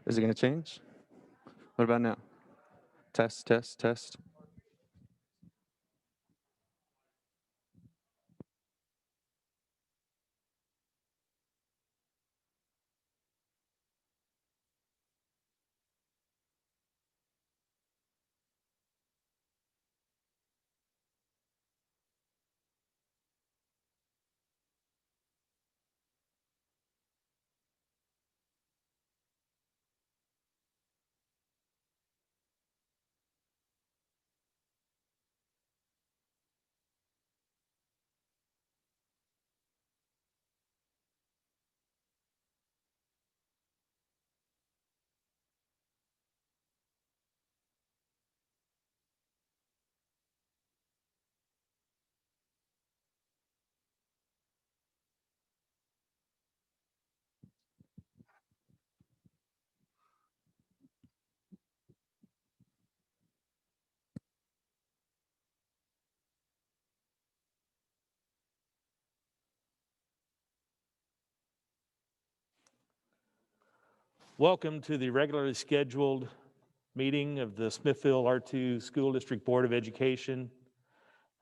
Is it going to change? What about now? Test, test, test. Welcome to the regularly scheduled meeting of the Smithville R2 School District Board of Education.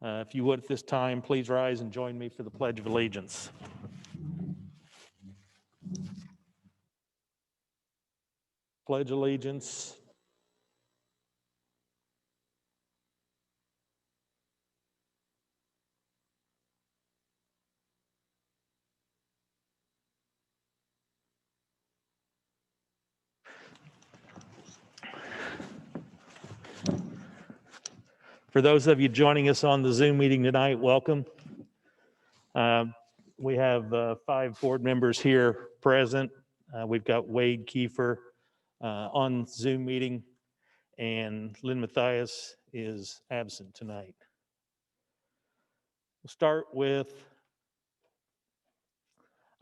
If you would at this time, please rise and join me for the Pledge of Allegiance. Pledge allegiance. For those of you joining us on the Zoom meeting tonight, welcome. We have 5 board members here present. We've got Wade Kiefer on Zoom meeting, and Lynn Mathias is absent tonight. We'll start with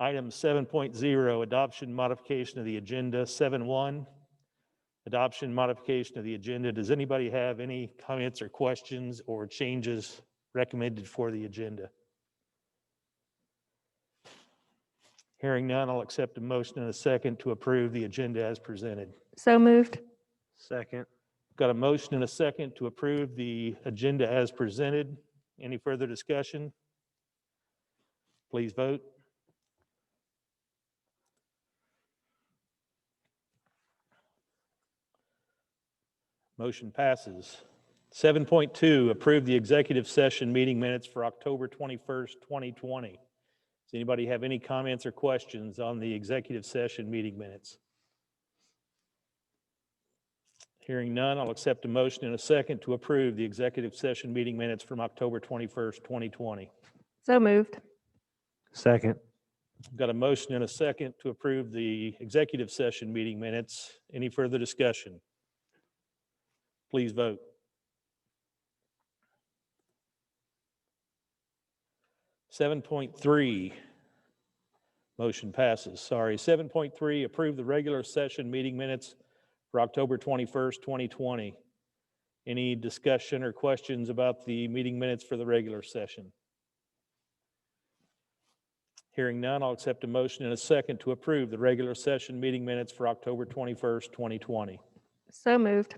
item 7.0, adoption modification of the agenda. 7.1, adoption modification of the agenda. Does anybody have any comments or questions or changes recommended for the agenda? Hearing none, I'll accept a motion and a second to approve the agenda as presented. So moved. Second. Got a motion and a second to approve the agenda as presented. Any further discussion? Please vote. Motion passes. 7.2, approve the executive session meeting minutes for October 21st, 2020. Does anybody have any comments or questions on the executive session meeting minutes? Hearing none, I'll accept a motion and a second to approve the executive session meeting minutes from October 21st, 2020. So moved. Second. Got a motion and a second to approve the executive session meeting minutes. Any further discussion? Please vote. (7.3), motion passes. 7.3, approve the regular session meeting minutes for October 21st, 2020. Any discussion or questions about the meeting minutes for the regular session? Hearing none, I'll accept a motion and a second to approve the regular session meeting minutes for October 21st, 2020. So moved.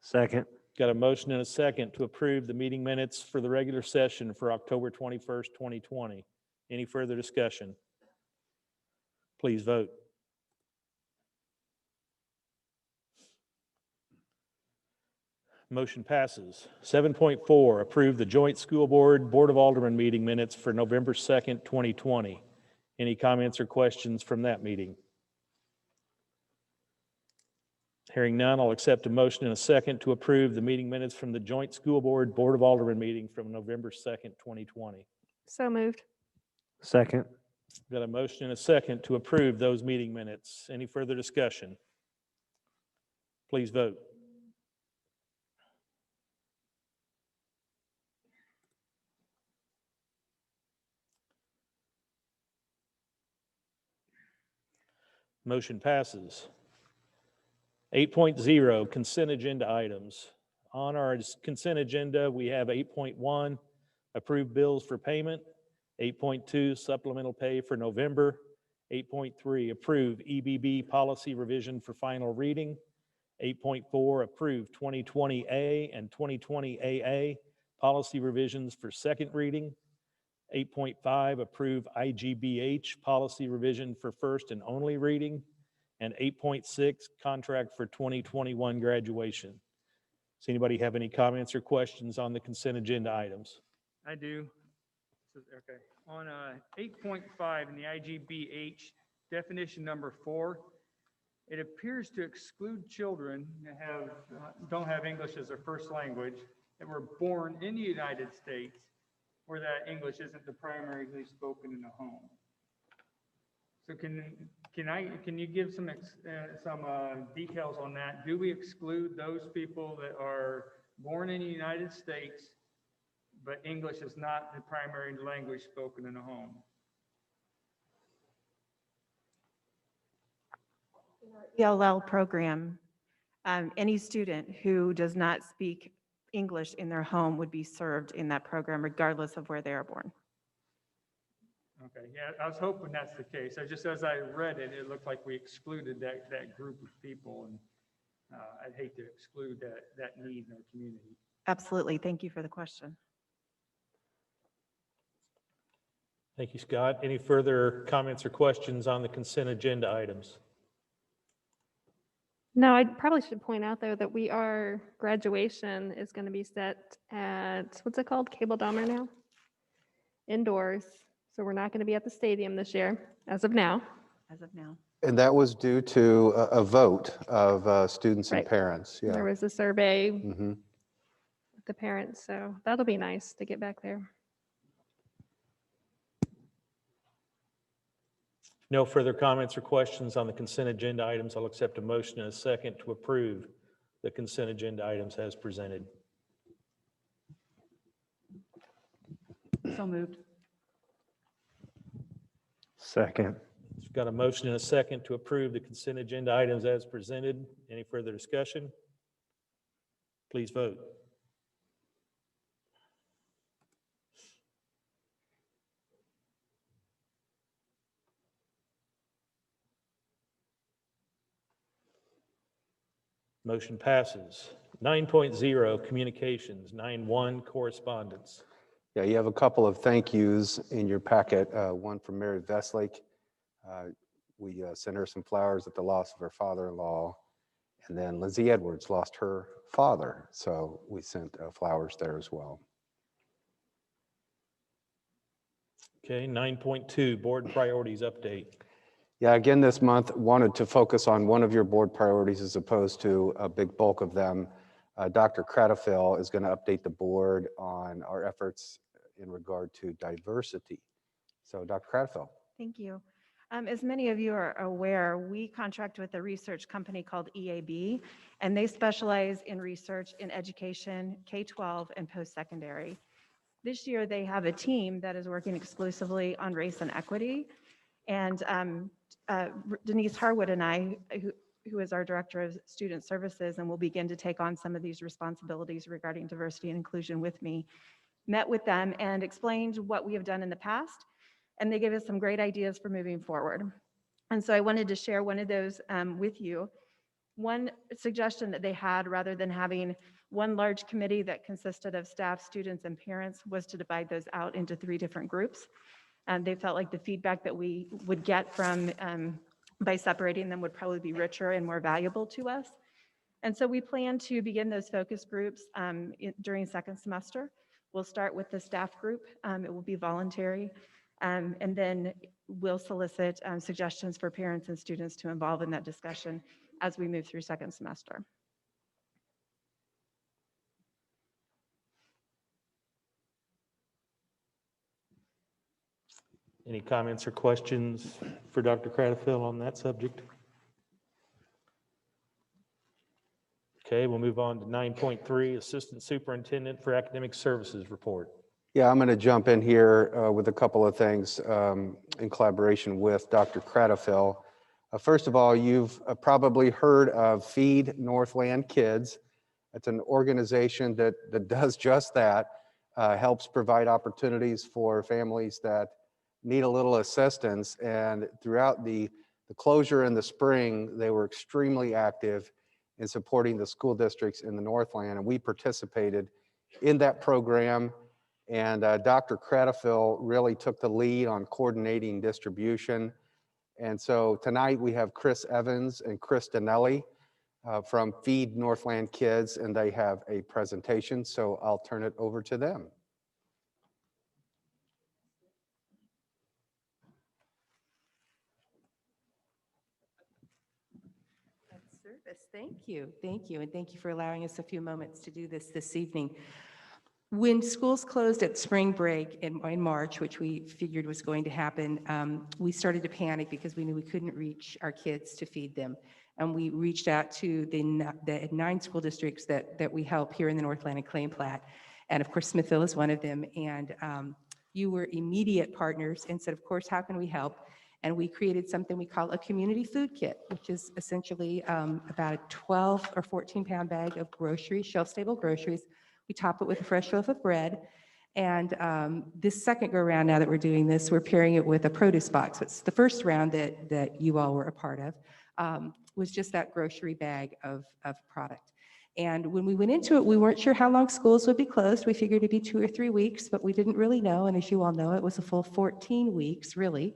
Second. Got a motion and a second to approve the meeting minutes for the regular session for October 21st, 2020. Any further discussion? Please vote. Motion passes. 7.4, approve the joint school board Board of Aldermen meeting minutes for November 2nd, 2020. Any comments or questions from that meeting? Hearing none, I'll accept a motion and a second to approve the meeting minutes from the joint school board Board of Aldermen meeting from November 2nd, 2020. So moved. Second. Got a motion and a second to approve those meeting minutes. Any further discussion? Please vote. Motion passes. 8.0, consent agenda items. On our consent agenda, we have 8.1, approve bills for payment. 8.2, supplemental pay for November. 8.3, approve EBB policy revision for final reading. 8.4, approve 2020A and 2020AA policy revisions for second reading. 8.5, approve IGBH policy revision for first and only reading. And 8.6, contract for 2021 graduation. Does anybody have any comments or questions on the consent agenda items? I do. Okay. On 8.5 in the IGBH definition number 4, it appears to exclude children that don't have English as their first language that were born in the United States where that English isn't the primarily spoken in the home. So can you give some details on that? Do we exclude those people that are born in the United States, but English is not the primary language spoken in the home? ELL program, any student who does not speak English in their home would be served in that program regardless of where they are born. Okay, yeah, I was hoping that's the case. Just as I read it, it looked like we excluded that group of people, and I'd hate to exclude that need in our community. Absolutely. Thank you for the question. Thank you, Scott. Any further comments or questions on the consent agenda items? No, I probably should point out, though, that graduation is going to be set at, what's it called? Cable Dahmer now? Indoors. So we're not going to be at the stadium this year, as of now. As of now. And that was due to a vote of students and Right. parents. Yeah. There was a survey Mhm. with the parents, so that'll be nice to get back there. No further comments or questions on the consent agenda items. I'll accept a motion and a second to approve the consent agenda items as presented. So moved. Second. We've got a motion and a second to approve the consent agenda items as presented. Any further discussion? Please vote. Motion passes. 9.0, communications. 9.1, correspondence. Yeah, you have a couple of thank yous in your packet. One from Mary Veslake. We sent her some flowers at the loss of her father-in-law. And then Lizzie Edwards lost her father. So we sent flowers there as well. Okay, 9.2, board priorities update. Yeah, again, this month wanted to focus on one of your board priorities as opposed to a big bulk of them. Dr. Cradafil is going to update the board on our efforts in regard to diversity. So Dr. Cradafil. Thank you. As many of you are aware, we contract with a research company called EAB, and they specialize in research in education, K-12, and post-secondary. This year, they have a team that is working exclusively on race and equity. And Denise Harwood and I, who is our Director of Student Services and will begin to take on some of these responsibilities regarding diversity and inclusion with me, met with them and explained what we have done in the past, and they gave us some great ideas for moving forward. And so I wanted to share one of those with you. One suggestion that they had, rather than having one large committee that consisted of staff, students, and parents, was to divide those out into 3 different groups. And they felt like the feedback that we would get from by separating them would probably be richer and more valuable to us. And so we plan to begin those focus groups during second semester. We'll start with the staff group. It will be voluntary. And then we'll solicit suggestions for parents and students to involve in that discussion as we move through second semester. Any comments or questions for Dr. Cradafil on that subject? Okay, we'll move on to 9.3, Assistant Superintendent for Academic Services report. Yeah, I'm going to jump in here with a couple of things in collaboration with Dr. Cradafil. First of all, you've probably heard of Feed Northland Kids. It's an organization that does just that, helps provide opportunities for families that need a little assistance. And throughout the closure in the spring, they were extremely active in supporting the school districts in the Northland. And we participated in that program. And Dr. Cradafil really took the lead on coordinating distribution. And so tonight we have Chris Evans and Chris Donnelly from Feed Northland Kids, and they have a presentation. So I'll turn it over to them. Service. Thank you. Thank you. And thank you for allowing us a few moments to do this evening. When schools closed at spring break in March, which we figured was going to happen, we started to panic because we knew we couldn't reach our kids to feed them. And we reached out to the 9 school districts that we help here in the Northland and Clay and Platte. And of course, Smithville is one of them. And you were immediate partners and said, of course, how can we help? And we created something we call a community food kit, which is essentially about a 12 or 14 pound bag of groceries, shelf-stable groceries. We top it with a fresh loaf of bread. And this second go around, now that we're doing this, we're pairing it with a produce box. It's the first round that you all were a part of, was just that grocery bag of product. And when we went into it, we weren't sure how long schools would be closed. We figured it'd be 2 or 3 weeks, but we didn't really know. And as you all know, it was a full 14 weeks, really.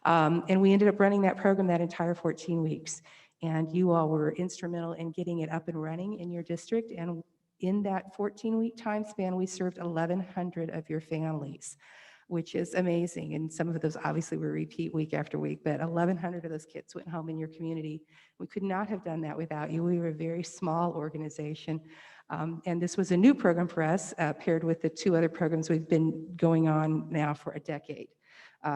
And we ended up running that program that entire 14 weeks. And you all were instrumental in getting it up and running in your district. And in that 14-week time span, we served 1,100 of your families, which is amazing. And some of those obviously were repeat week after week, but 1,100 of those kids went home in your community. We could not have done that without you. We were a very small organization. And this was a new program for us, paired with the 2 other programs we've been going on now for a decade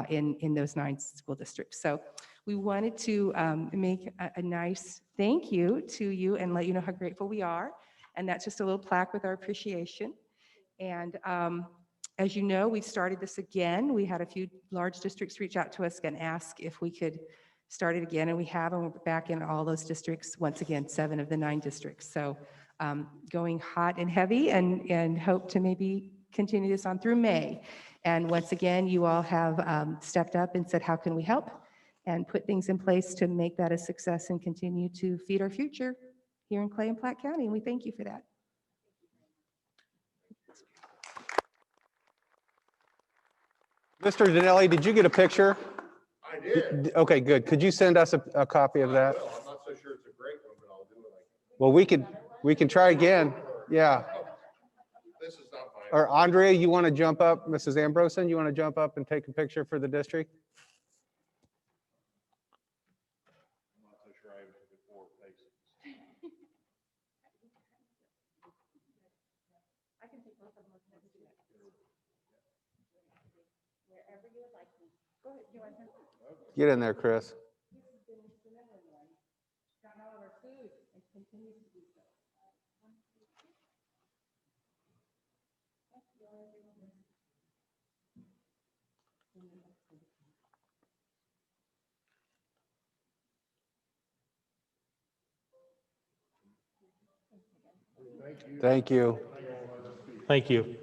in those 9 school districts. So we wanted to make a nice thank you to you and let you know how grateful we are. And that's just a little plaque with our appreciation. And as you know, we started this again. We had a few large districts reach out to us and ask if we could start it again, and we have, and we're back in all those districts, once again, 7 of the 9 districts. So going hot and heavy, and hope to maybe continue this on through May. And once again, you all have stepped up and said, how can we help? And put things in place to make that a success and continue to feed our future here in Clay and Platte County, and we thank you for that. Mr. Donnelly, did you get a picture? I did. Okay, good. Could you send us a copy of that? Well, I'm not so sure it's a great one, but I'll do it. Well, we can try again. Yeah. This is not mine. Or Andrea, you want to jump up? Mrs. Ambrosen, you want to jump up and take a picture for the district? I'm not so sure I even took it 4 places. Get in there, Chris. Thank you. Thank you.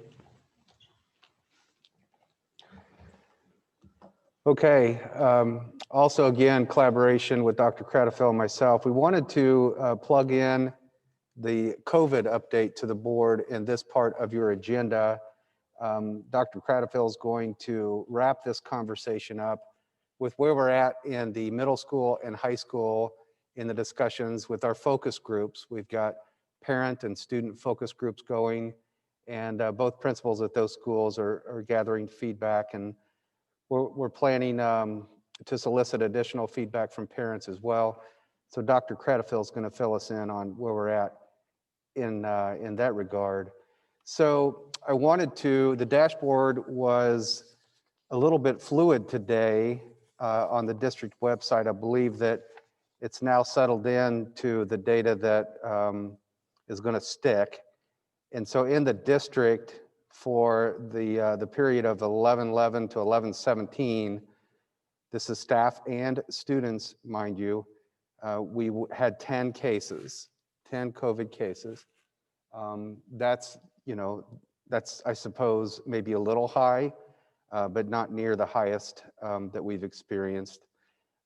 Okay. Also, again, collaboration with Dr. Cradafel and myself. We wanted to plug in the COVID update to the board in this part of your agenda. Dr. Cradafel is going to wrap this conversation up with where we're at in the middle school and high school in the discussions with our focus groups. We've got parent and student focus groups going, and both principals at those schools are gathering feedback, and we're planning to solicit additional feedback from parents as well. So Dr. Cradafel is going to fill us in on where we're at in that regard. So I wanted to, the dashboard was a little bit fluid today on the district website. I believe that it's now settled in to the data that is going to stick. And so in the district for the period of 11/11 to 11/17, this is staff and students, mind you, we had 10 cases, 10 COVID cases. That's, I suppose, maybe a little high. but not near the highest that we've experienced.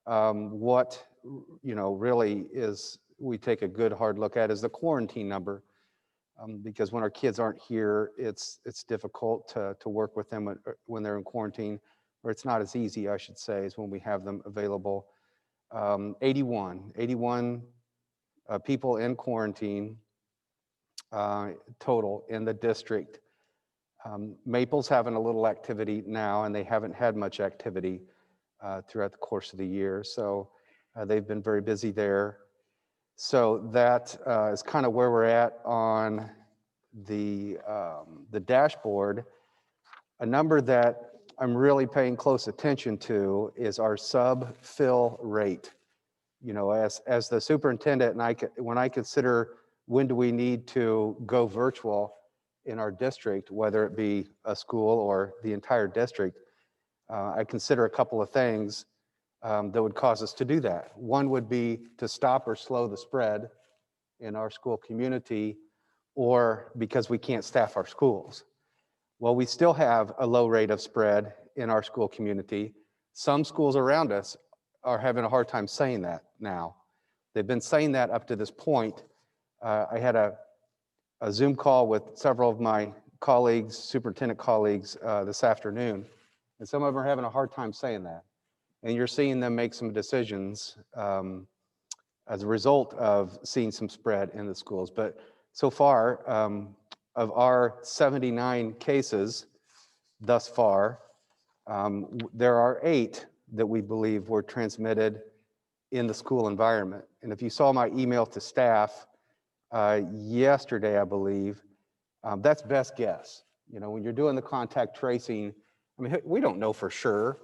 What really is we take a good hard look at is the quarantine number, because when our kids aren't here, it's difficult to work with them when they're in quarantine, or it's not as easy, I should say, as when we have them available. 81 people in quarantine total in the district. Maple's having a little activity now, and they haven't had much activity throughout the course of the year. So they've been very busy there. So that is kind of where we're at on the dashboard. A number that I'm really paying close attention to is our sub-fill rate. As the superintendent, and when I consider when do we need to go virtual in our district, whether it be a school or the entire district, I consider a couple of things that would cause us to do that. One would be to stop or slow the spread in our school community, or because we can't staff our schools. Well, we still have a low rate of spread in our school community. Some schools around us are having a hard time saying that now. They've been saying that up to this point. I had a Zoom call with several of my colleagues, superintendent colleagues, this afternoon, and some of them are having a hard time saying that. And you're seeing them make some decisions as a result of seeing some spread in the schools. But so far, of our 79 cases thus far, there are 8 that we believe were transmitted in the school environment. And if you saw my email to staff yesterday, I believe, that's best guess. When you're doing the contact tracing, I mean, we don't know for sure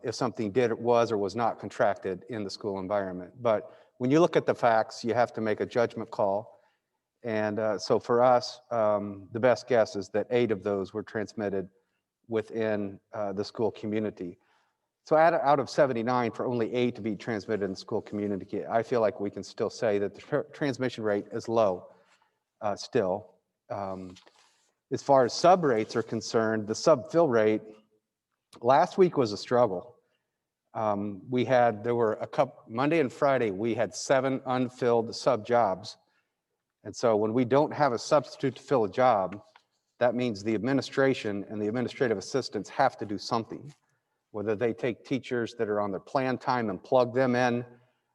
if something was or was not contracted in the school environment. But when you look at the facts, you have to make a judgment call. And so for us, the best guess is that 8 of those were transmitted within the school community. So out of 79, for only 8 to be transmitted in the school community, I feel like we can still say that the transmission rate is low still. As far as sub rates are concerned, the sub fill rate last week was a struggle. There were a couple, Monday and Friday, we had 7 unfilled sub jobs. And so when we don't have a substitute to fill a job, that means the administration and the administrative assistants have to do something, whether they take teachers that are on their plan time and plug them in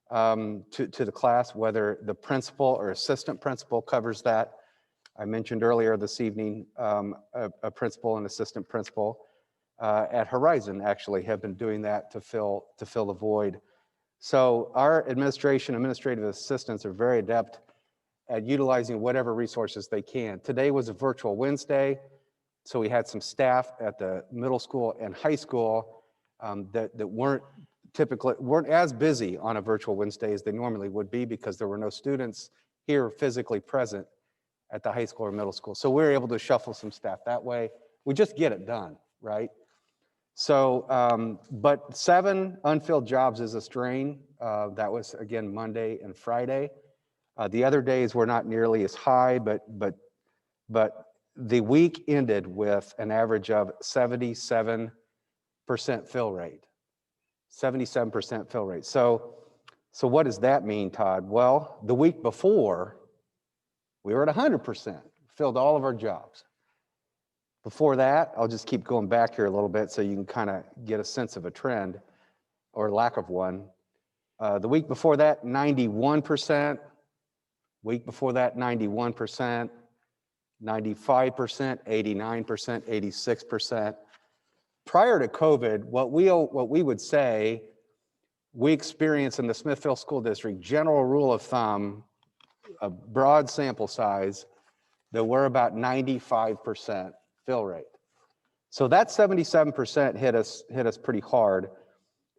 to the class, whether the principal or assistant principal covers that. I mentioned earlier this evening, a principal and assistant principal at Horizon actually have been doing that to fill the void. So our administrative assistants are very adept at utilizing whatever resources they can. Today was a virtual Wednesday, so we had some staff at the middle school and high school that weren't as busy on a virtual Wednesday as they normally would be, because there were no students here physically present at the high school or middle school. So we were able to shuffle some staff that way. We just get it done, right? So, but 7 unfilled jobs is a strain. That was, again, Monday and Friday. The other days were not nearly as high, but the week ended with an average of 77% fill rate. 77% fill rate. So what does that mean, Todd? Well, the week before, we were at 100%, filled all of our jobs. Before that, I'll just keep going back here a little bit so you can kind of get a sense of a trend or lack of one. The week before that, 91%. Week before that, 91%, 95%, 89%, 86%. Prior to COVID, what we would say, we experience in the Smithville School District, general rule of thumb, a broad sample size, that we're about 95% fill rate. So that 77% hit us pretty hard.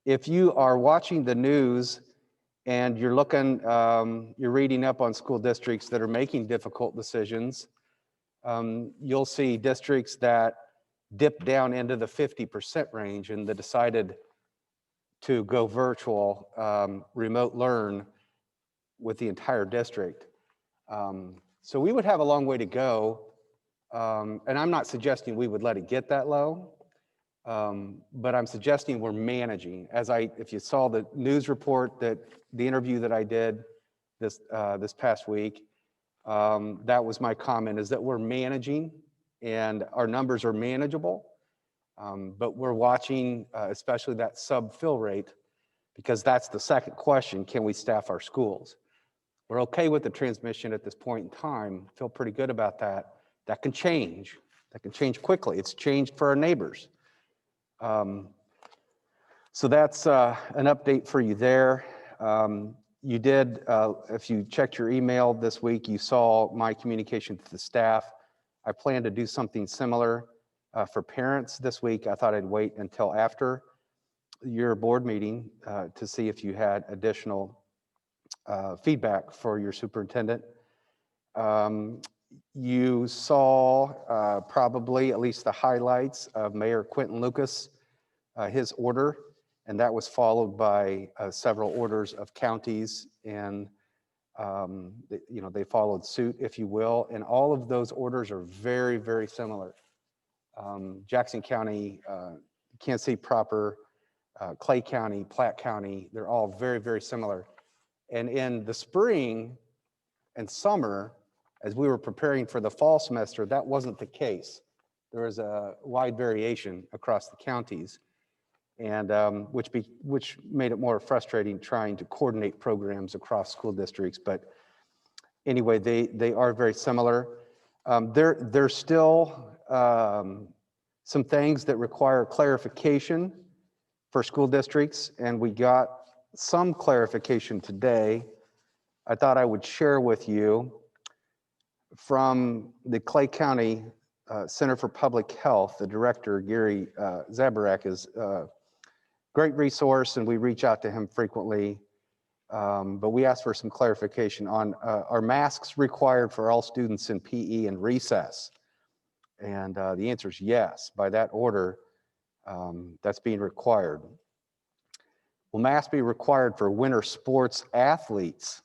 If you are watching the news and you're looking, you're reading up on school districts that are making difficult decisions, you'll see districts that dip down into the 50% range and that decided to go virtual, remote learn with the entire district. So we would have a long way to go. And I'm not suggesting we would let it get that low, But I'm suggesting we're managing. If you saw the news report, that the interview that I did this past week, that was my comment, is that we're managing and our numbers are manageable. But we're watching, especially that sub-fill rate, because that's the second question: can we staff our schools? We're okay with the transmission at this point in time, feel pretty good about that. That can change. That can change quickly. It's changed for our neighbors. So that's an update for you there. You did, if you checked your email this week, you saw my communication to the staff. I plan to do something similar for parents this week. I thought I'd wait until after your board meeting to see if you had additional feedback for your superintendent. You saw probably at least the highlights of Mayor Quentin Lucas, his order, and that was followed by several orders of counties, and they followed suit, if you will, and all of those orders are very, very similar. Jackson County, Kansas City proper, Clay County, Platte County, they're all very, very similar. And in the spring and summer, as we were preparing for the fall semester, that wasn't the case. There was a wide variation across the counties, and which made it more frustrating trying to coordinate programs across school districts. But anyway, they are very similar. There's still some things that require clarification for school districts, and we got some clarification today. I thought I would share with you from the Clay County Center for Public Health. The director, Gary Zabarak, is a great resource, and we reach out to him frequently. But we asked for some clarification on are masks required for all students in PE and recess? And the answer is yes. By that order, that's being required. Will masks be required for winter sports athletes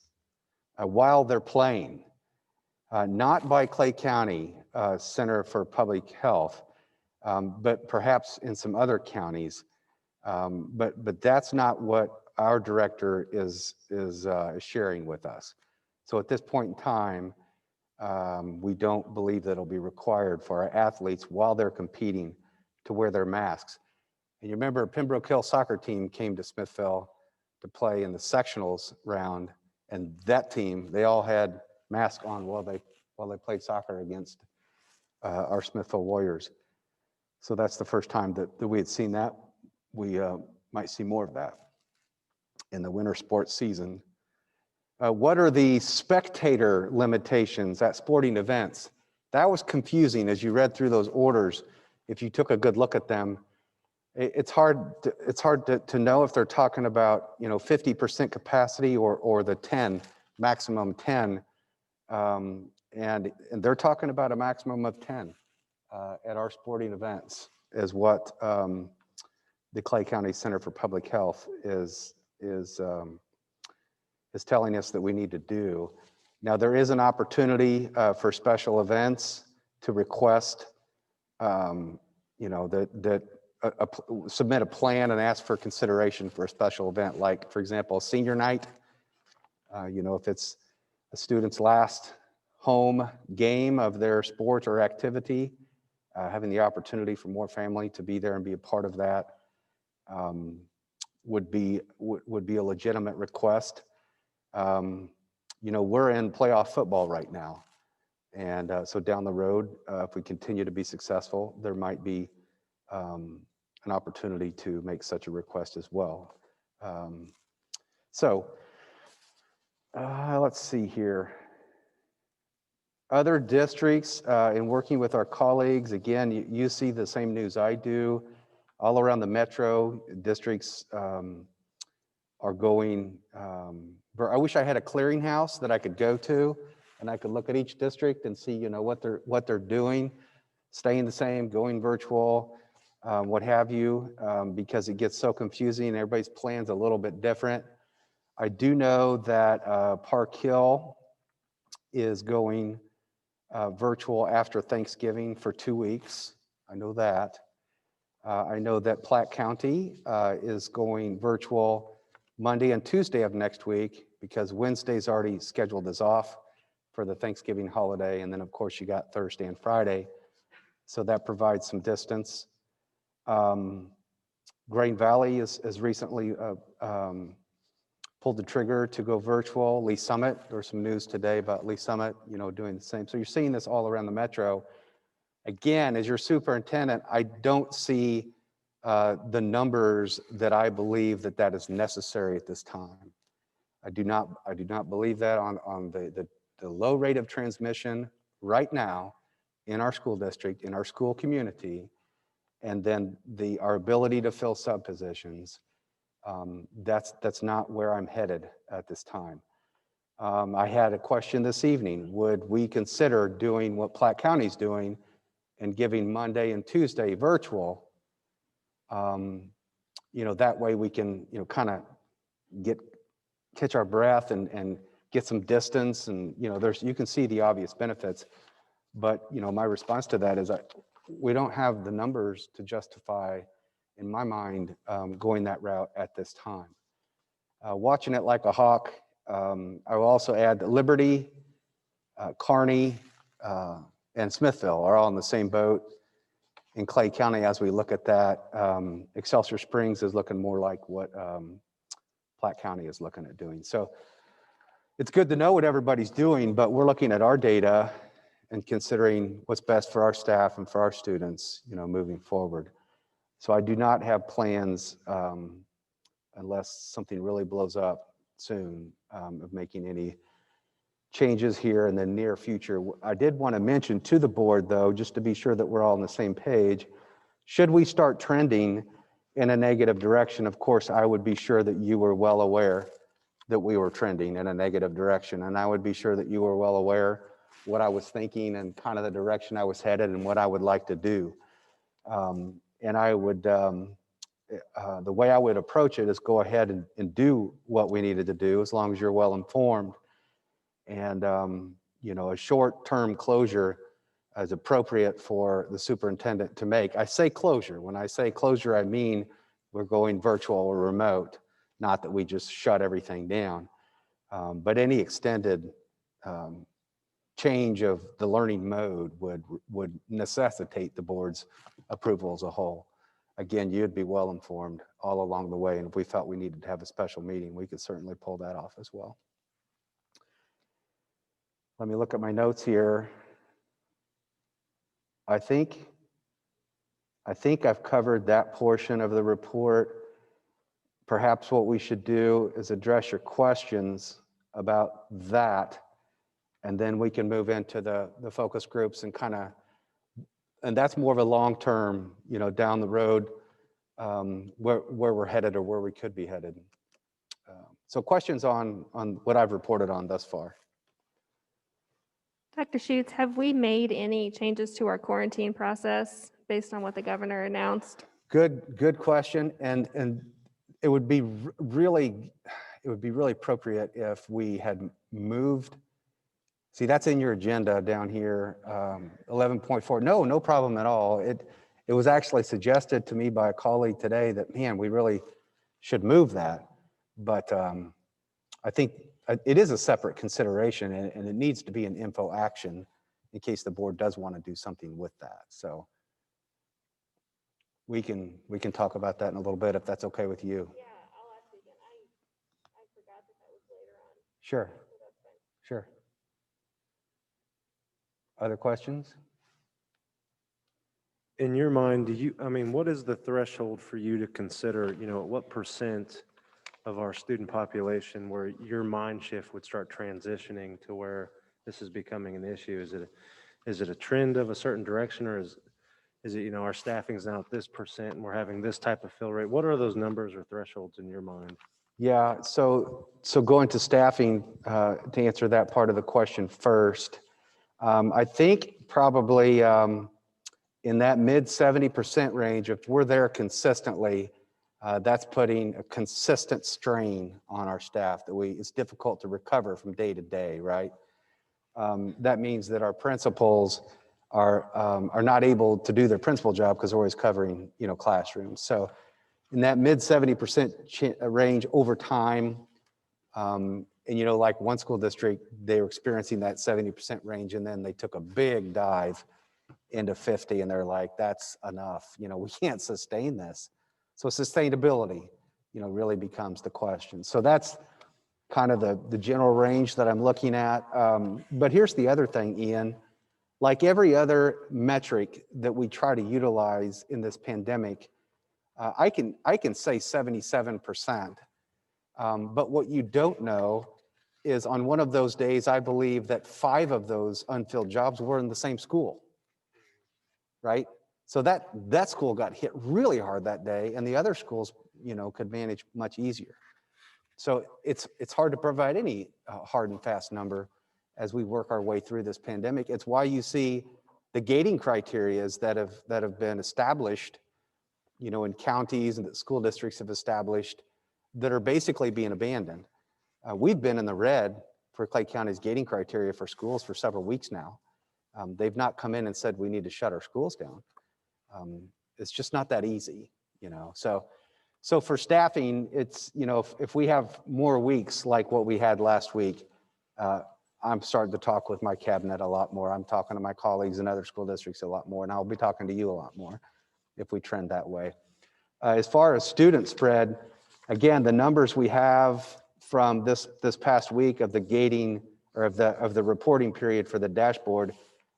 while they're playing? Not by Clay County Center for Public Health, but perhaps in some other counties. But that's not what our director is sharing with us. So at this point in time, we don't believe that it'll be required for our athletes while they're competing to wear their masks. And you remember Pembroke Hill soccer team came to Smithville to play in the sectionals round, and that team, they all had masks on while they played soccer against our Smithville Warriors. So that's the first time that we had seen that. We might see more of that in the winter sports season. What are the spectator limitations at sporting events? That was confusing as you read through those orders. If you took a good look at them, it's hard to know if they're talking about 50% capacity or the maximum 10, and they're talking about a maximum of 10 at our sporting events, is what the Clay County Center for Public Health is telling us that we need to do. Now, there is an opportunity for special events to request, submit a plan and ask for consideration for a special event, like, for example, senior night. If it's a student's last home game of their sport or activity, having the opportunity for more family to be there and be a part of that would be a legitimate request. We're in playoff football right now, and so down the road, if we continue to be successful, there might be an opportunity to make such a request as well. Let's see here. Other districts, in working with our colleagues, again, you see the same news I do. All around the metro, districts are going, I wish I had a clearinghouse that I could go to and I could look at each district and see what they're doing, staying the same, going virtual, what have you, because it gets so confusing and everybody's plan's a little bit different. I do know that Park Hill is going virtual after Thanksgiving for 2 weeks. I know that. I know that Platte County is going virtual Monday and Tuesday of next week because Wednesday's already scheduled as off for the Thanksgiving holiday. And then, of course, you got Thursday and Friday. So that provides some distance. Grain Valley has recently pulled the trigger to go virtual. Lee Summit, there was some news today about Lee Summit, doing the same. So you're seeing this all around the metro. Again, as your superintendent, I don't see the numbers that I believe that is necessary at this time. I do not believe that on the low rate of transmission right now in our school district, in our school community, and then our ability to fill sub positions. That's not where I'm headed at this time. I had a question this evening. Would we consider doing what Platte County's doing and giving Monday and Tuesday virtual? That way we can, kind of catch our breath and get some distance. And, you can see the obvious benefits. But, my response to that is we don't have the numbers to justify, in my mind, going that route at this time. Watching it like a hawk, I will also add that Liberty, Kearney, and Smithville are all in the same boat. In Clay County, as we look at that, Excelsior Springs is looking more like what Platte County is looking at doing. So it's good to know what everybody's doing, but we're looking at our data and considering what's best for our staff and for our students, moving forward. So I do not have plans, unless something really blows up soon, of making any changes here in the near future. I did want to mention to the board, though, just to be sure that we're all on the same page, should we start trending in a negative direction, of course, I would be sure that you were well aware that we were trending in a negative direction. And I would be sure that you were well aware what I was thinking and kind of the direction I was headed and what I would like to do. And I would, the way I would approach it is go ahead and do what we needed to do as long as you're well informed. And, a short-term closure is appropriate for the superintendent to make. I say closure. When I say closure, I mean we're going virtual or remote, not that we just shut everything down. But any extended change of the learning mode would necessitate the board's approval as a whole. Again, you'd be well informed all along the way. And if we felt we needed to have a special meeting, we could certainly pull that off as well. Let me look at my notes here. I think I've covered that portion of the report. Perhaps what we should do is address your questions about that, and then we can move into the focus groups and and that's more of a long-term, down the road, where we're headed or where we could be headed. So questions on what I've reported on thus far? Dr. Schutz, have we made any changes to our quarantine process based on what the governor announced? Good question. And it would be really appropriate if we had moved. See, that's in your agenda down here, 11.4. No problem at all. It was actually suggested to me by a colleague today that, man, we really should move that. But I think it is a separate consideration, and it needs to be an info action in case the board does want to do something with that. So we can talk about that in a little bit if that's okay with you. Yeah, I'll ask you again. I forgot that was later on. Sure. Sure. Other questions? In your mind, what is the threshold for you to consider, what percent of our student population where your mind shift would start transitioning to where this is becoming an issue? Is it a trend of a certain direction, or is it, our staffing's now at this percent and we're having this type of fill rate? What are those numbers or thresholds in your mind? Yeah, so going to staffing, to answer that part of the question first, I think probably in that mid 70% range, if we're there consistently, that's putting a consistent strain on our staff that it's difficult to recover from day to day, right? That means that our principals are not able to do their principal job because they're always covering, classrooms. So in that mid 70% range over time, and like one school district, they were experiencing that 70% range, and then they took a big dive into 50, and they're like, that's enough. We can't sustain this. So sustainability, really becomes the question. So that's kind of the general range that I'm looking at. But here's the other thing, Ian. Like every other metric that we try to utilize in this pandemic, I can say 77%. But what you don't know is on one of those days, I believe that 5 of those unfilled jobs were in the same school, right? So that school got hit really hard that day, and the other schools, could manage much easier. So it's hard to provide any hard and fast number as we work our way through this pandemic. It's why you see the gating criteria that have been established, in counties and that school districts have established, that are basically being abandoned. We've been in the red for Clay County's gating criteria for schools for several weeks now. They've not come in and said we need to shut our schools down. It's just not that easy, So for staffing, it's, if we have more weeks like what we had last week, I'm starting to talk with my cabinet a lot more. I'm talking to my colleagues in other school districts a lot more, and I'll be talking to you a lot more if we trend that way. As far as student spread, again, the numbers we have from this past week of the gating or of the reporting period for the dashboard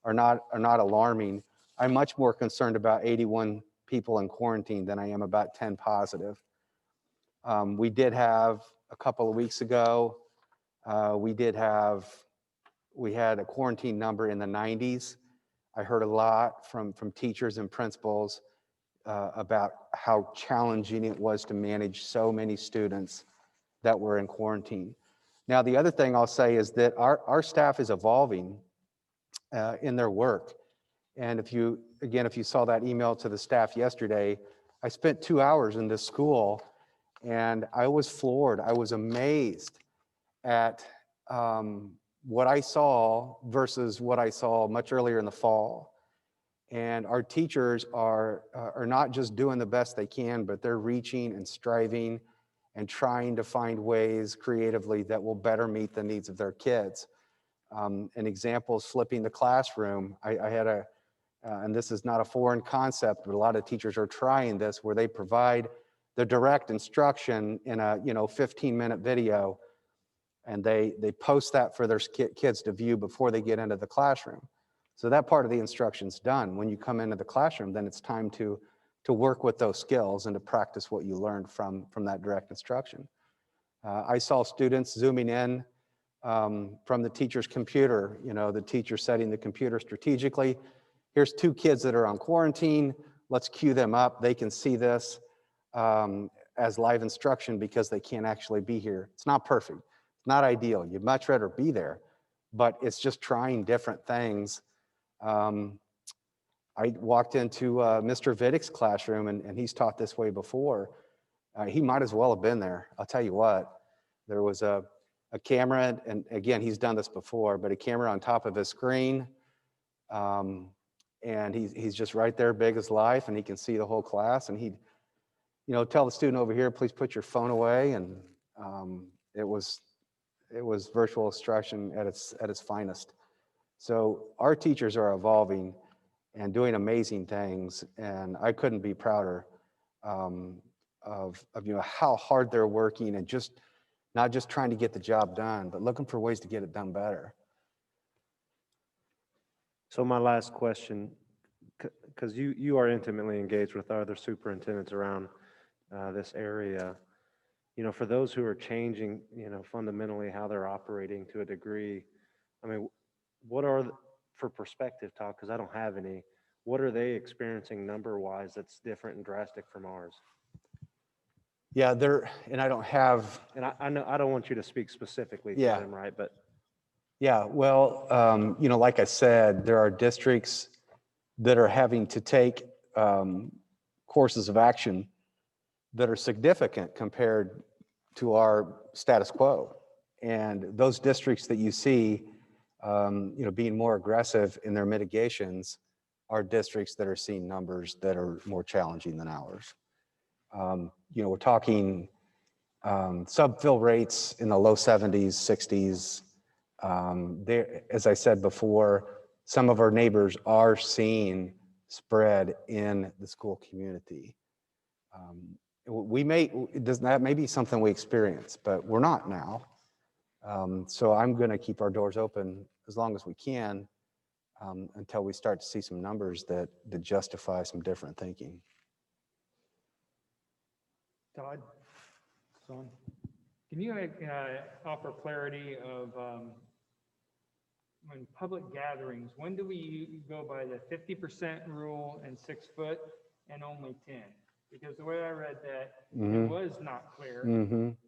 are not alarming. I'm much more concerned about 81 people in quarantine than I am about 10 positive. We did have a couple of weeks ago, we had a quarantine number in the 90s. I heard a lot from teachers and principals about how challenging it was to manage so many students that were in quarantine. Now, the other thing I'll say is that our staff is evolving in their work. And if you saw that email to the staff yesterday, I spent 2 hours in this school, and I was floored. I was amazed at what I saw versus what I saw much earlier in the fall. And our teachers are not just doing the best they can, but they're reaching and striving and trying to find ways creatively that will better meet the needs of their kids. An example is flipping the classroom. I had and this is not a foreign concept, but a lot of teachers are trying this, where they provide the direct instruction in a 15-minute video, and they post that for their kids to view before they get into the classroom. So that part of the instruction's done. When you come into the classroom, then it's time to work with those skills and to practice what you learned from that direct instruction. I saw students zooming in from the teacher's computer, the teacher setting the computer strategically. Here's 2 kids that are on quarantine. Let's cue them up. They can see this as live instruction because they can't actually be here. It's not perfect. It's not ideal. You'd much rather be there, but it's just trying different things. I walked into Mr. Viddick's classroom, and he's taught this way before. He might as well have been there. I'll tell you what, there was a camera, and again, he's done this before, but a camera on top of his screen, and he's just right there, big as life, and he can see the whole class, and he'd tell the student over here, please put your phone away, and it was virtual instruction at its finest. So our teachers are evolving and doing amazing things, and I couldn't be prouder of how hard they're working, and just not just trying to get the job done, but looking for ways to get it done better. So my last question, because you are intimately engaged with other superintendents around this area, for those who are changing, fundamentally how they're operating to a degree, I mean, what are, for perspective talk, because I don't have any, what are they experiencing number-wise that's different and drastic from ours? Yeah, and I don't have. And I know I don't want you to speak specifically to them, right? But yeah, well, like I said, there are districts that are having to take courses of action that are significant compared to our status quo. And those districts that you see being more aggressive in their mitigations are districts that are seeing numbers that are more challenging than ours. We're talking sub-fill rates in the low 70s, 60s. As I said before, some of our neighbors are seeing spread in the school community. That may be something we experience, but we're not now. So I'm going to keep our doors open as long as we can until we start to see some numbers that justify some different thinking. Todd, Son, can you offer clarity of when public gatherings, when do we go by the 50% rule and 6 foot and only 10? Because the way I read that, it was not clear.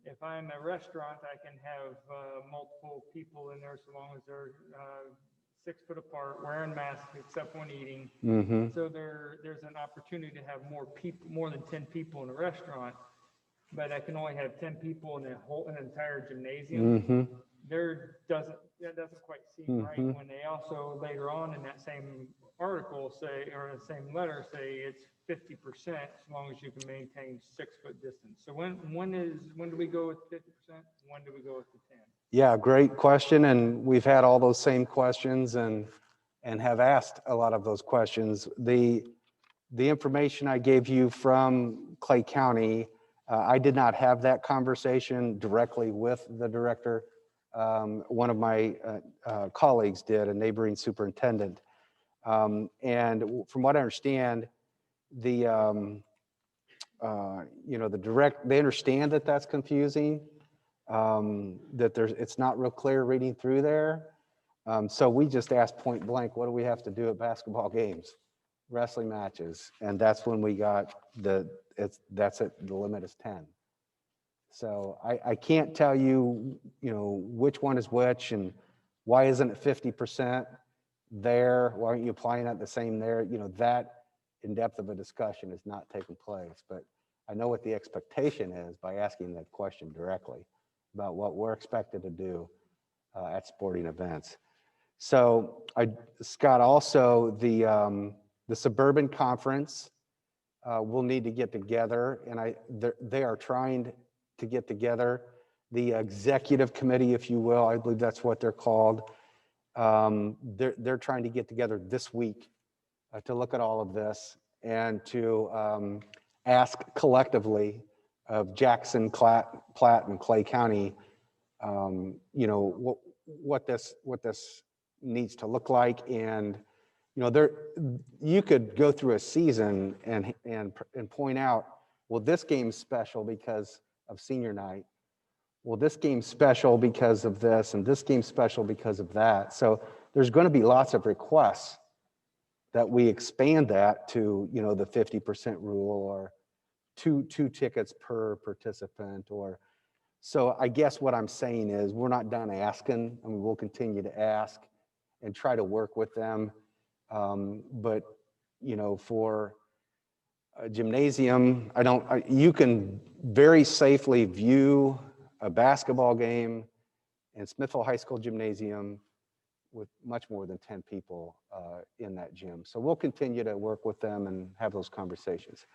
If I'm a restaurant, I can have multiple people in there so long as they're 6 foot apart, wearing masks except when eating. So there's an opportunity to have more than 10 people in a restaurant, but I can only have 10 people in an entire gymnasium. That doesn't quite seem right when they also later on in that same article say, or the same letter say it's 50% as long as you can maintain 6 foot distance. So when do we go with 50%? When do we go with the 10? Yeah, great question. And we've had all those same questions and have asked a lot of those questions. The information I gave you from Clay County, I did not have that conversation directly with the director. One of my colleagues did, a neighboring superintendent. And from what I understand, they understand that that's confusing, that it's not real clear reading through there. So we just asked point blank, what do we have to do at basketball games, wrestling matches? And that's when we got the limit is 10. So I can't tell you, which one is which and why isn't it 50% there? Why aren't you applying it the same there? That in depth of a discussion is not taking place, but I know what the expectation is by asking that question directly about what we're expected to do at sporting events. So Scott, also the suburban conference will need to get together, and they are trying to get together. The executive committee, if you will, I believe that's what they're called. They're trying to get together this week to look at all of this and to ask collectively of Jackson, Platte, and Clay County, what this needs to look like. And you could go through a season and point out, well, this game's special because of senior night. Well, this game's special because of this, and this game's special because of that. So there's going to be lots of requests that we expand that to, the 50% rule, or two tickets per participant, or so. I guess what I'm saying is we're not done asking. I mean, we'll continue to ask and try to work with them. But for a gymnasium, you can very safely view a basketball game in Smithville High School gymnasium with much more than 10 people in that gym. So we'll continue to work with them and have those conversations.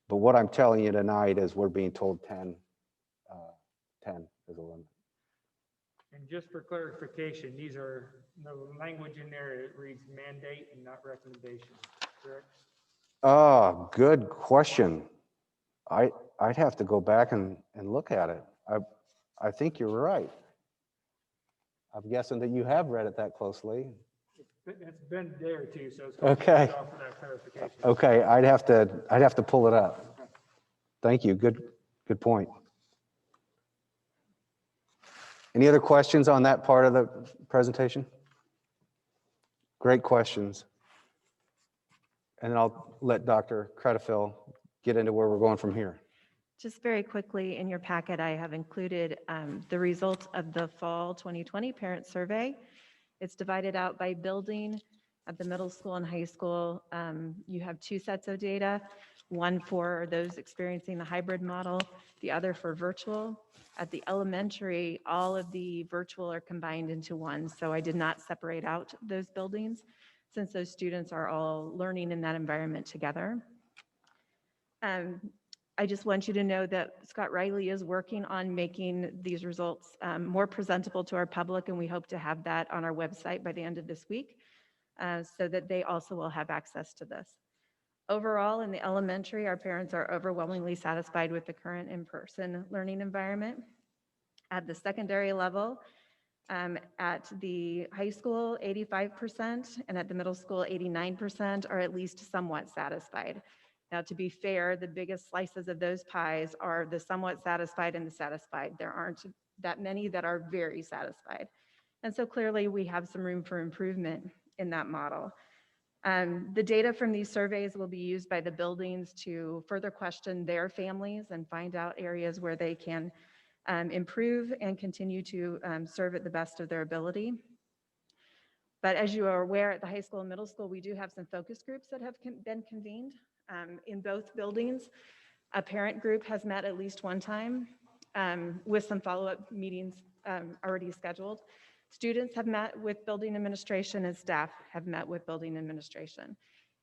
But what I'm telling you tonight is we're being told 10 is a limit. And just for clarification, these are the language in there, it reads mandate and not recommendation, correct? Good question. I'd have to go back and look at it. I think you're right. I'm guessing that you have read it that closely. It's been a day or two, so it's okay. to offer that clarification. Okay, I'd have to pull it up. Thank you. Good point. Any other questions on that part of the presentation? Great questions. And then I'll let Dr. Creditfield get into where we're going from here. Just very quickly, in your packet, I have included the results of the fall 2020 parent survey. It's divided out by building. At the middle school and high school, you have 2 sets of data. one for those experiencing the hybrid model, the other for virtual. At the elementary, all of the virtual are combined into one, so I did not separate out those buildings since those students are all learning in that environment together. I just want you to know that Scott Riley is working on making these results more presentable to our public, and we hope to have that on our website by the end of this week so that they also will have access to this. Overall, in the elementary, our parents are overwhelmingly satisfied with the current in-person learning environment. At the secondary level, at the high school, 85%, and at the middle school, 89% are at least somewhat satisfied. Now, to be fair, the biggest slices of those pies are the somewhat satisfied and the satisfied. There aren't that many that are very satisfied. And so clearly we have some room for improvement in that model. The data from these surveys will be used by the buildings to further question their families and find out areas where they can improve and continue to serve at the best of their ability. But as you are aware, at the high school and middle school, we do have some focus groups that have been convened in both buildings. A parent group has met at least one time with some follow-up meetings already scheduled. Students have met with building administration and staff have met with building administration.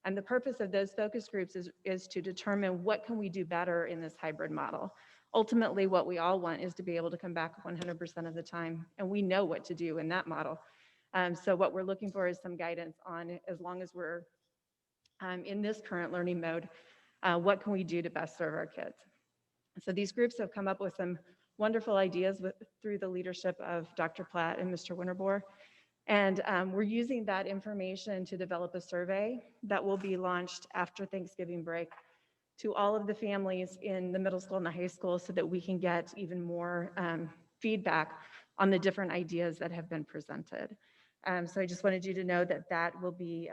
And the purpose of those focus groups is to determine what can we do better in this hybrid model. Ultimately, what we all want is to be able to come back 100% of the time, and we know what to do in that model. So what we're looking for is some guidance on, as long as we're in this current learning mode, what can we do to best serve our kids? So these groups have come up with some wonderful ideas through the leadership of Dr. Platt and Mr. Winterbor. And we're using that information to develop a survey that will be launched after Thanksgiving break to all of the families in the middle school and the high school so that we can get even more feedback on the different ideas that have been presented. So I just wanted you to know that that will be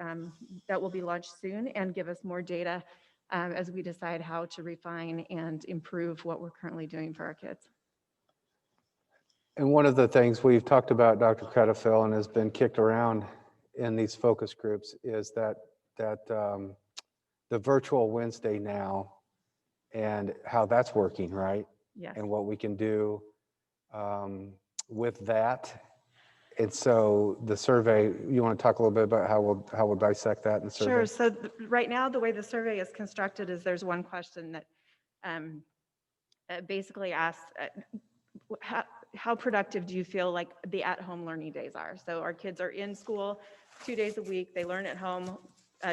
launched soon and give us more data as we decide how to refine and improve what we're currently doing for our kids. And one of the things we've talked about, Dr. Creditfield, and has been kicked around in these focus groups is that the virtual Wednesday now and how that's working, right? Yes. And what we can do with that. And so the survey, you want to talk a little bit about how we'll dissect that in the survey? Sure. So right now, the way the survey is constructed is there's one question that basically asks, how productive do you feel like the at-home learning days are? So our kids are in school 2 days a week, they learn at home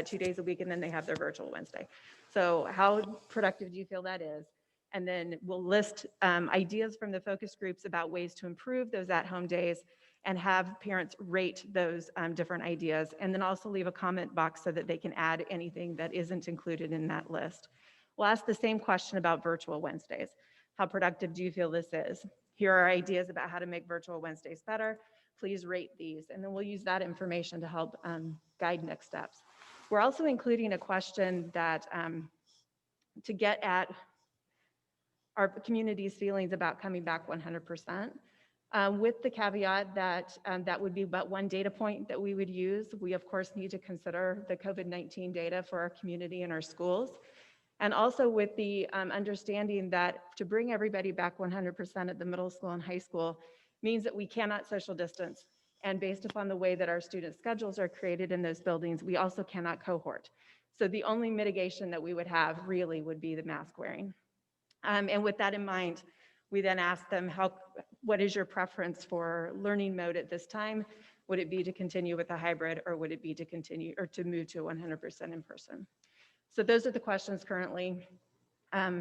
2 days a week, and then they have their virtual Wednesday. So how productive do you feel that is? And then we'll list ideas from the focus groups about ways to improve those at-home days and have parents rate those different ideas, and then also leave a comment box so that they can add anything that isn't included in that list. We'll ask the same question about virtual Wednesdays. How productive do you feel this is? Here are ideas about how to make virtual Wednesdays better. Please rate these, and then we'll use that information to help guide next steps. We're also including a question that to get at our community's feelings about coming back 100%. With the caveat that that would be but one data point that we would use. We, of course, need to consider the COVID-19 data for our community and our schools. And also with the understanding that to bring everybody back 100% at the middle school and high school means that we cannot social distance. And based upon the way that our student schedules are created in those buildings, we also cannot cohort. So the only mitigation that we would have really would be the mask wearing. And with that in mind, we then ask them, what is your preference for learning mode at this time? Would it be to continue with a hybrid, or would it be to continue or to move to 100% in person? So those are the questions currently, a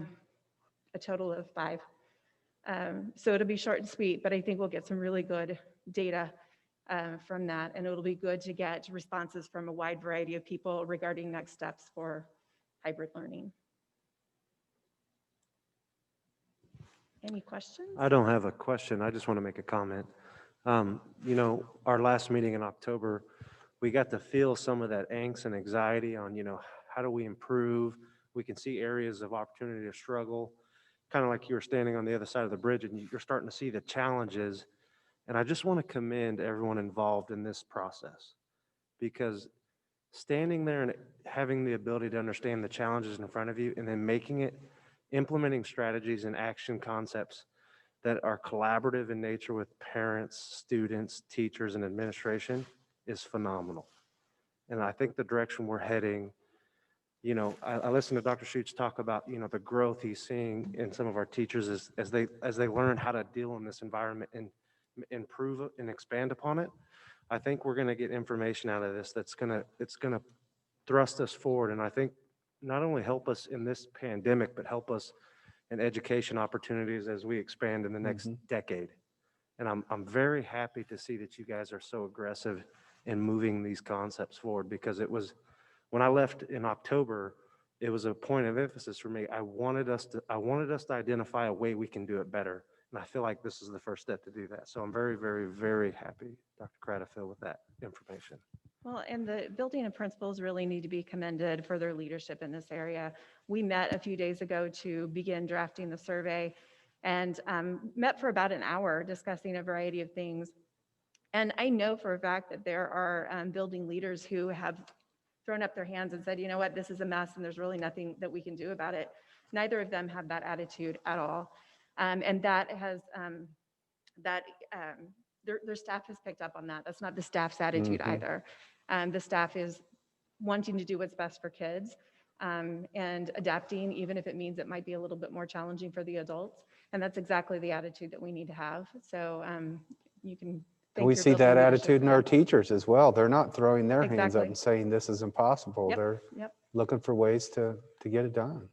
total of 5. So it'll be short and sweet, but I think we'll get some really good data from that, and it'll be good to get responses from a wide variety of people regarding next steps for hybrid learning. Any questions? I don't have a question. I just want to make a comment. You know, our last meeting in October, we got to feel some of that angst and anxiety on, you know, how do we improve? We can see areas of opportunity to struggle, kind of like you were standing on the other side of the bridge and you're starting to see the challenges. And I just want to commend everyone involved in this process, because standing there and having the ability to understand the challenges in front of you and then implementing strategies and action concepts that are collaborative in nature with parents, students, teachers, and administration is phenomenal. And I think the direction we're heading, I listened to Dr. Schutz talk about, the growth he's seeing in some of our teachers as they learn how to deal in this environment and improve it and expand upon it. I think we're going to get information out of this it's going to thrust us forward. And I think not only help us in this pandemic, but help us in education opportunities as we expand in the next decade. And I'm very happy to see that you guys are so aggressive in moving these concepts forward, because it was, when I left in October, it was a point of emphasis for me. I wanted us to identify a way we can do it better. And I feel like this is the first step to do that. So I'm very, very, very happy, Dr. Craddock, with that information. Well, and the building and principals really need to be commended for their leadership in this area. We met a few days ago to begin drafting the survey and met for about an hour discussing a variety of things. And I know for a fact that there are building leaders who have thrown up their hands and said, you know what, this is a mess and there's really nothing that we can do about it. Neither of them have that attitude at all. And that has, their staff has picked up on that. That's not the staff's attitude either. The staff is wanting to do what's best for kids and adapting, even if it means it might be a little bit more challenging for the adults. And that's exactly the attitude that we need to have. So you can And we see that attitude in our teachers as well. They're not throwing their hands up and saying this is impossible. They're looking for ways to get it done.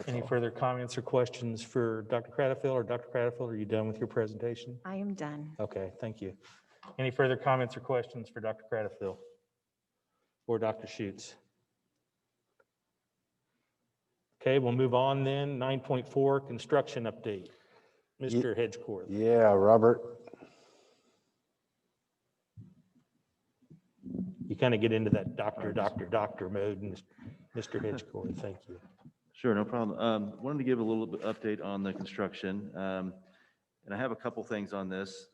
Any further comments or questions for Dr. Craddock, or Dr. Craddock, are you done with your presentation? I am done. Okay, thank you. Any further comments or questions for Dr. Craddock or Dr. Schutz? Okay, we'll move on then. 9.4, construction update. Mr. Hedgecorth. Yeah, Robert. You kind of get into that doctor mode, and Mr. Hedgecorth, thank you. Sure, no problem. Wanted to give a little bit update on the construction. And I have a couple things on this.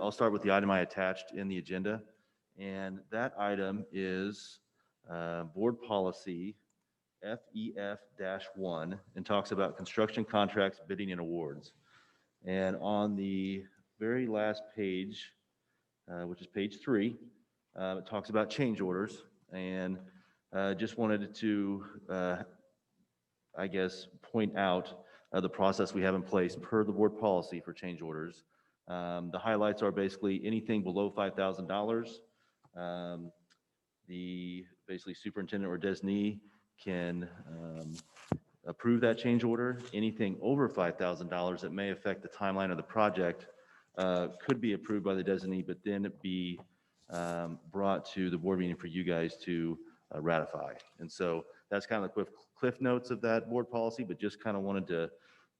I'll start with the item I attached in the agenda. And that item is board policy FEF-1 and talks about construction contracts, bidding and awards. And on the very last page, which is page 3, it talks about change orders. And just wanted to I guess, point out the process we have in place per the board policy for change orders. The highlights are basically anything below $5,000. The basically superintendent or designee can approve that change order. Anything over $5,000 that may affect the timeline of the project could be approved by the designee, but then it be brought to the board meeting for you guys to ratify. And so that's kind of the cliff notes of that board policy, but just kind of wanted to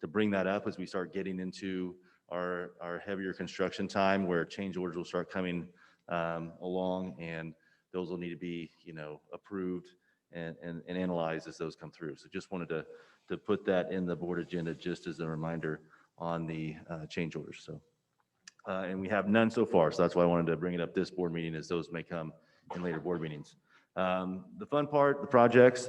bring that up as we start getting into our heavier construction time, where change orders will start coming along, and those will need to be, approved and analyzed as those come through. So just wanted to put that in the board agenda just as a reminder on the change orders. So, and we have none so far, so that's why I wanted to bring it up this board meeting, as those may come in later board meetings. The fun part, the projects,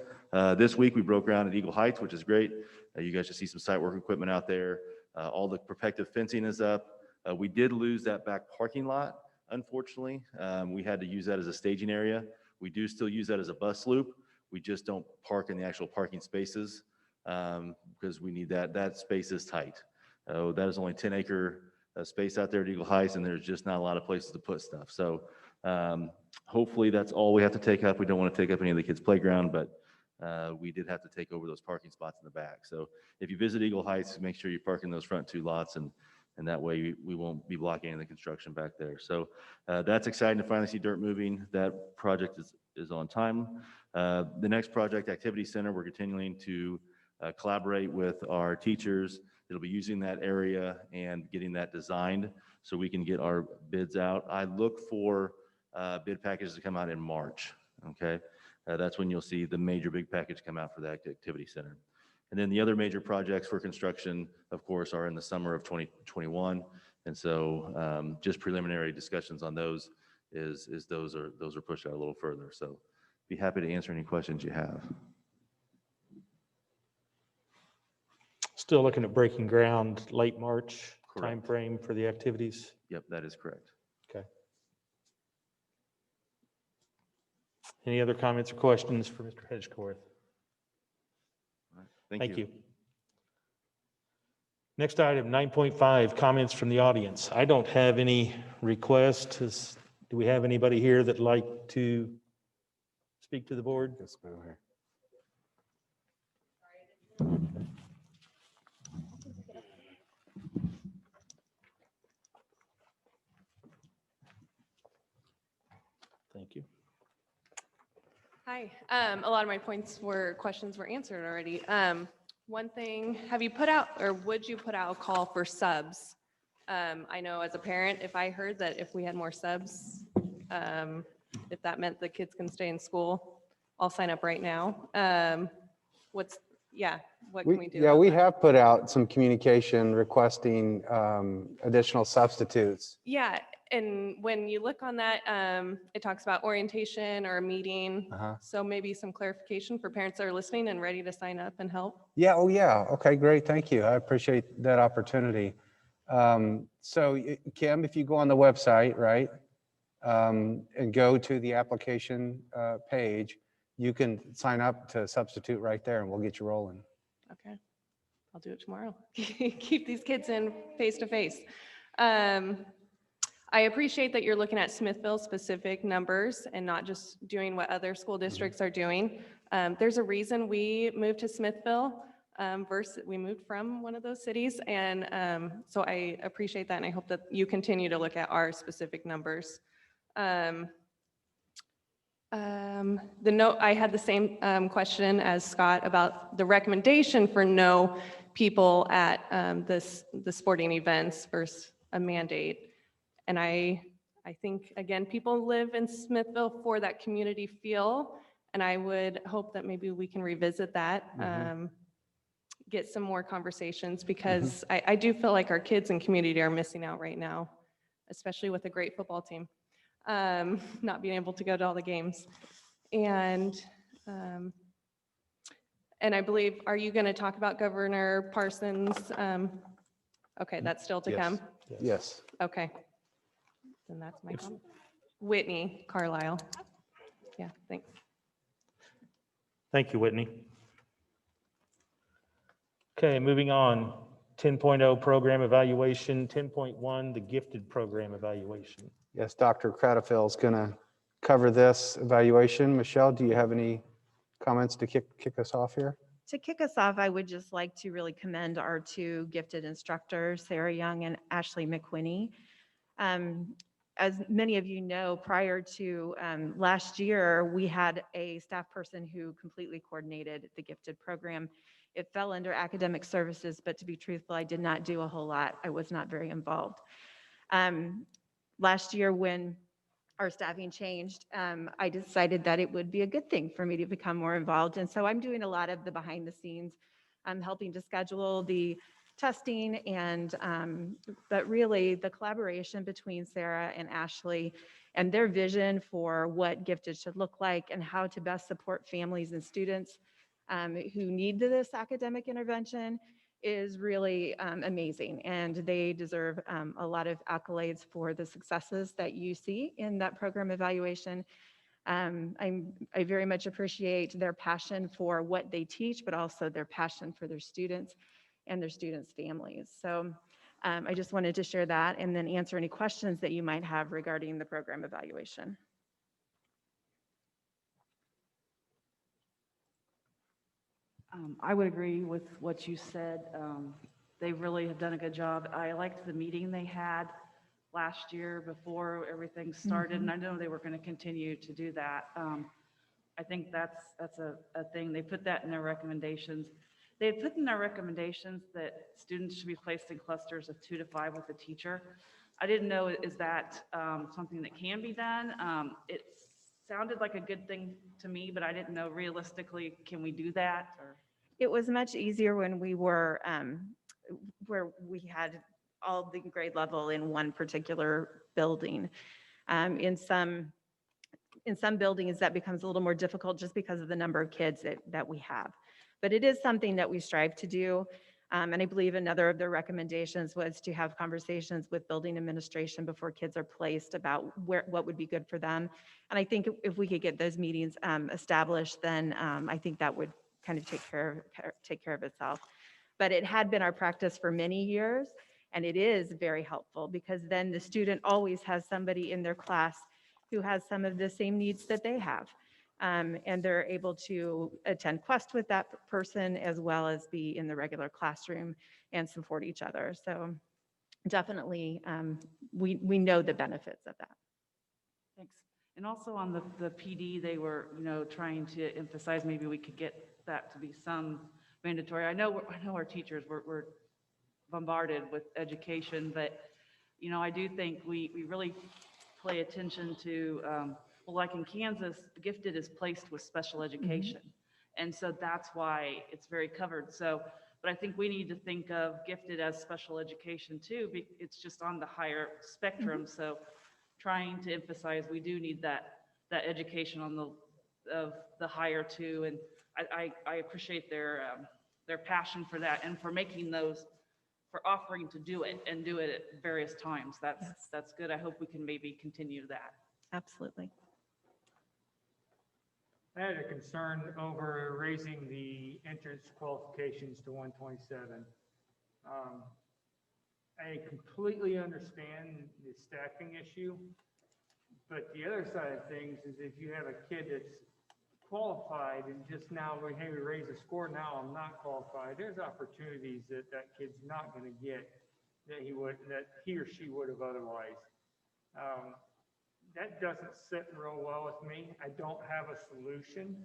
this week we broke ground at Eagle Heights, which is great. You guys should see some site work equipment out there. All the protective fencing is up. We did lose that back parking lot, unfortunately. We had to use that as a staging area. We do still use that as a bus loop. We just don't park in the actual parking spaces because we need that. That space is tight. That is only 10-acre space out there at Eagle Heights, and there's just not a lot of places to put stuff. So hopefully that's all we have to take up. We don't want to take up any of the kids' playground, but we did have to take over those parking spots in the back. So if you visit Eagle Heights, make sure you park in those front 2 lots, and that way we won't be blocking any of the construction back there. So that's exciting to finally see dirt moving. That project is on time. The next project, Activity Center, we're continuing to collaborate with our teachers. It'll be using that area and getting that designed so we can get our bids out. I look for bid packages to come out in March, okay? That's when you'll see the major big package come out for that Activity Center. And then the other major projects for construction, of course, are in the summer of 2021. And so just preliminary discussions on those is those are pushed out a little further. So be happy to answer any questions you have. Still looking at breaking ground late March Correct. timeframe for the activities? Yep, that is correct. Okay. Any other comments or questions for Mr. Hedgecorth? All right. Thank you. Next item, 9.5, comments from the audience. I don't have any requests. Do we have anybody here that'd like to speak to the board? Yes, go ahead. Thank you. Hi. A lot of my questions were answered already. One thing, have you put out, or would you put out a call for subs? I know as a parent, if I heard that if we had more subs, if that meant the kids can stay in school, I'll sign up right now. What can we do? Yeah, about we that? have put out some communication requesting additional substitutes. Yeah, and when you look on that, it talks about orientation or a meeting. So maybe some clarification for parents that are listening and ready to sign up and help. Yeah, oh yeah, okay, great, thank you. I appreciate that opportunity. So Kim, if you go on the website, right, and go to the application page, you can sign up to substitute right there and we'll get you rolling. Okay, I'll do it tomorrow. Keep these kids in face to face. I appreciate that you're looking at Smithville specific numbers and not just doing what other school districts are doing. There's a reason we moved to Smithville versus we moved from one of those cities. And so I appreciate that. And I hope that you continue to look at our specific numbers. The note, I had the same question as Scott about the recommendation for no people at the sporting events versus a mandate. And I think, again, people live in Smithville for that community feel, and I would hope that maybe we can revisit that, get some more conversations, because I do feel like our kids and community are missing out right now, especially with a great football team, not being able to go to all the games. And I believe, are you going to talk about Governor Parsons? Okay, that's still to Yes. come? Yes. Okay. Then that's my comment. Whitney Carlisle. Yeah, thanks. Thank you, Whitney. Okay, moving on. 10.0 program evaluation, 10.1, the gifted program evaluation. Yes, Dr. Cradafil is going to cover this evaluation. Michelle, do you have any comments to kick us off here? To kick us off, I would just like to really commend our two gifted instructors, Sarah Young and Ashley McQuinney. As many of you know, prior to last year, we had a staff person who completely coordinated the gifted program. It fell under academic services, but to be truthful, I did not do a whole lot. I was not very involved. Last year, when our staffing changed, I decided that it would be a good thing for me to become more involved. And so I'm doing a lot of the behind the scenes. I'm helping to schedule the testing and, but really the collaboration between Sarah and Ashley and their vision for what gifted should look like and how to best support families and students who need this academic intervention is really amazing, and they deserve a lot of accolades for the successes that you see in that program evaluation. I very much appreciate their passion for what they teach, but also their passion for their students and their students' families. So I just wanted to share that and then answer any questions that you might have regarding the program evaluation. I would agree with what you said. They really have done a good job. I liked the meeting they had last year before everything started, and I know they were going to continue to do that. I think that's a thing. They put that in their recommendations. They had put in their recommendations that students should be placed in clusters of 2 to 5 with a teacher. I didn't know, is that something that can be done? It sounded like a good thing to me, but I didn't know realistically, can we do that? Or It was much easier when we were, where we had all the grade level in one particular building. In some buildings, that becomes a little more difficult just because of the number of kids that we have. But it is something that we strive to do. And I believe another of their recommendations was to have conversations with building administration before kids are placed about what would be good for them. And I think if we could get those meetings established, then I think that would kind of take care of itself. But it had been our practice for many years, and it is very helpful because then the student always has somebody in their class who has some of the same needs that they have. And they're able to attend Quest with that person as well as be in the regular classroom and support each other. So definitely, we know the benefits of that. Thanks. And also on the PD, they were, trying to emphasize maybe we could get that to be some mandatory. I know our teachers were bombarded with education, but, I do think we really pay attention to, well, like in Kansas, gifted is placed with special education. And so that's why it's very covered. So, but I think we need to think of gifted as special education too. It's just on the higher spectrum. So trying to emphasize we do need that education on the higher two. And I appreciate their passion for that and for making those, for offering to do it and do it at various times. That's good. I hope we can maybe continue that. Absolutely. I had a concern over raising the entrance qualifications to 127. I completely understand the staffing issue, but the other side of things is if you have a kid that's qualified and just now, hey, we raise the score, now I'm not qualified, there's opportunities that kid's not going to get that he or she would have otherwise. That doesn't sit real well with me. I don't have a solution,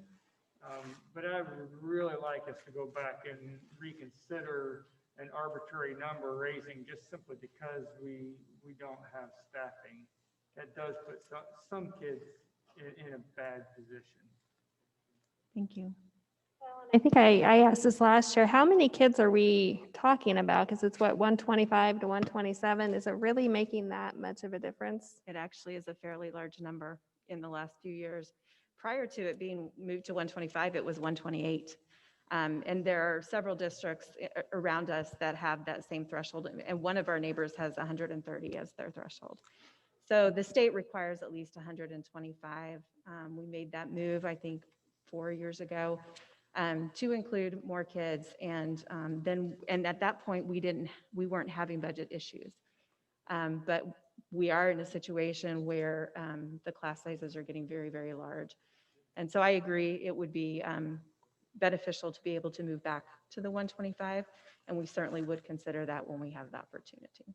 but I would really like us to go back and reconsider an arbitrary number raising just simply because we don't have staffing. That does put some kids in a bad position. Thank you. I think I asked this last year, how many kids are we talking about? Because it's what, 125 to 127? Is it really making that much of a difference? It actually is a fairly large number in the last few years. Prior to it being moved to 125, it was 128. And there are several districts around us that have that same threshold. And one of our neighbors has 130 as their threshold. So the state requires at least 125. We made that move, I think, 4 years ago. To include more kids, and at that point we weren't having budget issues, but we are in a situation where the class sizes are getting very, very large, and so I agree it would be beneficial to be able to move back to the 125, and we certainly would consider that when we have the opportunity.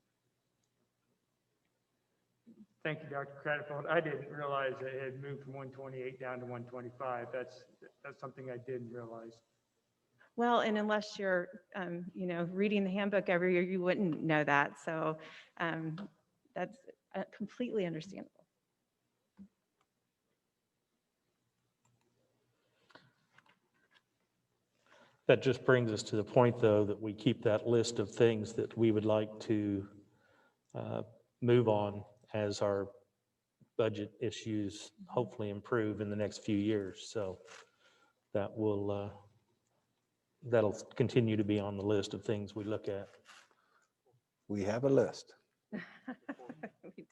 Thank you, Dr. Cradfield. I didn't realize it had moved from 128 down to 125. That's something I didn't realize. Well, and unless you're, reading the handbook every year, you wouldn't know that. So that's completely understandable. That just brings us to the point, though, that we keep that list of things that we would like to move on as our budget issues hopefully improve in the next few years. So that will that'll continue to be on the list of things we look at. We have a list. We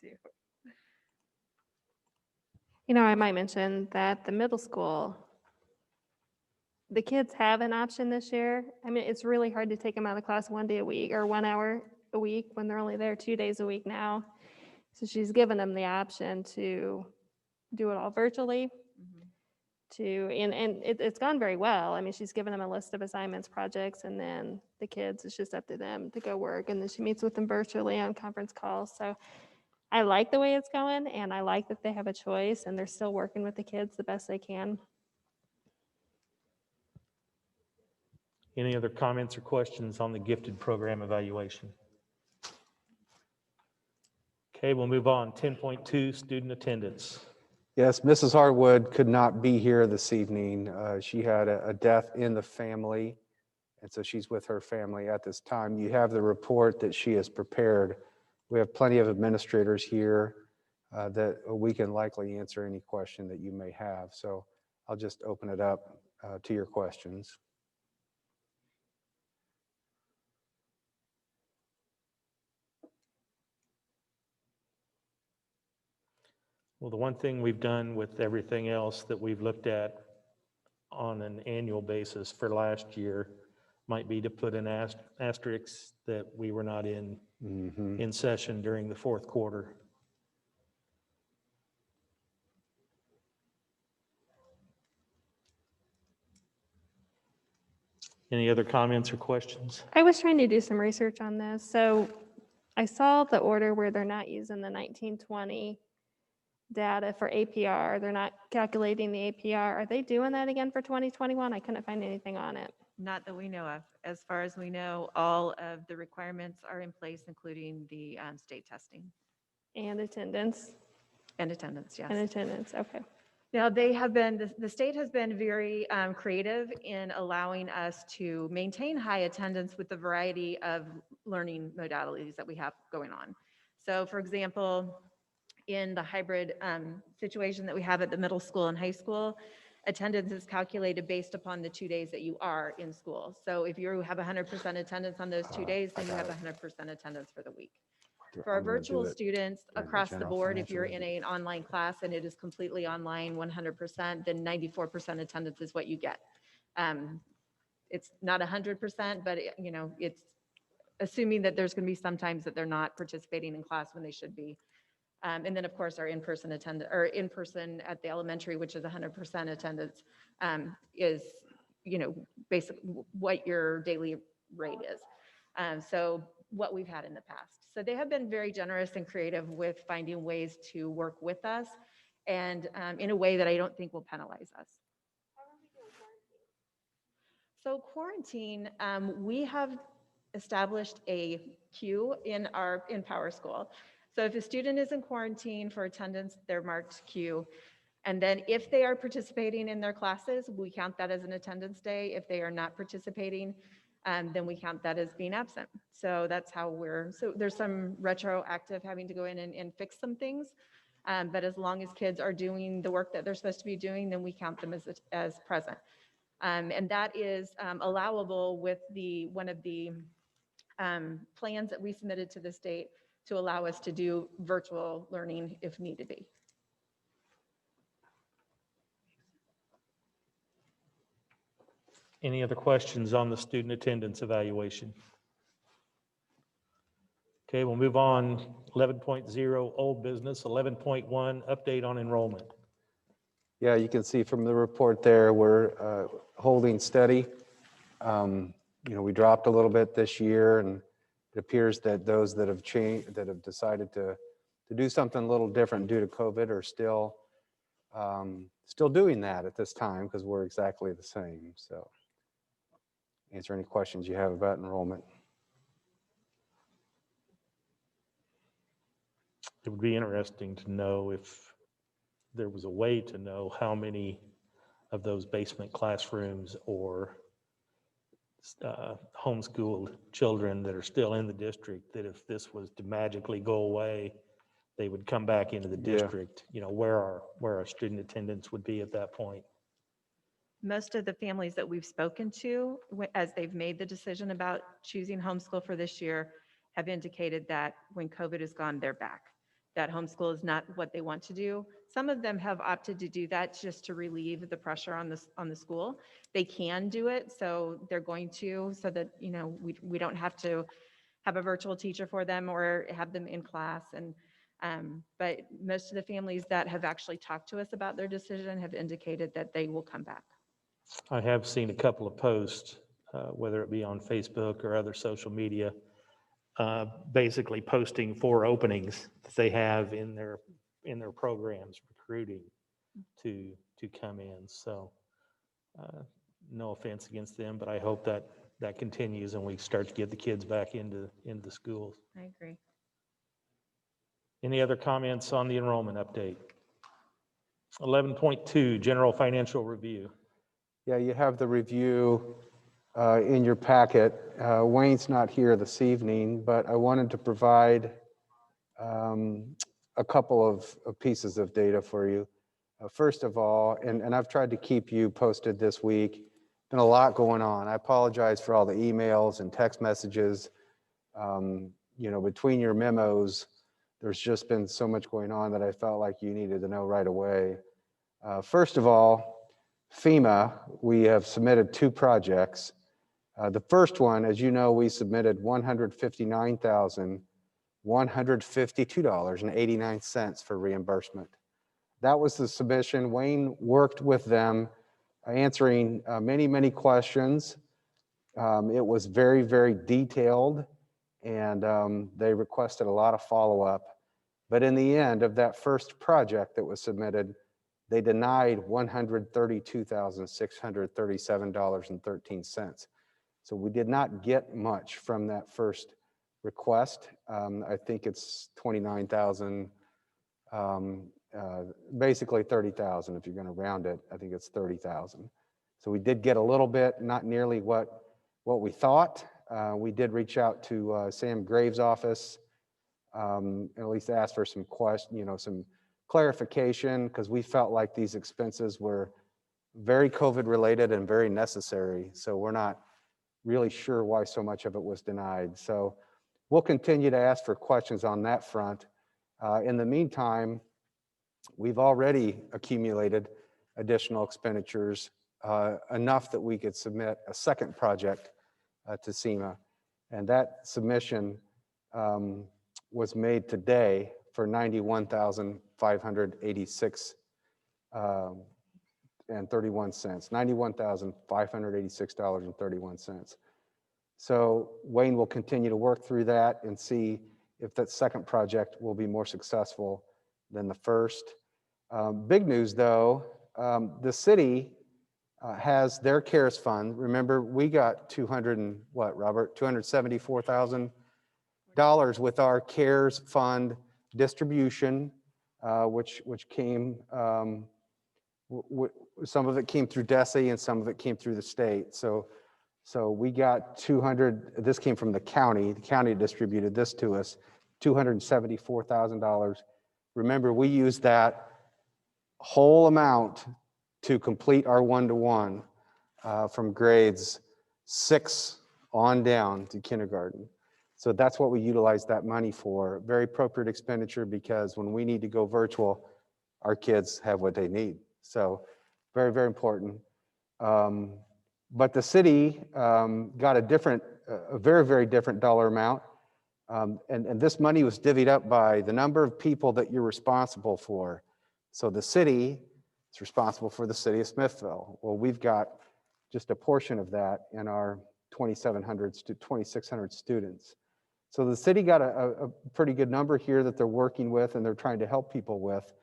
do. I might mention that the middle school, the kids have an option this year. I mean, it's really hard to take them out of class 1 day a week or 1 hour a week when they're only there 2 days a week now. So she's given them the option to do it all virtually. It's gone very well. I mean, she's given them a list of assignments, projects, and then the kids, it's just up to them to go work. And then she meets with them virtually on conference calls. So I like the way it's going, and I like that they have a choice and they're still working with the kids the best they can. Any other comments or questions on the gifted program evaluation? Okay, we'll move on. 10.2, student attendance. Yes, Mrs. Harwood could not be here this evening. She had a death in the family And so she's with her family at this time. You have the report that she has prepared. We have plenty of administrators here that we can likely answer any question that you may have. So I'll just open it up to your questions. Well, the one thing we've done with everything else that we've looked at on an annual basis for last year might be to put an asterisk that we were not in session during the fourth quarter. Any other comments or questions? I was trying to do some research on this. So I saw the order where they're not using the 1920 data for APR. They're not calculating the APR. Are they doing that again for 2021? I couldn't find anything on it. Not that we know of. As far as we know, all of the requirements are in place, including the state testing And attendance. and attendance, yes. And attendance, okay. Now, they have been, the state has been very creative in allowing us to maintain high attendance with the variety of learning modalities that we have going on. So for example, in the hybrid situation that we have at the middle school and high school, attendance is calculated based upon the 2 days that you are in school. So if you have 100% attendance on those 2 days, then you have 100% attendance for the week. For our virtual students across the board, if you're in an online class and it is completely online 100%, then 94% attendance is what you get. It's not 100%, but it's assuming that there's going to be some times that they're not participating in class when they should be. And then of course our in-person attendance, or in-person at the elementary, which is 100% attendance, is basically what your daily rate is. So what we've had in the past. So they have been very generous and creative with finding ways to work with us, and in a way that I don't think will penalize us. So quarantine, we have established a queue in Power School. So if a student is in quarantine for attendance, they're marked Q. And then if they are participating in their classes, we count that as an attendance day. If they are not participating, then we count that as being absent. So that's how so there's some retroactive having to go in and fix some things. But as long as kids are doing the work that they're supposed to be doing, then we count them as present. And that is allowable with one of the plans that we submitted to the state to allow us to do virtual learning if need be. Any other questions on the student attendance evaluation? Okay, we'll move on. 11.0 old business, 11.1 update on enrollment. Yeah, you can see from the report there, we're holding steady. We dropped a little bit this year, and it appears that those that have changed, that have decided to do something a little different due to COVID are still doing that at this time, because we're exactly the same. So answer any questions you have about enrollment. It would be interesting to know if there was a way to know how many of those basement classrooms or homeschooled children that are still in the district, that if this was to magically go away, they would come back into the district, where our student attendance would be at that point. Most of the families that we've spoken to, as they've made the decision about choosing homeschool for this year, have indicated that when COVID is gone, they're back. That homeschool is not what they want to do. Some of them have opted to do that just to relieve the pressure on the school. They can do it, so they're going to, so that we don't have to have a virtual teacher for them or have them in class. And but most of the families that have actually talked to us about their decision have indicated that they will come back. I have seen a couple of posts, whether it be on Facebook or other social media, basically posting 4 openings that they have in their programs, recruiting to come in. So no offense against them, but I hope that continues and we start to get the kids back into the schools. I agree. Any other comments on the enrollment update? 11.2, general financial review. Yeah, you have the review in your packet. Wayne's not here this evening, but I wanted to provide a couple of pieces of data for you. First of all, and I've tried to keep you posted this week, been a lot going on. I apologize for all the emails and text messages. You know, between your memos, there's just been so much going on that I felt like you needed to know right away. First of all, FEMA, we have submitted 2 projects. The first one, as you know, we submitted $159,152.89 for reimbursement. That was the submission. Wayne worked with them, answering many, many questions. It was very, very detailed, and they requested a lot of follow-up. But in the end of that first project that was submitted, they denied $132,637.13. So we did not get much from that first request. I think it's 29,000, basically 30,000 if you're going to round it. I think it's 30,000. So we did get a little bit, not nearly what we thought. We did reach out to Sam Graves' office, and at least ask for some some clarification, because we felt like these expenses were very COVID related and very necessary. So we're not really sure why so much of it was denied. So we'll continue to ask for questions on that front. In the meantime, we've already accumulated additional expenditures, enough that we could submit a second project to SEMA. And that submission was made today for $91,586 and 31 cents, $91,586.31. So Wayne will continue to work through that and see if that second project will be more successful than the first. Big news though, the city has their CARES fund. Remember, we got $274,000 with our CARES fund distribution, which came, some of it came through DESE and some of it came through the state. So we got this came from the county. The county distributed this to us, $274,000. Remember, we used that whole amount to complete our one-to-one from grades 6 on down to kindergarten. So that's what we utilized that money for. Very appropriate expenditure, because when we need to go virtual, our kids have what they need. So very, very important. But the city got a very, very different dollar amount. And this money was divvied up by the number of people that you're responsible for. So the city is responsible for the city of Smithville. Well, we've got just a portion of that in our 2,600 students. So the city got a pretty good number here that they're working with and they're trying to help people with.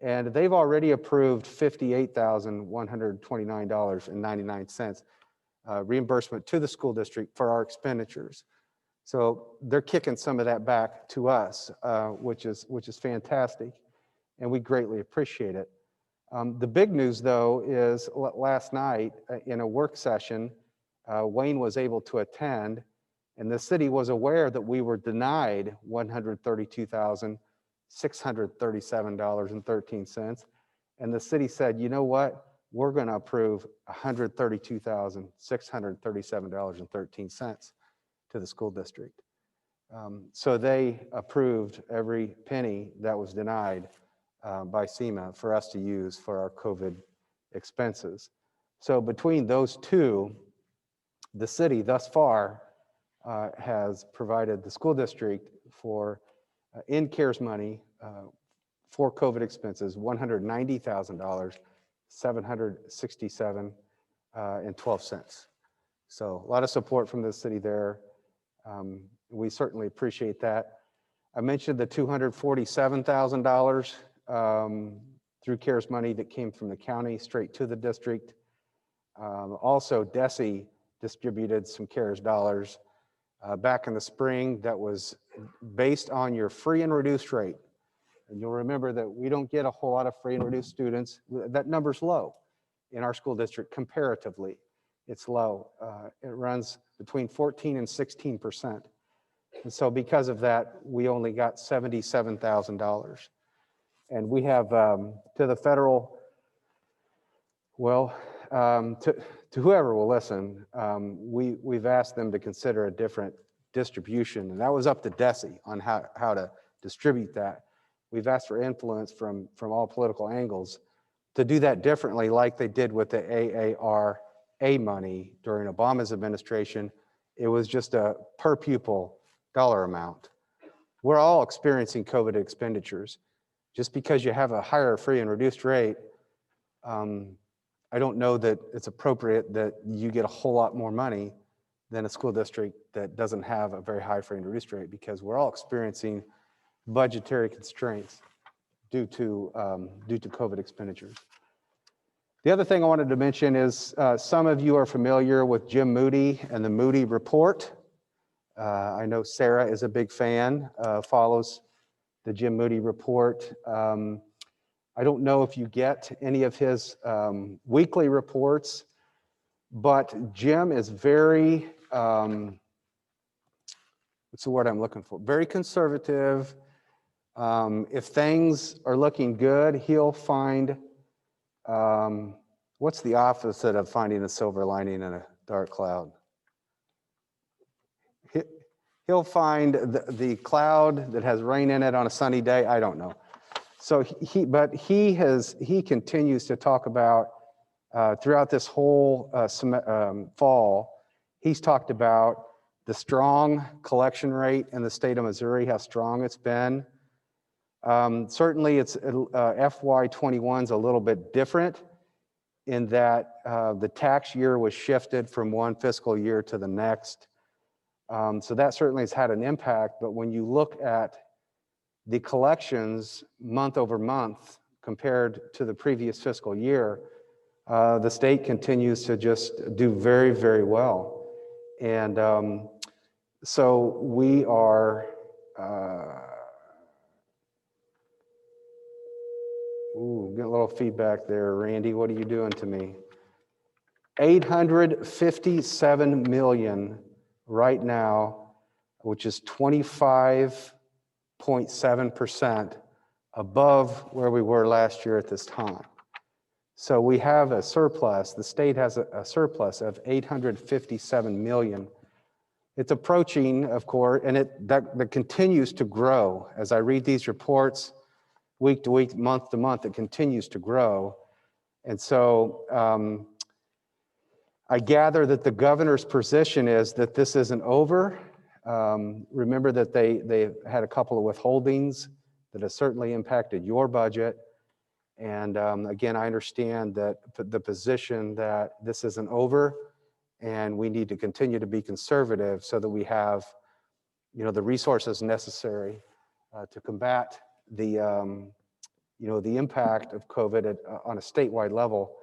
And they've already approved $58,129.99 reimbursement to the school district for our expenditures. So they're kicking some of that back to us, which is fantastic, and we greatly appreciate it. The big news, though, is last night in a work session, Wayne was able to attend, and the city was aware that we were denied $132,637.13. And the city said, you know what? We're going to approve $132,637.13 to the school district. So they approved every penny that was denied by SEMA for us to use for our COVID expenses. So between those two, the city thus far has provided the school district for in CARES money for COVID expenses, $190,000, $767.12. So a lot of support from the city there. We certainly appreciate that. I mentioned the $247,000 through CARES money that came from the county straight to the district. Also, DESE distributed some CARES dollars back in the spring that was based on your free and reduced rate. And you'll remember that we don't get a whole lot of free and reduced students. That number's low in our school district comparatively. it's low. It runs between 14 and 16%. And so because of that, we only got $77,000. And we have to the federal, well, to whoever will listen, we've asked them to consider a different distribution, and that was up to DESE on how to distribute that. We've asked for influence from all political angles to do that differently, like they did with the AARA money during Obama's administration. It was just a per pupil dollar amount. We're all experiencing COVID expenditures. Just because you have a higher free and reduced rate, I don't know that it's appropriate that you get a whole lot more money than a school district that doesn't have a very high free and reduced rate, because we're all experiencing budgetary constraints due to COVID expenditures. The other thing I wanted to mention is some of you are familiar with Jim Moody and the Moody Report. I know Sarah is a big fan, follows the Jim Moody Report. I don't know if you get any of his weekly reports, but Jim is very, what's the word I'm looking for? Very conservative. If things are looking good, he'll find, what's the opposite of finding a silver lining in a dark cloud? He'll find the cloud that has rain in it on a sunny day. I don't know. So he continues to talk about throughout this whole fall. He's talked about the strong collection rate in the state of Missouri, how strong it's been. Certainly, it's FY21 is a little bit different in that the tax year was shifted from one fiscal year to the next. So that certainly has had an impact, but when you look at the collections month over month compared to the previous fiscal year, the state continues to just do very, very well. And so we are, get a little feedback there, Randy, what are you doing to me? 857 million right now, which is 25.7% above where we were last year at this time. So we have a surplus, the state has a surplus of 857 million. It's approaching, of course, and that continues to grow. As I read these reports, week to week, month to month, it continues to grow. And so I gather that the governor's position is that this isn't over. Remember that they had a couple of withholdings that have certainly impacted your budget. And again, I understand that the position that this isn't over and we need to continue to be conservative so that we have, the resources necessary to combat the impact of COVID on a statewide level.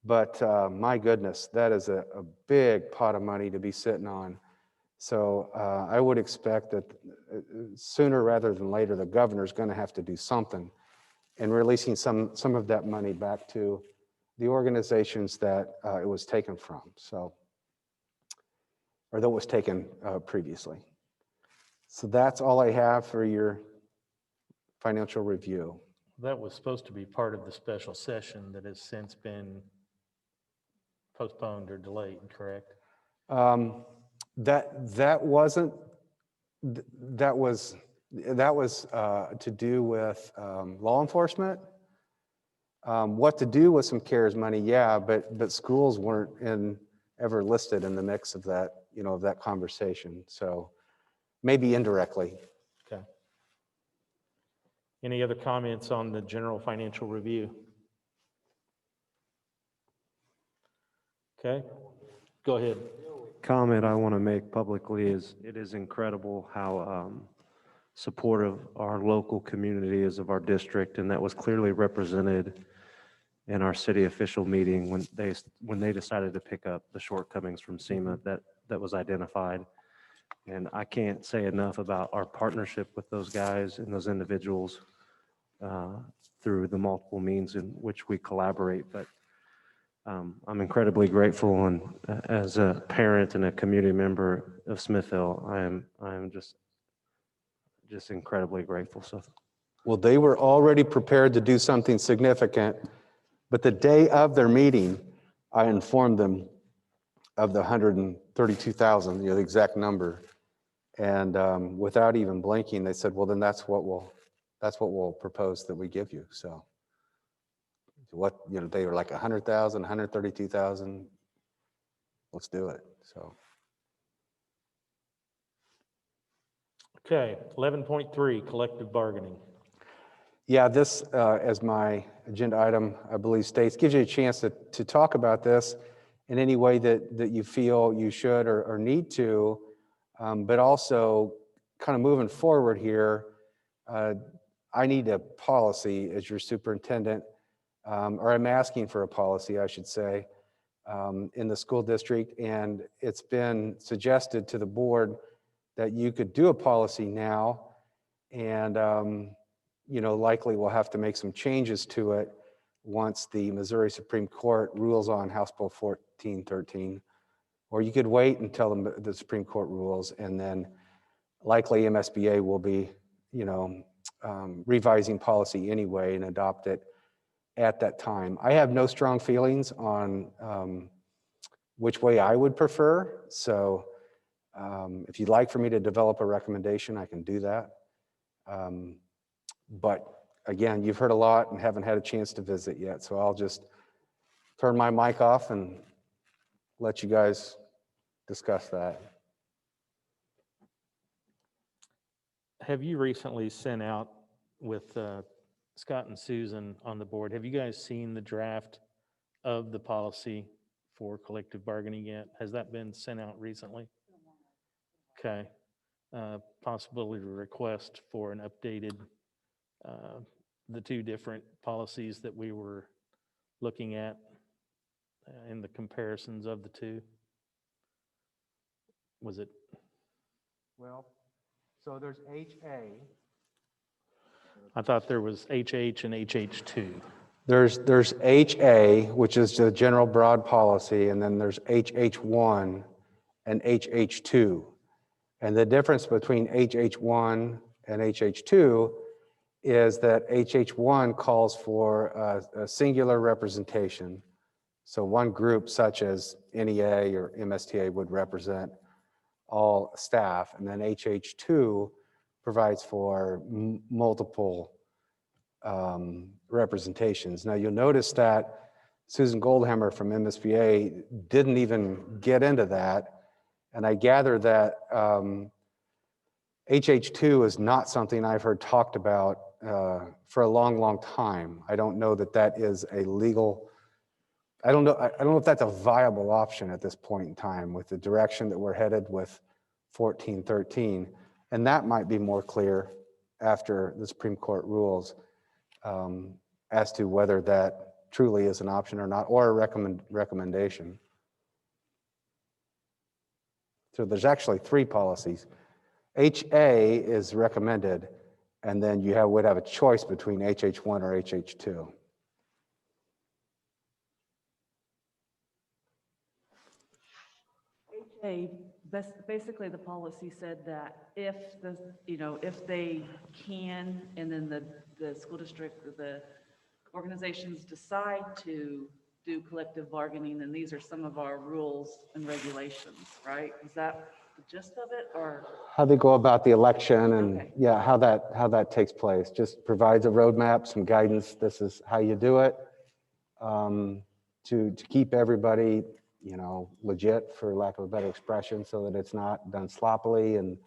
But my goodness, that is a big pot of money to be sitting on. So I would expect that sooner rather than later, the governor's going to have to do something in releasing some of that money back to the organizations that it was taken from. So, or that was taken previously. So that's all I have for your financial review. That was supposed to be part of the special session that has since been postponed or delayed, correct? That was to do with law enforcement. What to do with some CARES money, yeah, but schools weren't ever listed in the mix of that, of that conversation. So maybe indirectly. Okay. Any other comments on the general financial review? Okay, go ahead. Comment I want to make publicly is it is incredible how supportive our local community is of our district, and that was clearly represented in our city official meeting when they decided to pick up the shortcomings from SEMA that was identified. And I can't say enough about our partnership with those guys and those individuals through the multiple means in which we collaborate. But I'm incredibly grateful, and as a parent and a community member of Smithville, I am just incredibly grateful. So Well, they were already prepared to do something significant, but the day of their meeting, I informed them of the 132,000, the exact number. And without even blinking, they said, well, then that's what we'll propose that we give you. So what, they were like 100,000, 132,000. Let's do it. So. Okay, 11.3, collective bargaining. Yeah, this, as my agenda item, I believe states, gives you a chance to talk about this in any way that you feel you should or need to, but also kind of moving forward here, I need a policy as your superintendent, or I'm asking for a policy, I should say, in the school district, and it's been suggested to the board that you could do a policy now, and likely we'll have to make some changes to it once the Missouri Supreme Court rules on House Bill 1413. Or you could wait until the Supreme Court rules, and then likely MSBA will be, revising policy anyway and adopt it at that time. I have no strong feelings on which way I would prefer. So if you'd like for me to develop a recommendation, I can do that. But again, you've heard a lot and haven't had a chance to visit yet. So I'll just turn my mic off and let you guys discuss that. Have you recently sent out with Scott and Susan on the board, have you guys seen the draft of the policy for collective bargaining yet? Has that been sent out recently? Okay. Possibility to request for an updated, the two different policies that we were looking at in the comparisons of the two. Was it? Well, so there's HA. I thought there was HH and HH2. There's HA, which is the general broad policy, and then there's HH1 and HH2. And the difference between HH1 and HH2 is that HH1 calls for a singular representation. So one group such as NEA or MSTA would represent all staff, and then HH2 provides for multiple representations. Now you'll notice that Susan Goldhammer from MSBA didn't even get into that, and I gather that HH2 is not something I've heard talked about for a long time. I don't know that that is a legal, I don't know if that's a viable option at this point in time with the direction that we're headed with 1413. And that might be more clear after the Supreme Court rules as to whether that truly is an option or not, or a recommendation. So there's actually three policies. HA is recommended, and then you would have a choice between HH1 or HH2. HA, basically the policy said that if if they can, and then the school district, the organizations decide to do collective bargaining, then these are some of our rules and regulations, right? Is that the gist of it, or? How they go about the election and Okay. yeah, how that takes place. Just provides a roadmap, some guidance. This is how you do it to keep everybody, legit, for lack of a better expression, so that it's not done sloppily and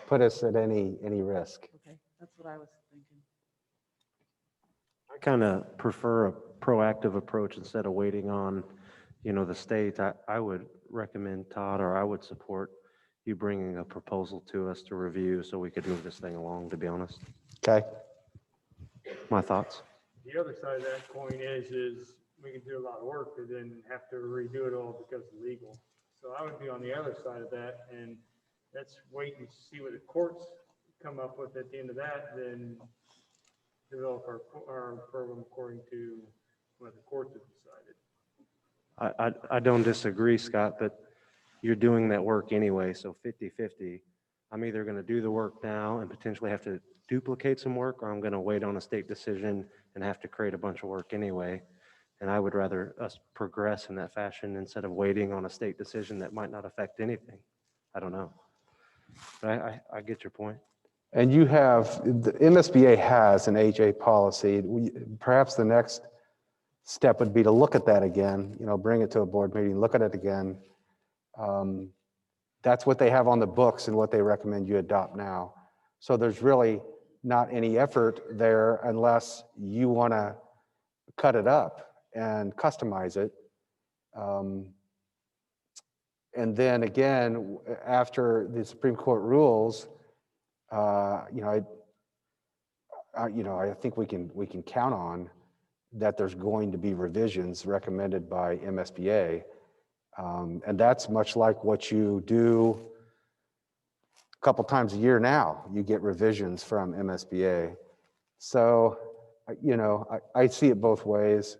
put us at any risk. Okay, that's what I was thinking. I kind of prefer a proactive approach instead of waiting on, the state. I would recommend, Todd, or I would support you bringing a proposal to us to review so we could move this thing along, to be honest. Okay. My thoughts. The other side of that coin is we can do a lot of work and then have to redo it all because of legal. So I would be on the other side of that, and let's wait and see what the courts come up with at the end of that, then develop our program according to what the courts have decided. I don't disagree, Scott, but you're doing that work anyway, so 50/50. I'm either going to do the work now and potentially have to duplicate some work, or I'm going to wait on a state decision and have to create a bunch of work anyway. And I would rather us progress in that fashion instead of waiting on a state decision that might not affect anything. I don't know. But I get your point. And you have, the MSBA has an HA policy. Perhaps the next step would be to look at that again, bring it to a board meeting, look at it again. That's what they have on the books and what they recommend you adopt now. So there's really not any effort there unless you want to cut it up and customize it. And then again, after the Supreme Court rules, I think we can count on that there's going to be revisions recommended by MSBA. And that's much like what you do a couple times a year now. You get revisions from MSBA. So, I see it both ways.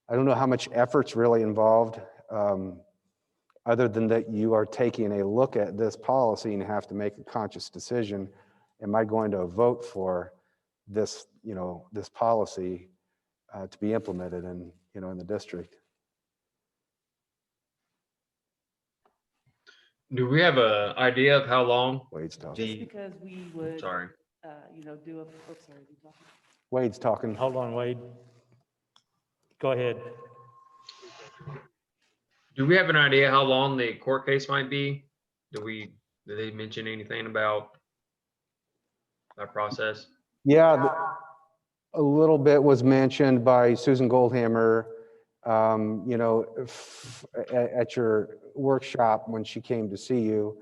I don't know how much effort's really involved, other than that you are taking a look at this policy and have to make a conscious decision. Am I going to vote for this, this policy to be implemented in the district? Do we have an idea of how long? Wade's talking. Just because we would, Sorry. do a, oh, sorry. you talking? Wade's talking. Hold on, Wade. Go ahead. Do we have an idea how long the court case might be? Did they mention anything about that process? Yeah, a little bit was mentioned by Susan Goldhammer, at your workshop when she came to see you.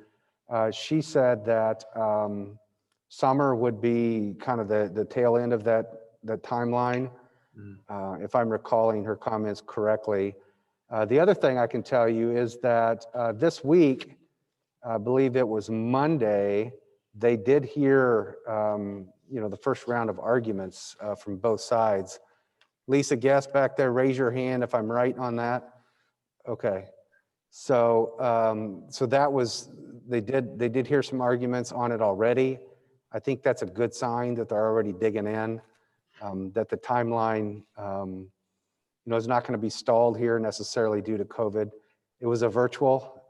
She said that summer would be kind of the tail end of that timeline, if I'm recalling her comments correctly. The other thing I can tell you is that this week, I believe it was Monday, they did hear the first round of arguments from both sides. Lisa Guest back there, raise your hand if I'm right on that. Okay. So so that was, they did hear some arguments on it already. I think that's a good sign that they're already digging in, that the timeline is not going to be stalled here necessarily due to COVID. It was a virtual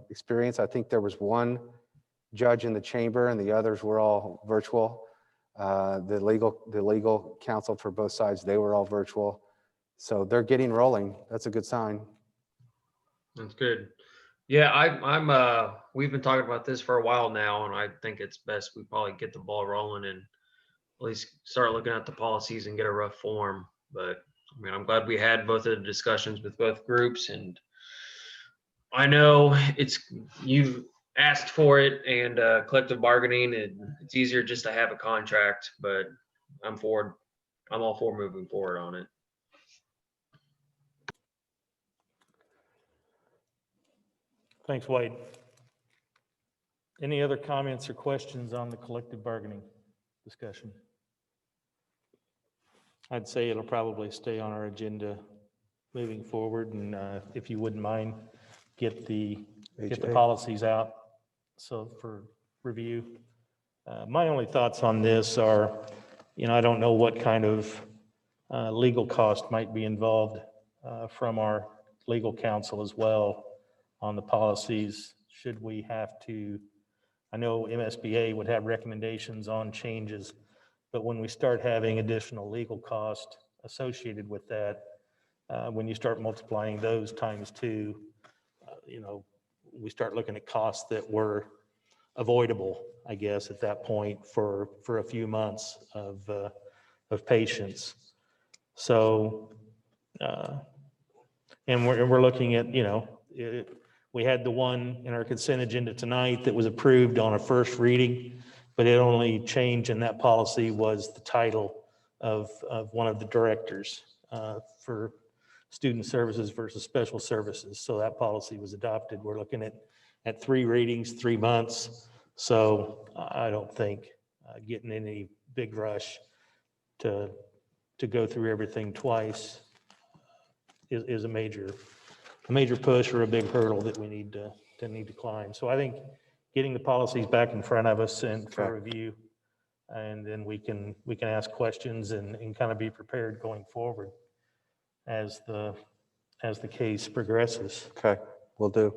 experience. I think there was one judge in the chamber and the others were all virtual. The legal counsel for both sides, they were all virtual. So they're getting rolling. That's a good sign. That's good. Yeah, we've been talking about this for a while now, and I think it's best we probably get the ball rolling and at least start looking at the policies and get a rough form. But I mean, I'm glad we had both of the discussions with both groups, and I know you've asked for it and collective bargaining, and it's easier just to have a contract, but I'm all for moving forward on it. Thanks, Wade. Any other comments or questions on the collective bargaining discussion? I'd say it'll probably stay on our agenda moving forward, and if you wouldn't mind, get the policies out for review. My only thoughts on this are, I don't know what kind of legal cost might be involved from our legal counsel as well on the policies. Should we have to, I know MSBA would have recommendations on changes, but when we start having additional legal cost associated with that, when you start multiplying those times two, we start looking at costs that were avoidable, I guess, at that point for a few months of patience. So, and we're looking at, we had the one in our consent agenda tonight that was approved on a first reading, but it only change in that policy was the title of one of the directors for student services versus special services. So that policy was adopted. We're looking at 3 readings, 3 months. So I don't think getting any big rush to go through everything twice is a major a major push or a big hurdle that we need to climb. So I think getting the policies back in front of us and for Okay. review, and then we can ask questions and kind of be prepared going forward as the case progresses. Okay, will do.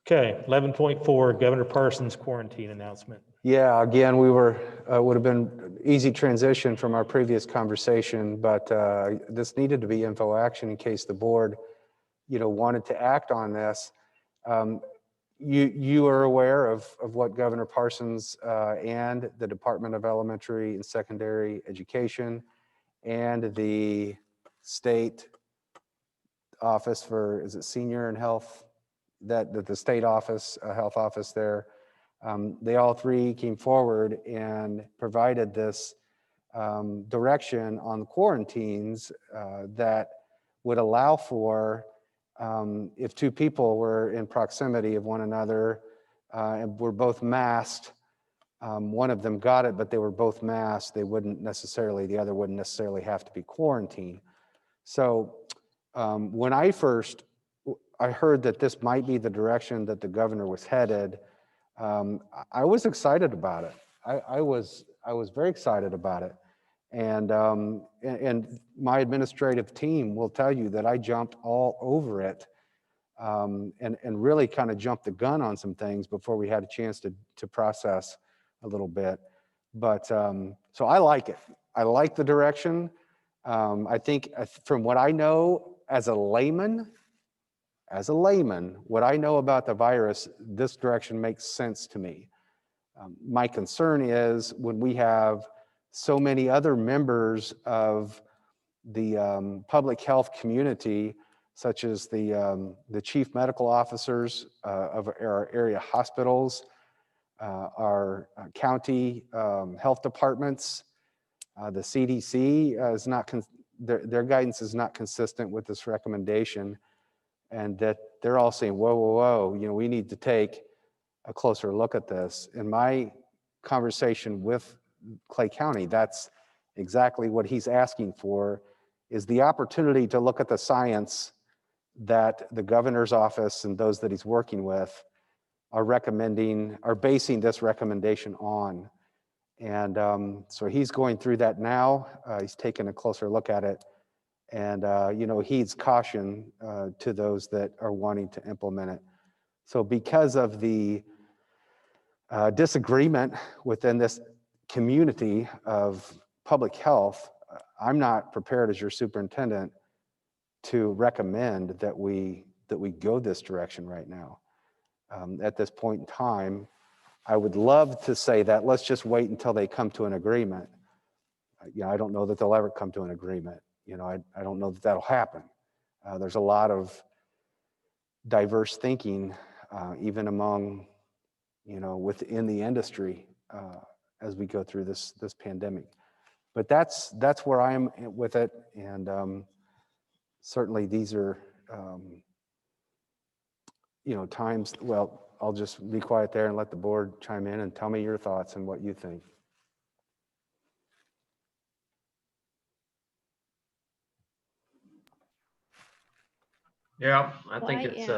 Okay, 11.4, Governor Parsons' quarantine announcement. Yeah, again, would have been easy transition from our previous conversation, but this needed to be info action in case the board, wanted to act on this. You are aware of what Governor Parsons and the Department of Elementary and Secondary Education and the state office for, is it senior and health, that the state office, health office there, they all three came forward and provided this direction on the quarantines that would allow for, if two people were in proximity of one another and were both masked, one of them got it, but they were both masked, the other wouldn't necessarily have to be quarantined. So when I heard that this might be the direction that the governor was headed, I was excited about it. I was very excited about it. And my administrative team will tell you that I jumped all over it and really kind of jumped the gun on some things before we had a chance to process a little bit. But so I like it. I like the direction. I think from what I know as a layman, what I know about the virus, this direction makes sense to me. My concern is when we have so many other members of the public health community, such as the chief medical officers of our area hospitals, our county health departments, the CDC is not, their guidance is not consistent with this recommendation, and that they're all saying, whoa, whoa, whoa, we need to take a closer look at this. In my conversation with Clay County, that's exactly what he's asking for, is the opportunity to look at the science that the governor's office and those that he's working with are basing this recommendation on. And so he's going through that now. He's taking a closer look at it. And, heeds caution to those that are wanting to implement it. So because of the disagreement within this community of public health, I'm not prepared as your superintendent to recommend that we go this direction right now. At this point in time, I would love to say that let's just wait until they come to an agreement. I don't know that they'll ever come to an agreement. I don't know that that'll happen. There's a lot of diverse thinking, even among, within the industry as we go through this pandemic. But that's where I am with it. And certainly these are, times, well, I'll just be quiet there and let the board chime in and tell me your thoughts and what you think. Yeah, I Well, think it's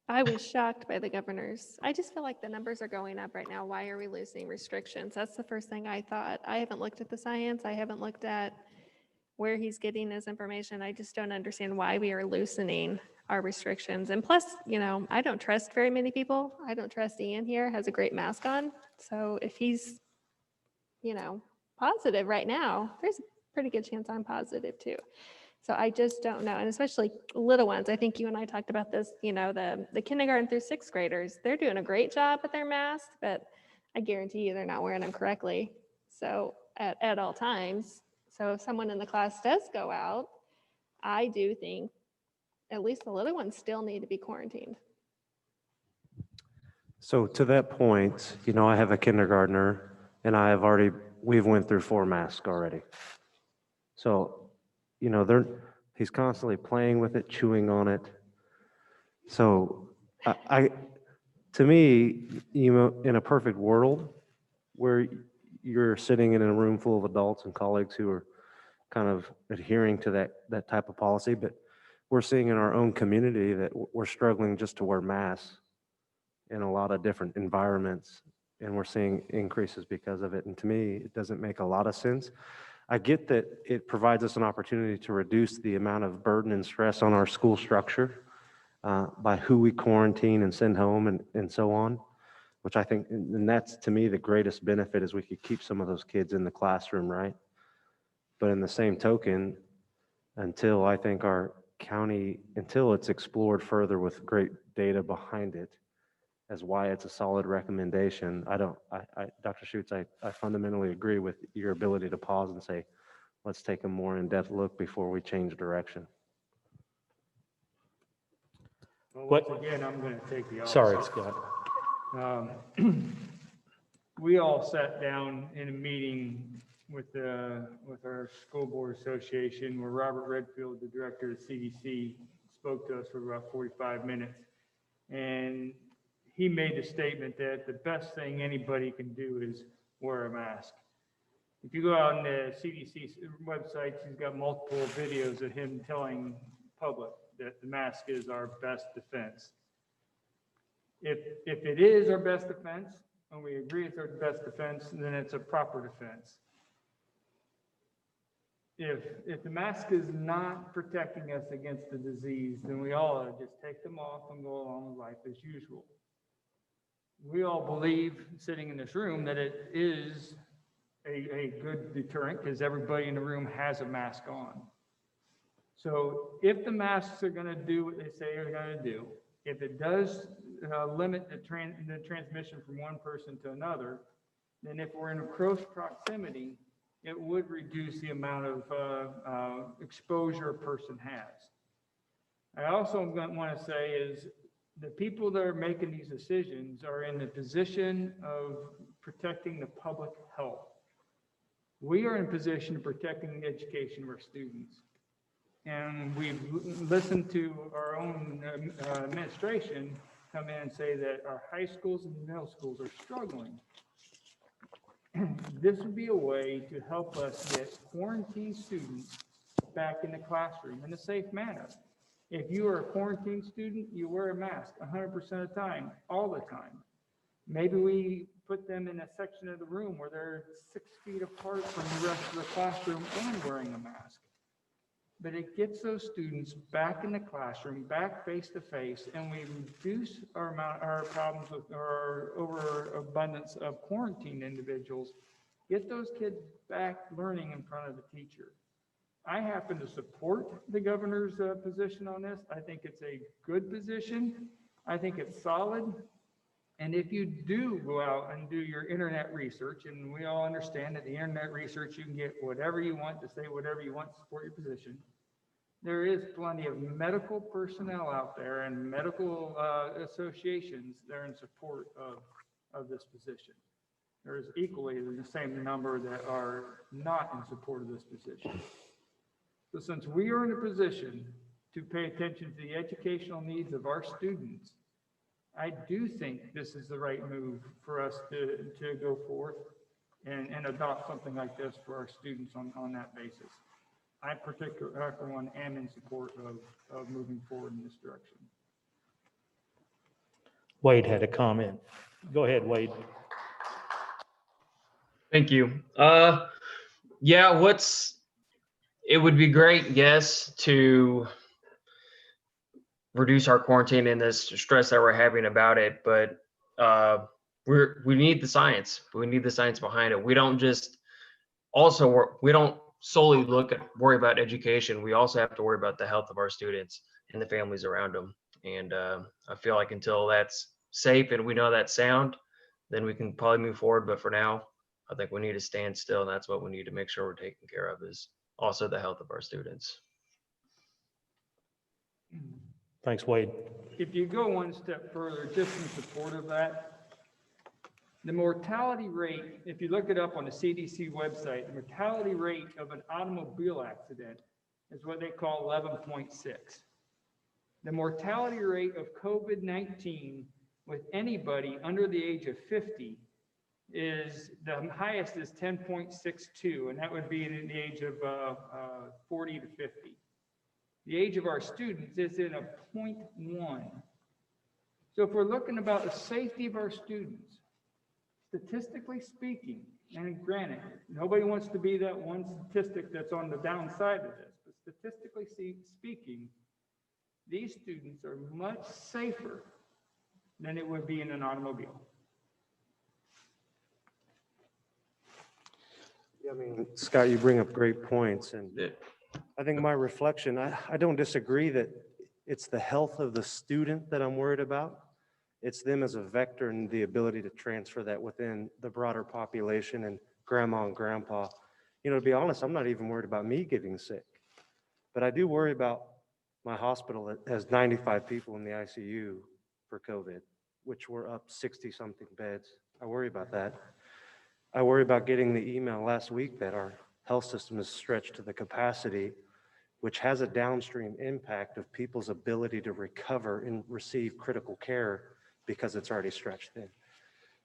I was shocked by the governors. I just feel like the numbers are going up right now. Why are we losing restrictions? That's the first thing I thought. I haven't looked at the science. I haven't looked at where he's getting his information. I just don't understand why we are loosening our restrictions. And plus, I don't trust very many people. I don't trust Ian here, has a great mask on. So if he's, positive right now, there's a pretty good chance I'm positive too. So I just don't know. And especially little ones. I think you and I talked about this, the kindergarten through sixth graders, they're doing a great job with their masks, but I guarantee you they're not wearing them correctly. So at all times. So if someone in the class does go out, I do think at least the little ones still need to be quarantined. So to that point, I have a kindergartner and we've went through 4 masks already. So, he's constantly playing with it, chewing on it. So to me, in a perfect world where you're sitting in a room full of adults and colleagues who are kind of adhering to that type of policy, but we're seeing in our own community that we're struggling just to wear masks in a lot of different environments, and we're seeing increases because of it. And to me, it doesn't make a lot of sense. I get that it provides us an opportunity to reduce the amount of burden and stress on our school structure by who we quarantine and send home and so on, which I think, and that's to me the greatest benefit is we could keep some of those kids in the classroom, right? But in the same token, until I think our county, until it's explored further with great data behind it, as why it's a solid recommendation, Dr. Schutz, I fundamentally agree with your ability to pause and say, let's take a more in-depth look before we change direction. Well, What- once again, I'm going to take the Sorry, opposite. Scott. We all sat down in a meeting with our school board association where Robert Redfield, the director of CDC, spoke to us for about 45 minutes. And he made the statement that the best thing anybody can do is wear a mask. If you go out on the CDC website, he's got multiple videos of him telling public that the mask is our best defense. If it is our best defense, and we agree it's our best defense, then it's a proper defense. If the mask is not protecting us against the disease, then we all ought to just take them off and go along with life as usual. We all believe, sitting in this room, that it is a good deterrent because everybody in the room has a mask on. So if the masks are going to do what they say they're going to do, if it does limit the transmission from one person to another, then if we're in a close proximity, it would reduce the amount of exposure a person has. I also want to say is the people that are making these decisions are in the position of protecting the public health. We are in position of protecting the education of our students. And we've listened to our own administration come in and say that our high schools and middle schools are struggling. This would be a way to help us get quarantined students back in the classroom in a safe manner. If you are a quarantined student, you wear a mask 100% of the time, all the time. Maybe we put them in a section of the room where they're 6 feet apart from the rest of the classroom and wearing a mask. But it gets those students back in the classroom, back face to face, and we reduce our problems with our overabundance of quarantined individuals, get those kids back learning in front of the teacher. I happen to support the governor's position on this. I think it's a good position. I think it's solid. And if you do go out and do your internet research, and we all understand that the internet research, you can get whatever you want to say whatever you want to support your position. There is plenty of medical personnel out there and medical associations that are in support of this position. There is equally the same number that are not in support of this position. So since we are in a position to pay attention to the educational needs of our students, I do think this is the right move for us to go forth and adopt something like this for our students on that basis. I for one, am in support of moving forward in this direction. Wade had a comment. Go ahead, Wade. Thank you. Yeah, it would be great, yes, to reduce our quarantine and this stress that we're having about it, but we need the science. We need the science behind it. We don't solely worry about education. We also have to worry about the health of our students and the families around them. And I feel like until that's safe and we know that's sound, then we can probably move forward. But for now, I think we need to stand still, and that's what we need to make sure we're taking care of, is also the health of our students. Thanks, Wade. If you go one step further, just in support of that, the mortality rate, if you look it up on the CDC website, the mortality rate of an automobile accident is what they call 11.6. The mortality rate of COVID-19 with anybody under the age of 50 is, the highest is 10.62, and that would be in the age of 40 to 50. The age of our students is in a 0.1. So if we're looking about the safety of our students, statistically speaking, and granted, nobody wants to be that one statistic that's on the downside of this, but statistically speaking, these students are much safer than it would be in an automobile. Yeah, I mean, Scott, you bring up great points, and I think my reflection, I don't disagree that it's the health of the student that I'm worried about. It's them as a vector and the ability to transfer that within the broader population and grandma and grandpa. You know, to be honest, I'm not even worried about me getting sick, but I do worry about my hospital that has 95 people in the ICU for COVID, which were up 60-something beds. I worry about that. I worry about getting the email last week that our health system is stretched to the capacity, which has a downstream impact of people's ability to recover and receive critical care because it's already stretched thin.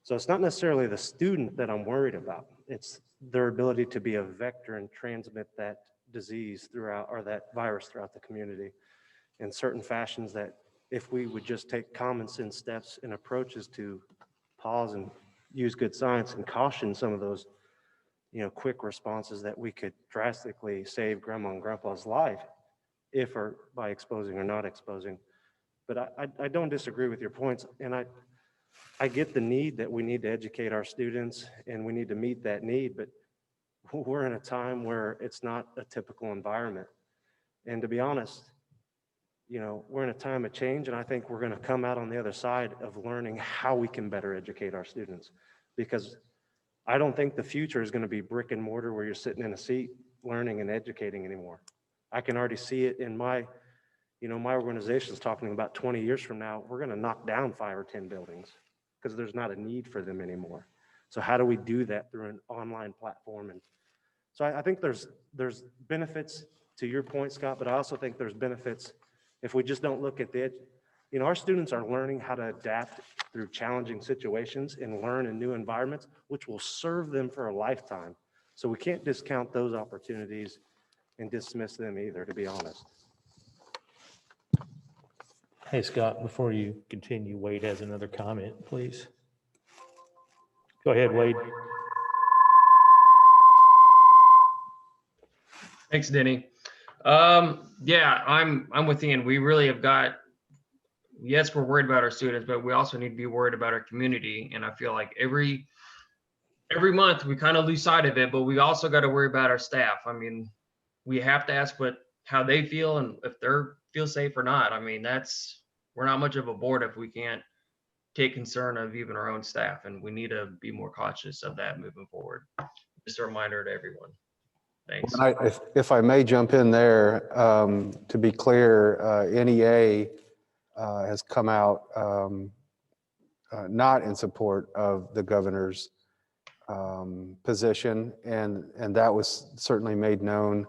So it's not necessarily the student that I'm worried about. It's their ability to be a vector and transmit that disease throughout, or that virus throughout the community in certain fashions that if we would just take common sense steps and approaches to pause and use good science and caution some of those, you know, quick responses, that we could drastically save grandma and grandpa's life if or by exposing or not exposing. But I don't disagree with your points, and I get the need that we need to educate our students and we need to meet that need, but we're in a time where it's not a typical environment. And to be honest, you know, we're in a time of change, and I think we're going to come out on the other side of learning how we can better educate our students, because I don't think the future is going to be brick and mortar where you're sitting in a seat learning and educating anymore. I can already see it in my, you know, my organization is talking about 20 years from now, we're going to knock down 5 or 10 buildings because there's not a need for them anymore. So how do we do that through an online platform? And so I think there's benefits to your point, Scott, but I also think there's benefits if we just don't look at the, you know, our students are learning how to adapt through challenging situations and learn in new environments, which will serve them for a lifetime. So we can't discount those opportunities and dismiss them either, to be honest. Hey, Scott, before you continue, Wade has another comment, please. Go ahead, Wade. Thanks, Denny. Yeah, I'm with Ian. We really have got, yes, we're worried about our students, but we also need to be worried about our community. And I feel like every month we kind of lose sight of it, but we also got to worry about our staff. I mean, we have to ask how they feel and if they're feel safe or not. I mean, we're not much of a board if we can't take concern of even our own staff, and we need to be more cautious of that moving forward. Just a reminder to everyone. Thanks. If I may jump in there, to be clear, NEA has come out not in support of the governor's position, and that was certainly made known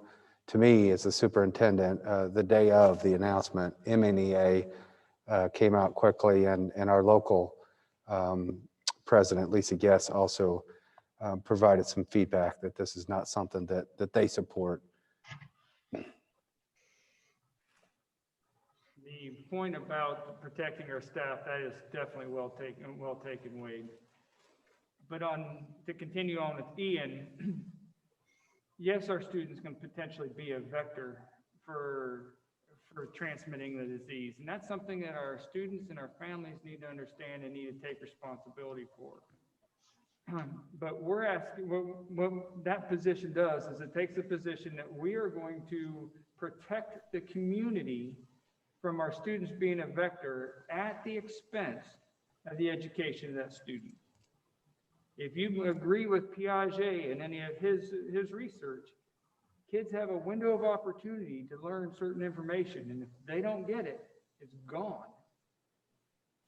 to me as the superintendent the day of the announcement. MNEA came out quickly, and our local president, Lisa Guess, also provided some feedback that this is not something that they support. The point about protecting our staff, that is definitely well taken, Wade. But to continue on with Ian, yes, our students can potentially be a vector for transmitting the disease. And that's something that our students and our families need to understand and need to take responsibility for. But we're asking, what that position does is it takes a position that we are going to protect the community from our students being a vector at the expense of the education of that student. If you agree with Piaget and any of his research, kids have a window of opportunity to learn certain information, and if they don't get it, it's gone.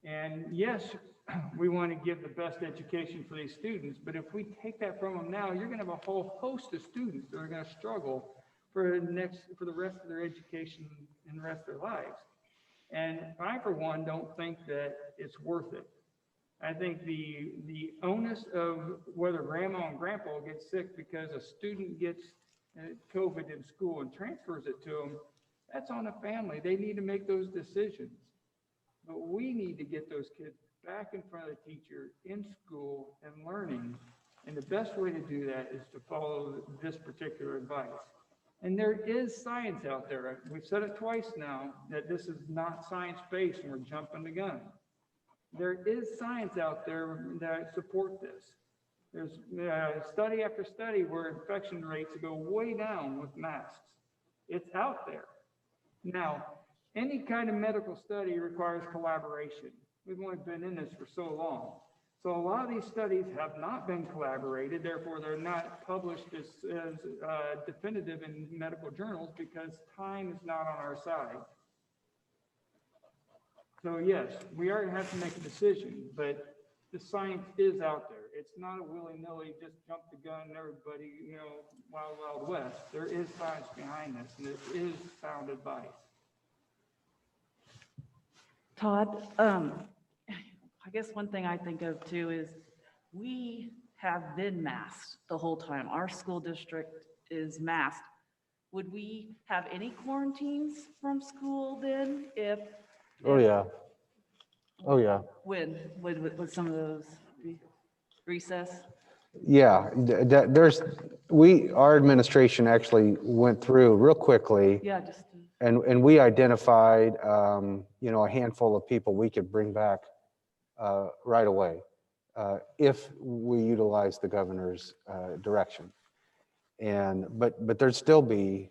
And yes, we want to give the best education for these students, but if we take that from them now, you're going to have a whole host of students that are going to struggle for the rest of their education and the rest of their lives. And I, for one, don't think that it's worth it. I think the onus of whether grandma and grandpa get sick because a student gets COVID in school and transfers it to them, that's on the family. They need to make those decisions. But we need to get those kids back in front of the teacher in school and learning. And the best way to do that is to follow this particular advice. And there is science out there. We've said it twice now that this is not science-based and we're jumping the gun. There is science out there that support this. There's study after study where infection rates go way down with masks. It's out there. Now, any kind of medical study requires collaboration. We've only been in this for so long. So a lot of these studies have not been collaborated, therefore they're not published as definitive in medical journals because time is not on our side. So yes, we are going to have to make a decision, but the science is out there. It's not a willy-nilly, just jump the gun, everybody, wild, wild west. There is science behind this, and this is sound advice. Todd, I guess one thing I think of too is we have been masked the whole time. Our school district is masked. Would we have any quarantines from school then if? Oh, yeah. Oh, yeah. When would some of those be? Recess? Yeah, our administration actually went through real quickly. Yeah, just. And we identified, a handful of people we could bring back right away if we utilize the governor's direction. But there'd still be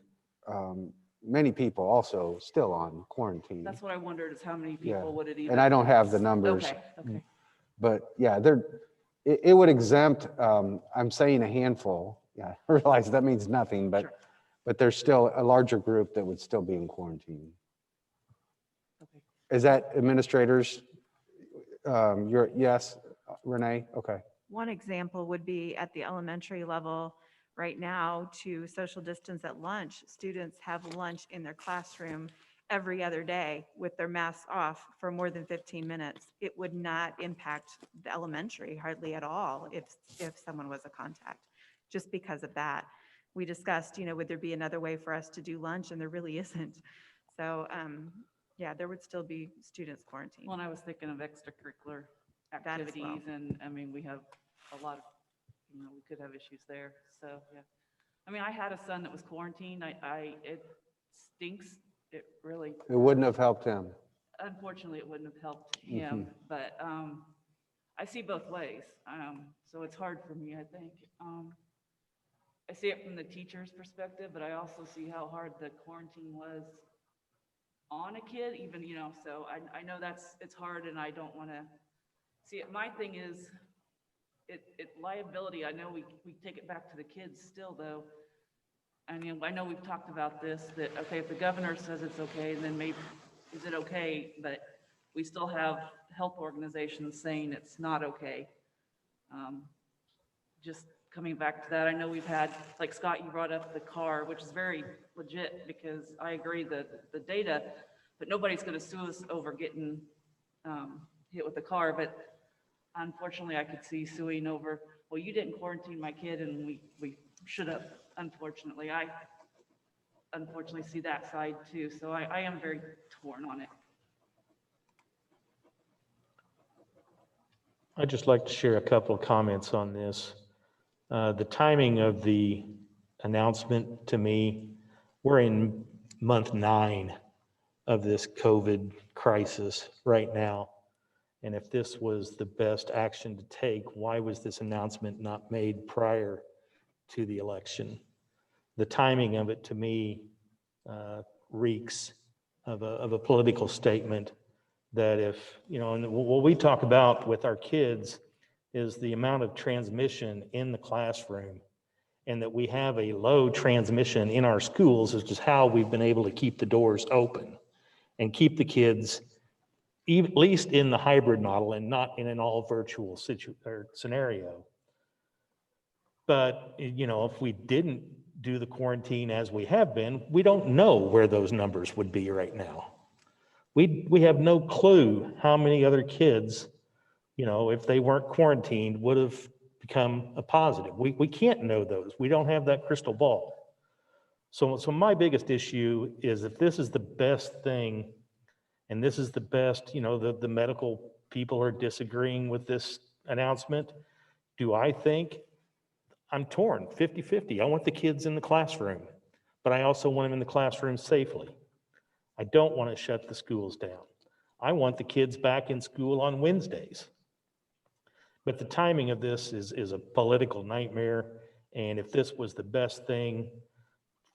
many people also still on quarantine. That's what I wondered is how many people would it even? And I don't have the numbers. Okay. But yeah, it would exempt, I'm saying a handful. Yeah, I realize that means nothing, but. Sure. But there's still a larger group that would still be in quarantine. Okay. Is that administrators? Yes, Renee? Okay. One example would be at the elementary level right now to social distance at lunch. Students have lunch in their classroom every other day with their masks off for more than 15 minutes. It would not impact the elementary hardly at all if someone was a contact, just because of that. We discussed, would there be another way for us to do lunch? And there really isn't. So, yeah, there would still be students quarantined. Well, and I was thinking of extracurricular activities, and I mean, we have a lot of, we could have issues there. So, yeah. I mean, I had a son that was quarantined. It stinks. It really. It wouldn't have helped him. Unfortunately, it wouldn't have helped him, but I see both ways. So it's hard for me, I think. I see it from the teacher's perspective, but I also see how hard the quarantine was on a kid, even, so I know it's hard and I don't want to see it. My thing is it liability. I know we take it back to the kids still though. I mean, I know we've talked about this, that, okay, if the governor says it's okay, then maybe, is it okay? But we still have health organizations saying it's not okay. Just coming back to that, I know we've had, like Scott, you brought up the car, which is very legit because I agree that the data, but nobody's going to sue us over getting hit with the car. But unfortunately, I could see suing over, well, you didn't quarantine my kid and we should have. Unfortunately, I unfortunately see that side too. So I am very torn on it. I'd just like to share a couple of comments on this. The timing of the announcement to me, we're in month 9 of this COVID crisis right now. And if this was the best action to take, why was this announcement not made prior to the election? The timing of it to me reeks of a political statement that if, and what we talk about with our kids is the amount of transmission in the classroom, and that we have a low transmission in our schools is just how we've been able to keep the doors open and keep the kids at least in the hybrid model and not in an all virtual scenario. But, if we didn't do the quarantine as we have been, we don't know where those numbers would be right now. We have no clue how many other kids, if they weren't quarantined, would have become a positive. We can't know those. We don't have that crystal ball. So my biggest issue is if this is the best thing, and this is the best, the medical people are disagreeing with this announcement, do I think I'm torn 50-50? I want the kids in the classroom, but I also want them in the classroom safely. I don't want to shut the schools down. I want the kids back in school on Wednesdays. But the timing of this is a political nightmare. And if this was the best thing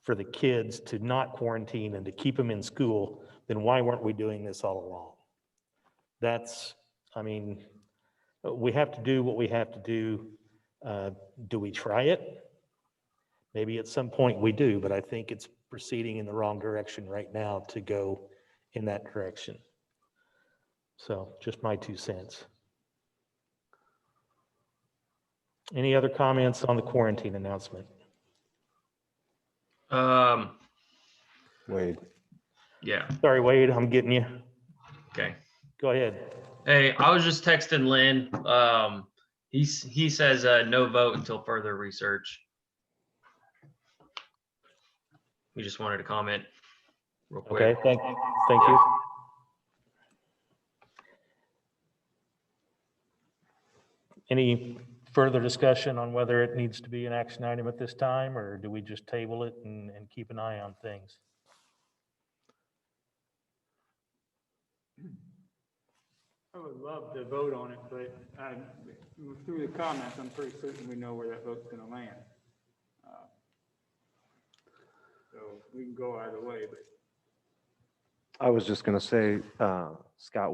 for the kids to not quarantine and to keep them in school, then why weren't we doing this all along? We have to do what we have to do. Do we try it? Maybe at some point we do, but I think it's proceeding in the wrong direction right now to go in that direction. So just my 2 cents. Any other comments on the quarantine announcement? Wade. Yeah. Sorry, Wade, I'm getting you. Okay. Go ahead. Hey, I was just texting Lynn. He says no vote until further research. We just wanted to comment real quick. Okay, thank you. Any further discussion on whether it needs to be an action item at this time, or do we just table it and keep an eye on things? I would love to vote on it, but through the comments, I'm pretty certain we know where that vote's gonna land. So we can go either way, but I was just going to say, Scott,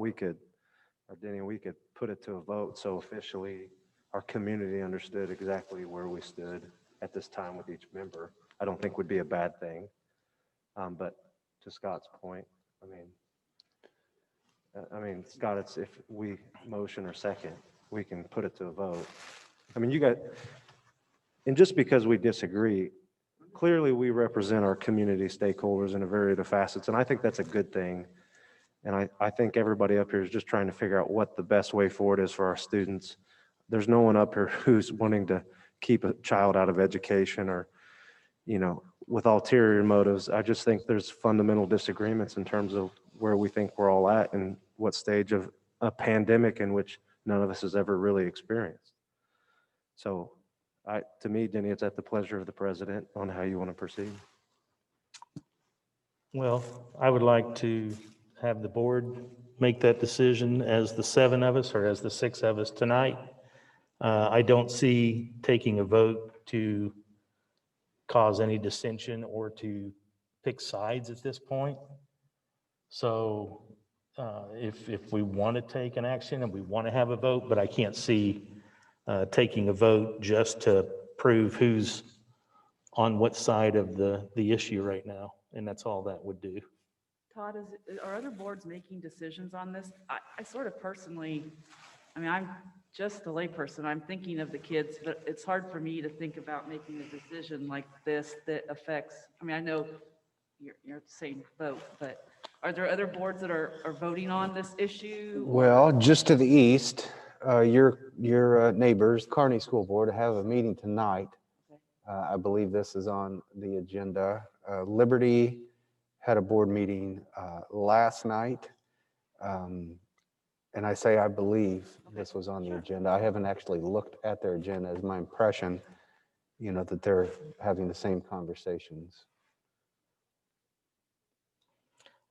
Denny, we could put it to a vote so officially our community understood exactly where we stood at this time with each member. I don't think would be a bad thing. But to Scott's point, Scott, it's if we motion or second, we can put it to a vote. And just because we disagree, clearly we represent our community stakeholders in a variety of facets, and I think that's a good thing. And I think everybody up here is just trying to figure out what the best way forward is for our students. There's no one up here who's wanting to keep a child out of education or, with ulterior motives. I just think there's fundamental disagreements in terms of where we think we're all at and what stage of a pandemic in which none of us has ever really experienced. So to me, Denny, it's at the pleasure of the president on how you want to proceed. Well, I would like to have the board make that decision as the 7 of us or as the 6 of us tonight. I don't see taking a vote to cause any dissension or to pick sides at this point. So if we want to take an action and we want to have a vote, but I can't see taking a vote just to prove who's on what side of the issue right now. And that's all that would do. Todd, are other boards making decisions on this? I sort of personally, I'm just a layperson. I'm thinking of the kids, but it's hard for me to think about making a decision like this that affects, I know you're the same vote, but are there other boards that are voting on this issue? Well, just to the east, your neighbors, Kearney School Board, have a meeting tonight. I believe this is on the agenda. Liberty had a board meeting last night. And I say I believe this was on the agenda. I haven't actually looked at their agenda. As my impression, that they're having the same conversations.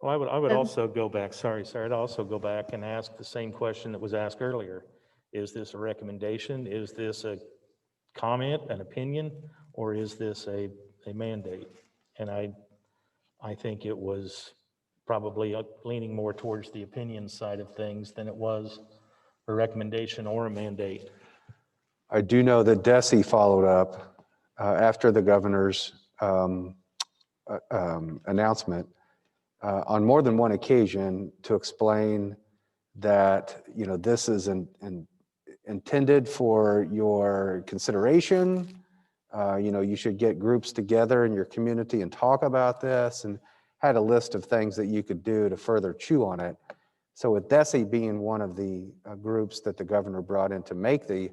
Well, I would also go back, I'd also go back and ask the same question that was asked earlier. Is this a recommendation? Is this a comment, an opinion, or is this a mandate? And I think it was probably leaning more towards the opinion side of things than it was a recommendation or a mandate. I do know that DESE followed up after the governor's announcement on more than one occasion to explain that this is intended for your consideration. You should get groups together in your community and talk about this, and had a list of things that you could do to further chew on it. So with DESE being one of the groups that the governor brought in to make the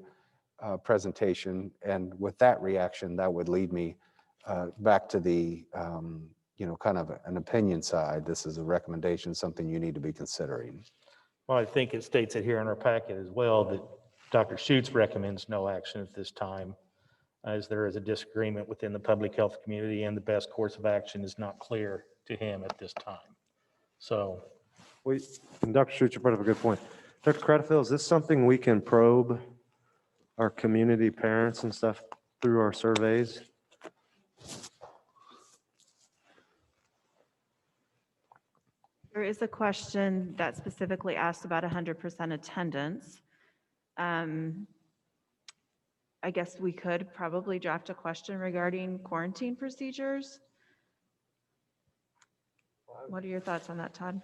presentation, and with that reaction, that would lead me back to the, kind of an opinion side. This is a recommendation, something you need to be considering. Well, I think it states it here in our packet as well that Dr. Schutz recommends no action at this time, as there is a disagreement within the public health community and the best course of action is not clear to him at this time. So. And Dr. Schutz, you brought up a good point. Dr. Cradfield, is this something we can probe our community parents and stuff through our surveys? There is a question that specifically asked about 100% attendance. I guess we could probably draft a question regarding quarantine procedures. What are your thoughts on that, Todd?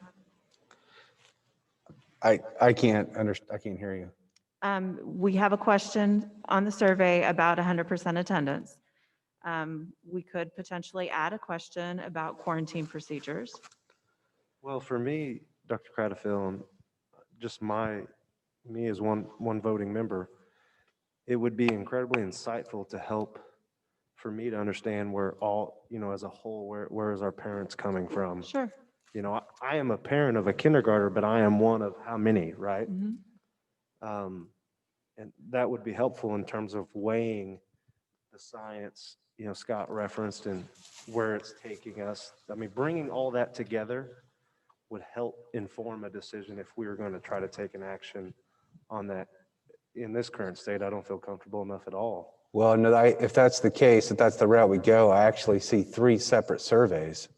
I can't hear you. We have a question on the survey about 100% attendance. We could potentially add a question about quarantine procedures. Well, for me, Dr. Cradfield, just me as one voting member, it would be incredibly insightful to help for me to understand where all, as a whole, where is our parents coming from? Sure. I am a parent of a kindergartner, but I am one of how many, right? Mm-hmm. And that would be helpful in terms of weighing the science, Scott referenced, and where it's taking us. I mean, bringing all that together would help inform a decision if we were going to try to take an action on that. In this current state, I don't feel comfortable enough at all. Well, no, if that's the case, if that's the route we go, I actually see 3 separate surveys.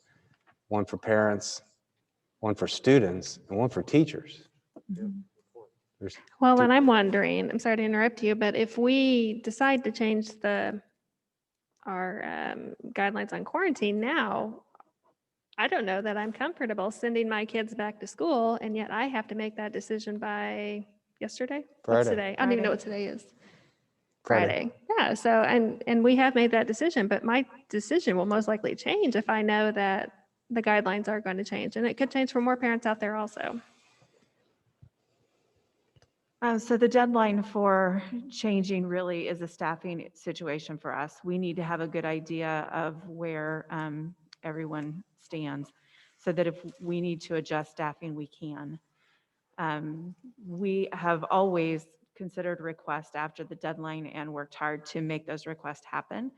One for parents, one for students, and one for teachers. Mm-hmm. Well, and I'm wondering, I'm sorry to interrupt you, but if we decide to change our guidelines on quarantine now, I don't know that I'm comfortable sending my kids back to school, and yet I have to make that decision by yesterday? What's Friday. today? I don't even know what today is. Friday. Yeah, so, and we have made that decision, but my decision will most likely change if I know that the guidelines are going to change, and it could change for more parents out there also. So the deadline for changing really is a staffing situation for us. We need to have a good idea of where everyone stands so that if we need to adjust staffing, we can. We have always considered requests after the deadline and worked hard to make those requests happen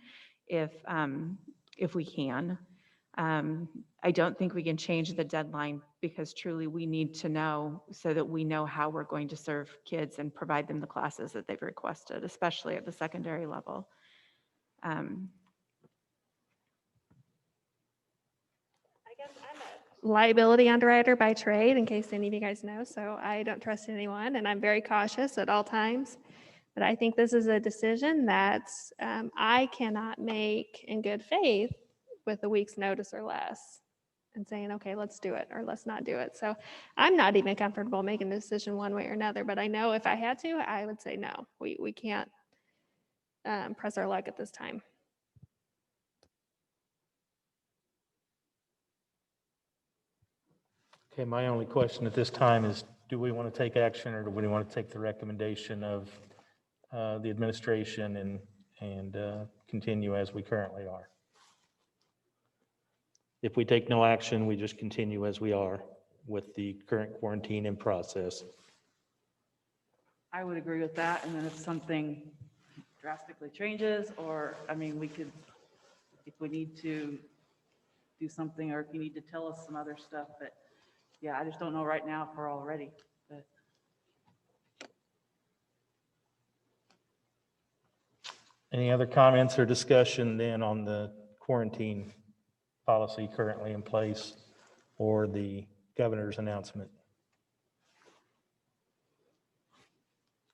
if we can. I don't think we can change the deadline because truly we need to know so that we know how we're going to serve kids and provide them the classes that they've requested, especially at the secondary level. I guess I'm a liability underwriter by trade, in case any of you guys know, so I don't trust anyone, and I'm very cautious at all times. But I think this is a decision that I cannot make in good faith with a week's notice or less and saying, okay, let's do it or let's not do it. So I'm not even comfortable making a decision one way or another, but I know if I had to, I would say no, we can't press our luck at this time. Okay, my only question at this time is, do we want to take action or do we want to take the recommendation of the administration and continue as we currently are? If we take no action, we just continue as we are with the current quarantine in process. I would agree with that, and then if something drastically changes, or, I mean, we could, if we need to do something, or if you need to tell us some other stuff, but yeah, I just don't know right now if we're all ready, but. Any other comments or discussion then on the quarantine policy currently in place or the governor's announcement?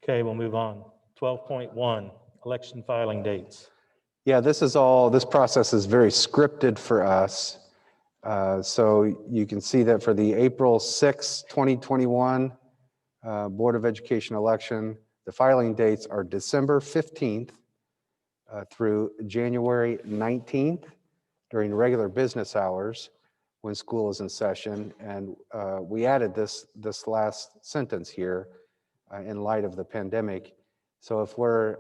Okay, we'll move on. 12.1, election filing dates. Yeah, this process is very scripted for us. So you can see that for the April 6, 2021 Board of Education election, the filing dates are December 15th through January 19th during regular business hours. when school is in session. And we added this last sentence here in light of the pandemic. So if we're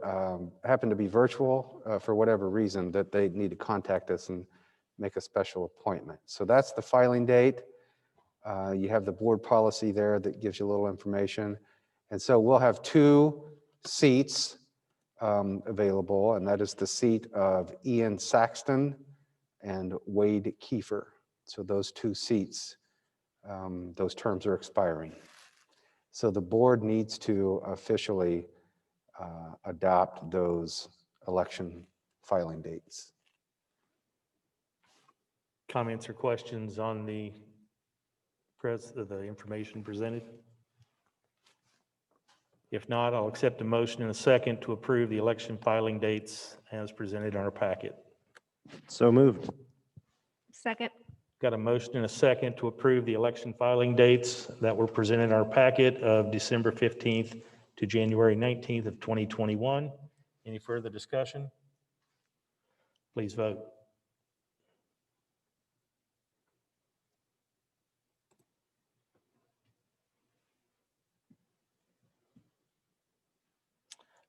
happen to be virtual for whatever reason, that they need to contact us and make a special appointment. So that's the filing date. You have the board policy there that gives you a little information. And so we'll have 2 seats available, and that is the seat of Ian Saxton and Wade Kiefer. So those 2 seats, those terms are expiring. So the board needs to officially adopt those election filing dates. Comments or questions on the information presented? If not, I'll accept a motion in a second to approve the election filing dates as presented in our packet. So moved. Second. Got a motion and a second to approve the election filing dates that were presented in our packet of December 15th to January 19th of 2021. Any further discussion? Please vote.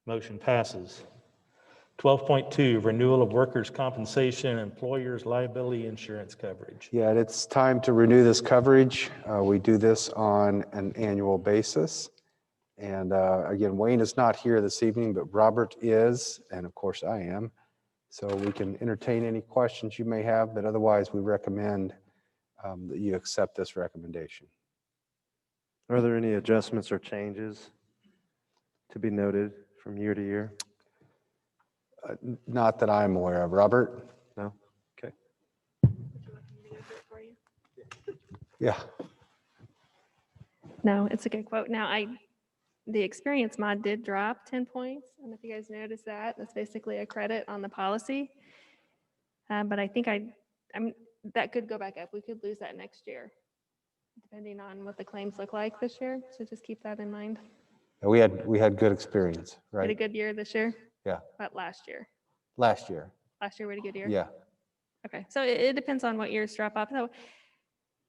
Motion passes. 12.2, renewal of workers' compensation and employers' liability insurance coverage. Yeah, and it's time to renew this coverage. We do this on an annual basis. And again, Wayne is not here this evening, but Robert is, and of course I am. So we can entertain any questions you may have, but otherwise we recommend that you accept this recommendation. Are there any adjustments or changes to be noted from year to year? Not that I'm aware of. Robert? No? Okay. Yeah. No, it's a good quote. Now, the experience mod did drop 10 points. I don't know if you guys noticed that. That's basically a credit on the policy. But I think that could go back up. We could lose that next year, depending on what the claims look like this year. So just keep that in mind. We had good experience, We had a right? good year this year. Yeah. But last year. Last year. Last year we had a good year. Yeah. Okay. So it depends on what years drop off. So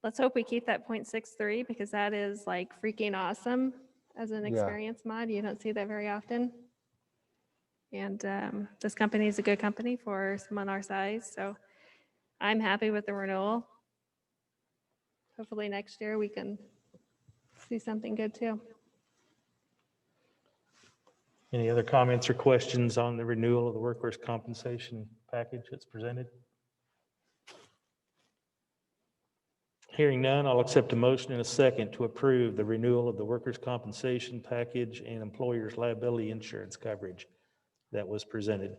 let's hope we keep that 0.63 because that is like freaking awesome as an Yeah. experience mod. You don't see that very often. And this company is a good company for someone our size. So I'm happy with the renewal. Hopefully next year we can see something good too. Any other comments or questions on the renewal of the workers' compensation package that's presented? Hearing none, I'll accept a motion in a second to approve the renewal of the workers' compensation package and employers' liability insurance coverage that was presented.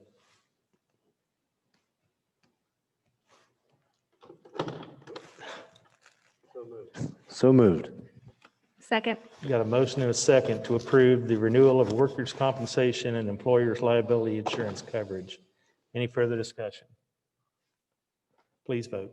So moved. Second. We got a motion and a second to approve the renewal of workers' compensation and employers' liability insurance coverage. Any further discussion? Please vote.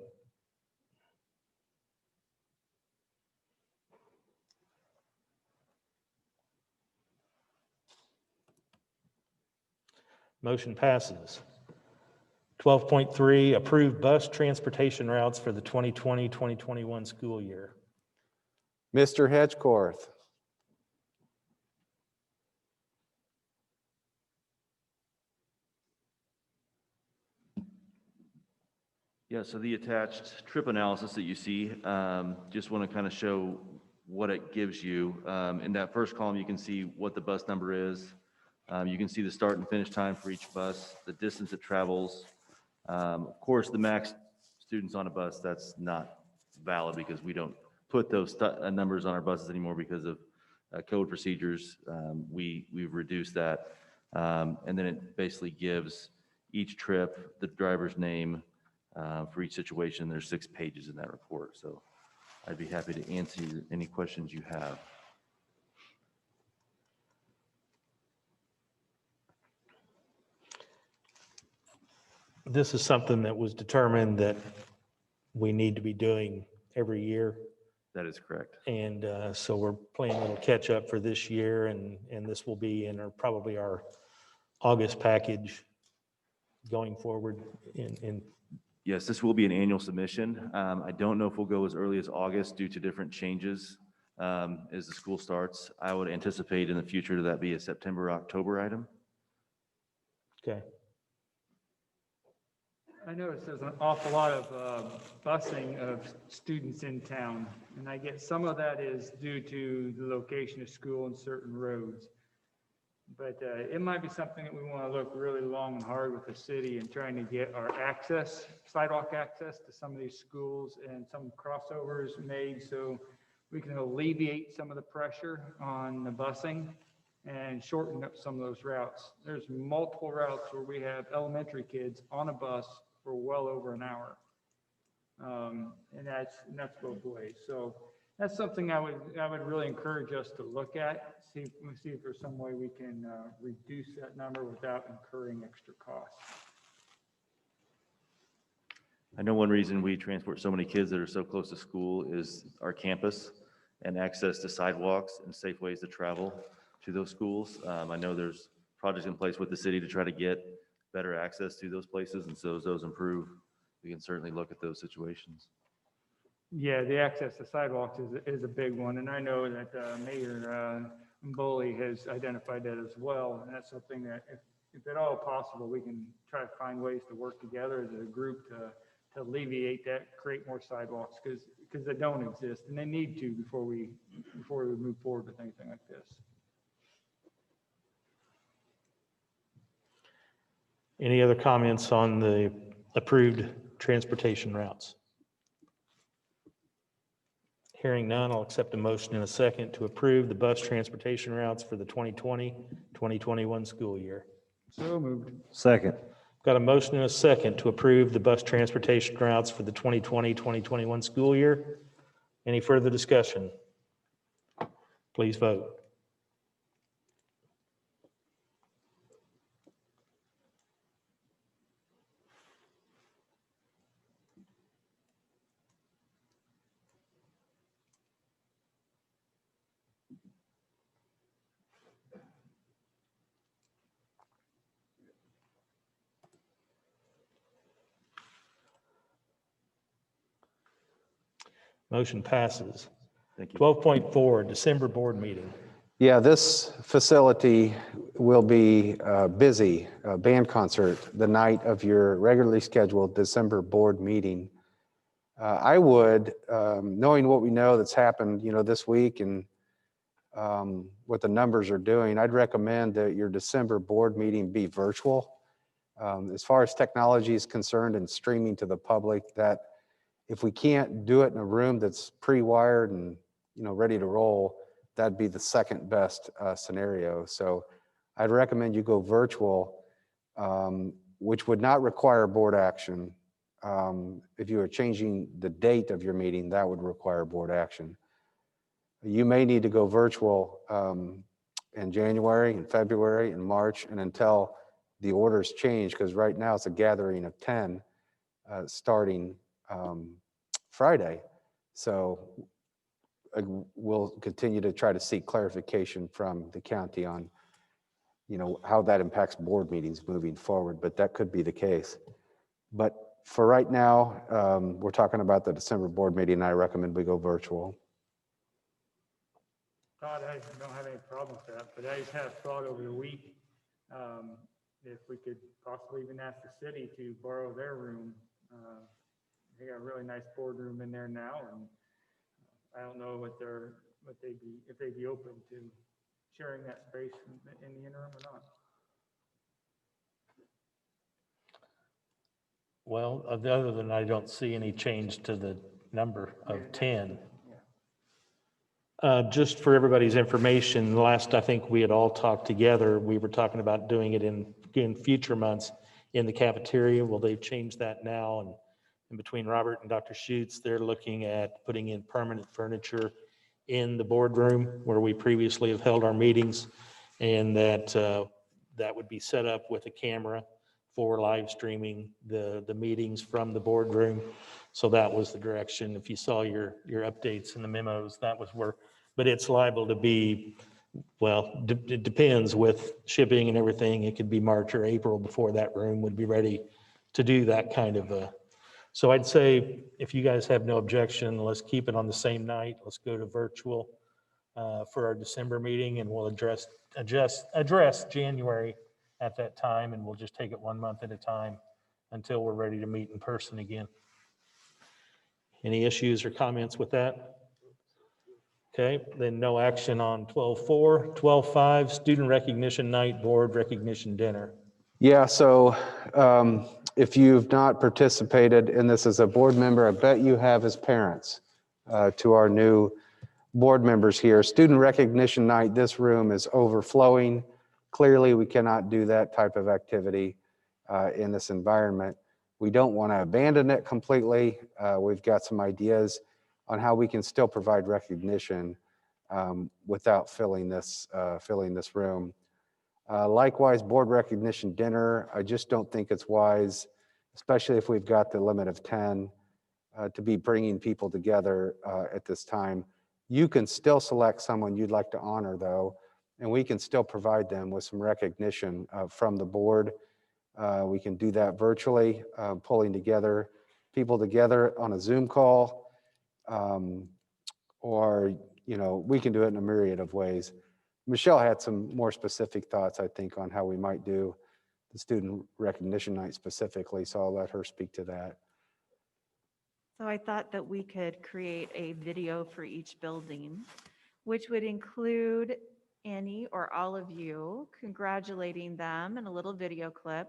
Motion passes. 12.3, approve bus transportation routes for the 2020-2021 school year. Mr. Hedgecorth. Yeah, so the attached trip analysis that you see, just want to kind of show what it gives you. In that first column, you can see what the bus number is. You can see the start and finish time for each bus, the distance it travels. Of course, the max students on a bus, that's not valid because we don't put those numbers on our buses anymore because of code procedures. We've reduced that. And then it basically gives each trip, the driver's name, for each situation. There's 6 pages in that report. So I'd be happy to answer any questions you have. This is something that was determined that we need to be doing every year. That is correct. And so we're playing a little catch up for this year, and this will be in probably our August package going forward in Yes, this will be an annual submission. I don't know if we'll go as early as August due to different changes as the school starts. I would anticipate in the future that be a September, October item. Okay. I noticed there's an awful lot of busing of students in town, and I get some of that is due to the location of school and certain roads. But it might be something that we want to look really long and hard with the city and trying to get our access, sidewalk access to some of these schools and some crossovers made so we can alleviate some of the pressure on the busing and shorten up some of those routes. There's multiple routes where we have elementary kids on a bus for well over an hour. And that's both ways. So that's something I would really encourage us to look at, see if there's some way we can reduce that number without incurring extra costs. I know one reason we transport so many kids that are so close to school is our campus and access to sidewalks and safe ways to travel to those schools. I know there's projects in place with the city to try to get better access to those places, and so as those improve, we can certainly look at those situations. Yeah, the access to sidewalks is a big one, and I know that Mayor Mboli has identified that as well, and that's something that if at all possible, we can try to find ways to work together as a group to alleviate that, create more sidewalks, because they don't exist, and they need to before we move forward with anything like this. Any other comments on the approved transportation routes? Hearing none, I'll accept a motion in a second to approve the bus transportation routes for the 2020-2021 school year. So moved. Second. Got a motion and a second to approve the bus transportation routes for the 2020-2021 school year. Any further discussion? Please vote. Motion passes. Thank you. 12.4, December board meeting. Yeah, this facility will be busy, band concert, the night of your regularly scheduled December board meeting. I would, knowing what we know that's happened, this week and what the numbers are doing, I'd recommend that your December board meeting be virtual. As far as technology is concerned and streaming to the public, that if we can't do it in a room that's pre-wired and ready to roll, that'd be the second best scenario. So I'd recommend you go virtual, which would not require board action. If you are changing the date of your meeting, that would require board action. You may need to go virtual in January, in February, in March, and until the orders change, because right now it's a gathering of 10 starting Friday. So we'll continue to try to seek clarification from the county on, how that impacts board meetings moving forward, but that could be the case. But for right now, we're talking about the December board meeting, and I recommend we go virtual. Todd, I don't have any problem with that, but I just had a thought over the week, if we could possibly even ask the city to borrow their room. They got a really nice boardroom in there now, and I don't know if they'd be open to sharing that space in the interim or not. Well, other than I don't see any change to the number of 10. Just for everybody's information, last I think we had all talked together, we were talking about doing it in future months in the cafeteria. Well, they've changed that now, and in between Robert and Dr. Schutz, they're looking at putting in permanent furniture in the boardroom where we previously have held our meetings, and that would be set up with a camera for live streaming the meetings from the boardroom. So that was the direction. If you saw your updates in the memos, that was where, but it's liable to be, well, it depends with shipping and everything. It could be March or April before that room would be ready to do that kind of So I'd say if you guys have no objection, let's keep it on the same night. Let's go to virtual for our December meeting, and we'll address January at that time, and we'll just take it 1 month at a time until we're ready to meet in person again. Any issues or comments with that? Okay, then no action on 12-4, 12-5, student recognition night, board recognition dinner. Yeah, so if you've not participated in this as a board member, I bet you have as parents to our new board members here. Student recognition night, this room is overflowing. Clearly, we cannot do that type of activity in this environment. We don't want to abandon it completely. We've got some ideas on how we can still provide recognition without filling this room. Likewise, board recognition dinner, I just don't think it's wise, especially if we've got the limit of 10, to be bringing people together at this time. You can still select someone you'd like to honor, though, and we can still provide them with some recognition from the board. We can do that virtually, pulling together people together on a Zoom call, or we can do it in a myriad of ways. Michelle had some more specific thoughts, I think, on how we might do the student recognition night specifically, so I'll let her speak to that. So I thought that we could create a video for each building, which would include any or all of you congratulating them in a little video clip.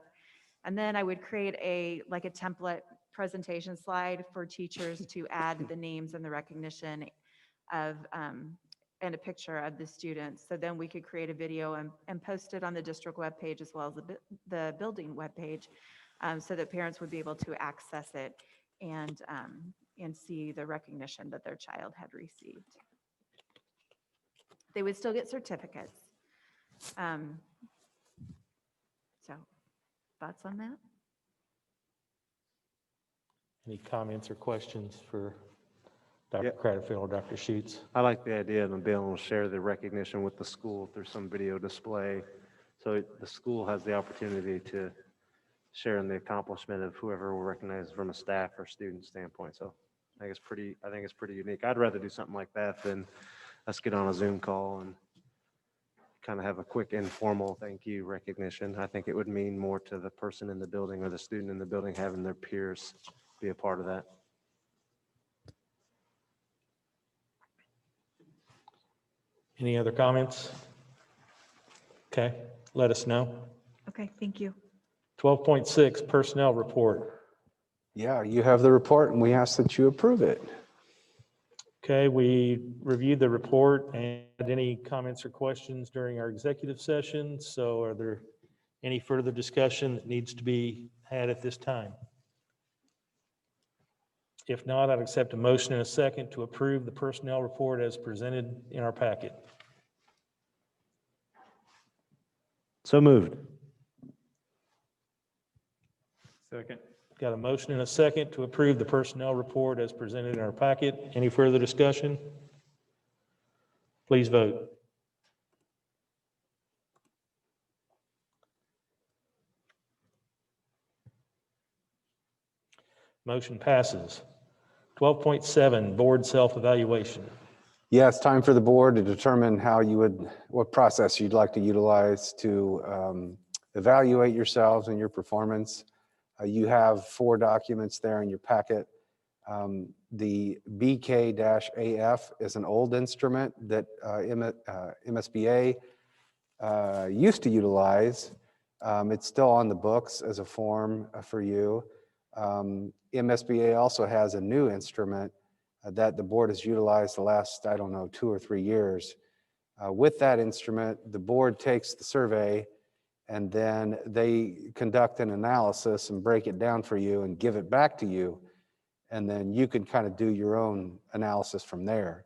And then I would create a template presentation slide for teachers to add the names and the recognition of and a picture of the students. So then we could create a video and post it on the district webpage as well as the building webpage, so that parents would be able to access it and see the recognition that their child had received. They would still get certificates. So thoughts on that? Any comments or questions for Dr. Cradfield or Dr. Sheets? I like the idea of them being able to share the recognition with the school through some video display. So the school has the opportunity to share in the accomplishment of whoever will recognize from a staff or student standpoint. So I think it's pretty unique. I'd rather do something like that than us get on a Zoom call and kind of have a quick informal thank you recognition. I think it would mean more to the person in the building or the student in the building having their peers be a part of that. Any other comments? Okay, let us know. Okay, thank you. 12.6, personnel report. Yeah, you have the report, and we ask that you approve it. Okay, we reviewed the report and had any comments or questions during our executive session. So are there any further discussion that needs to be had at this time? If not, I'd accept a motion and a second to approve the personnel report as presented in our packet. So moved. Second. Got a motion and a second to approve the personnel report as presented in our packet. Any further discussion? Please vote. Motion passes. 12.7, board self-evaluation. Yeah, it's time for the board to determine what process you'd like to utilize to evaluate yourselves and your performance. You have 4 documents there in your packet. The BK-AF is an old instrument that MSBA used to utilize. It's still on the books as a form for you. MSBA also has a new instrument that the board has utilized the last, 2 or 3 years. With that instrument, the board takes the survey and then they conduct an analysis and break it down for you and give it back to you. And then you can kind of do your own analysis from there.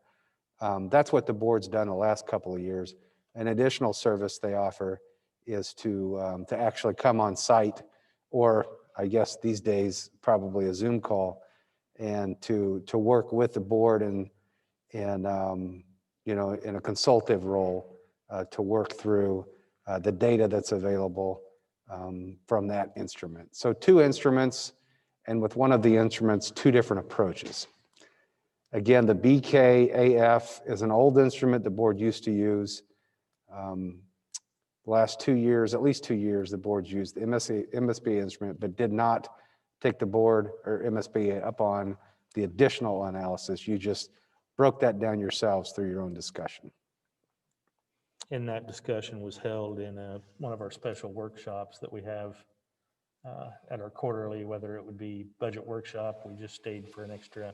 That's what the board's done the last couple of years. An additional service they offer is to actually come on site, or I guess these days, probably a Zoom call, and to work with the board and in a consultative role to work through the data that's available from that instrument. So 2 instruments, and with one of the instruments, 2 different approaches. Again, the BKAF is an old instrument the board used to use. The last 2 years, at least 2 years, the board's used the MSBA instrument, but did not take the board or MSBA up on the additional analysis. You just broke that down yourselves through your own discussion. And that discussion was held in one of our special workshops that we have at our quarterly, whether it would be budget workshop. We just stayed for an extra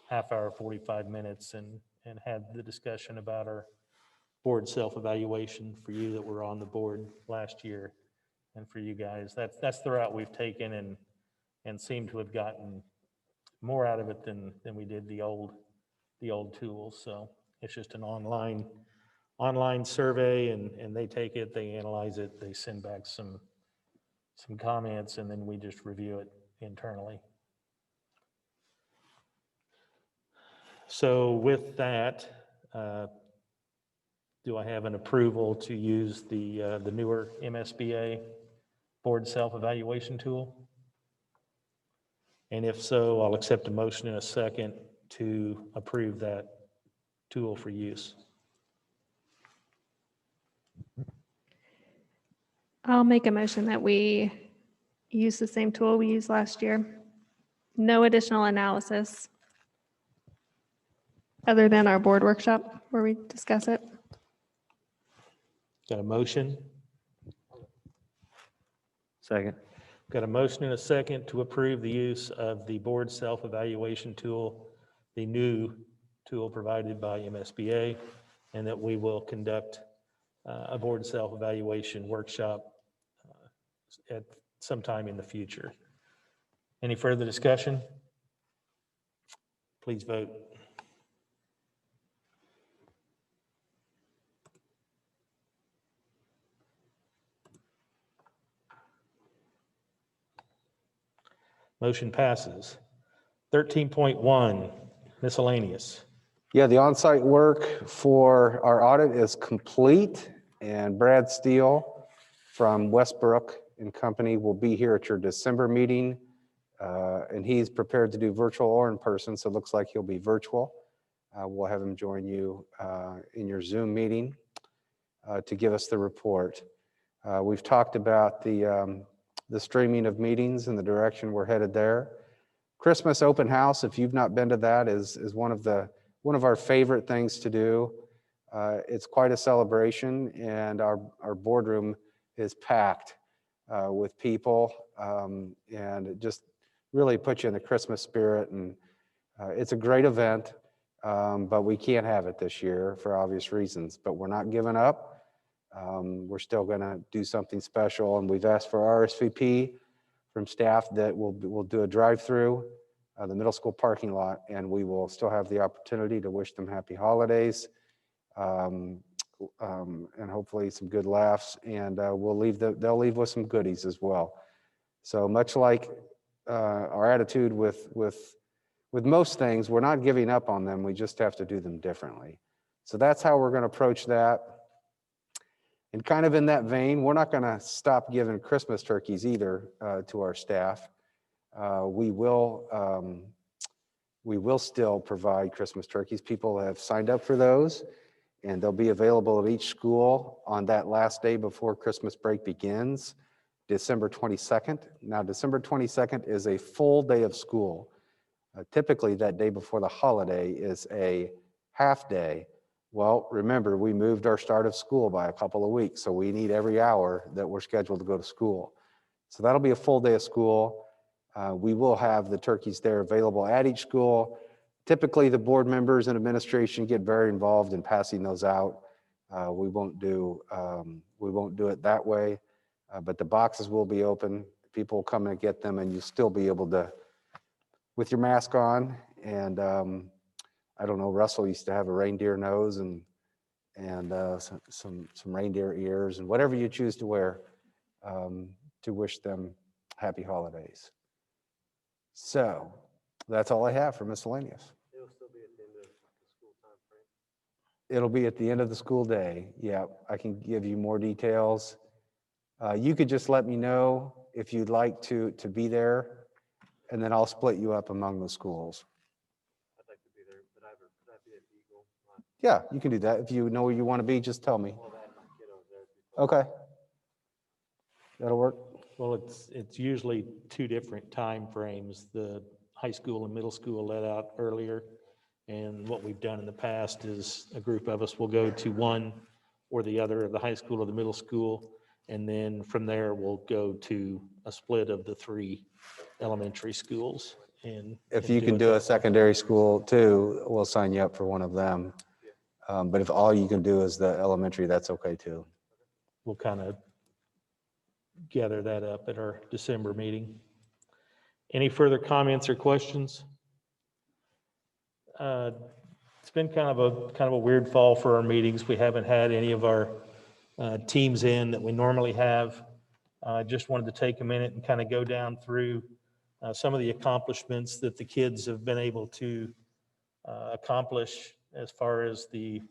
half hour, 45 minutes and had the discussion about our board self-evaluation for you that were on the board last year. And for you guys, that's the route we've taken and seem to have gotten more out of it than we did the old tools. So it's just an online survey, and they take it, they analyze it, they send back some comments, and then we just review it internally. So with that, do I have an approval to use the newer MSBA board self-evaluation tool? And if so, I'll accept a motion in a second to approve that tool for use. I'll make a motion that we use the same tool we used last year. No additional analysis other than our board workshop where we discuss it. Got a motion? Second. Got a motion and a second to approve the use of the board self-evaluation tool, the new tool provided by MSBA, and that we will conduct a board self-evaluation workshop at some time in the future. Any further discussion? Please vote. Motion passes. 13.1, miscellaneous. Yeah, the on-site work for our audit is complete, and Brad Steele from Westbrook and Company will be here at your December meeting, and he's prepared to do virtual or in person, so it looks like he'll be virtual. We'll have him join you in your Zoom meeting to give us the report. We've talked about the streaming of meetings and the direction we're headed there. Christmas open house, if you've not been to that, is one of our favorite things to do. It's quite a celebration, and our boardroom is packed with people, and it just really puts you in the Christmas spirit. And it's a great event, but we can't have it this year for obvious reasons. But we're not giving up. We're still going to do something special, and we've asked for RSVP from staff that we'll do a drive-through the middle school parking lot, and we will still have the opportunity to wish them happy holidays, and hopefully some good laughs, and they'll leave with some goodies as well. So much like our attitude with most things, we're not giving up on them, we just have to do them differently. So that's how we're going to approach that. And kind of in that vein, we're not going to stop giving Christmas turkeys either to our staff. We will still provide Christmas turkeys. People have signed up for those, and they'll be available at each school on that last day before Christmas break begins, December 22nd. Now, December 22nd is a full day of school. Typically, that day before the holiday is a half day. Well, remember, we moved our start of school by a couple of weeks, so we need every hour that we're scheduled to go to school. So that'll be a full day of school. We will have the turkeys there available at each school. Typically, the board members and administration get very involved in passing those out. We won't do it that way, but the boxes will be open. People will come and get them, and you'll still be able to, with your mask on, and I don't know, Russell used to have a reindeer nose and some reindeer ears and whatever you choose to wear to wish them happy holidays. So that's all I have for miscellaneous. It'll still be at the end of the school time frame. It'll be at the end of the school day. Yeah, I can give you more details. You could just let me know if you'd like to be there. and then I'll split you up among the schools. I'd like to be there, but could I be at Eagle? Yeah, you can do that. If you know where you want to be, just tell me. Okay. That'll work. Well, it's usually two different time frames. The high school and middle school let out earlier. And what we've done in the past is a group of us will go to one or the other of the high school or the middle school. And then from there, we'll go to a split of the 3 elementary schools. And If and you can it do that a way. secondary school too, we'll sign you up for one of them. But if all you can do is the elementary, that's okay too. We'll kind of gather that up at our December meeting. Any further comments or questions? It's been kind of a weird fall for our meetings. We haven't had any of our teams in that we normally have. I just wanted to take a minute and kind of go down through some of the accomplishments that the kids have been able to accomplish as far as the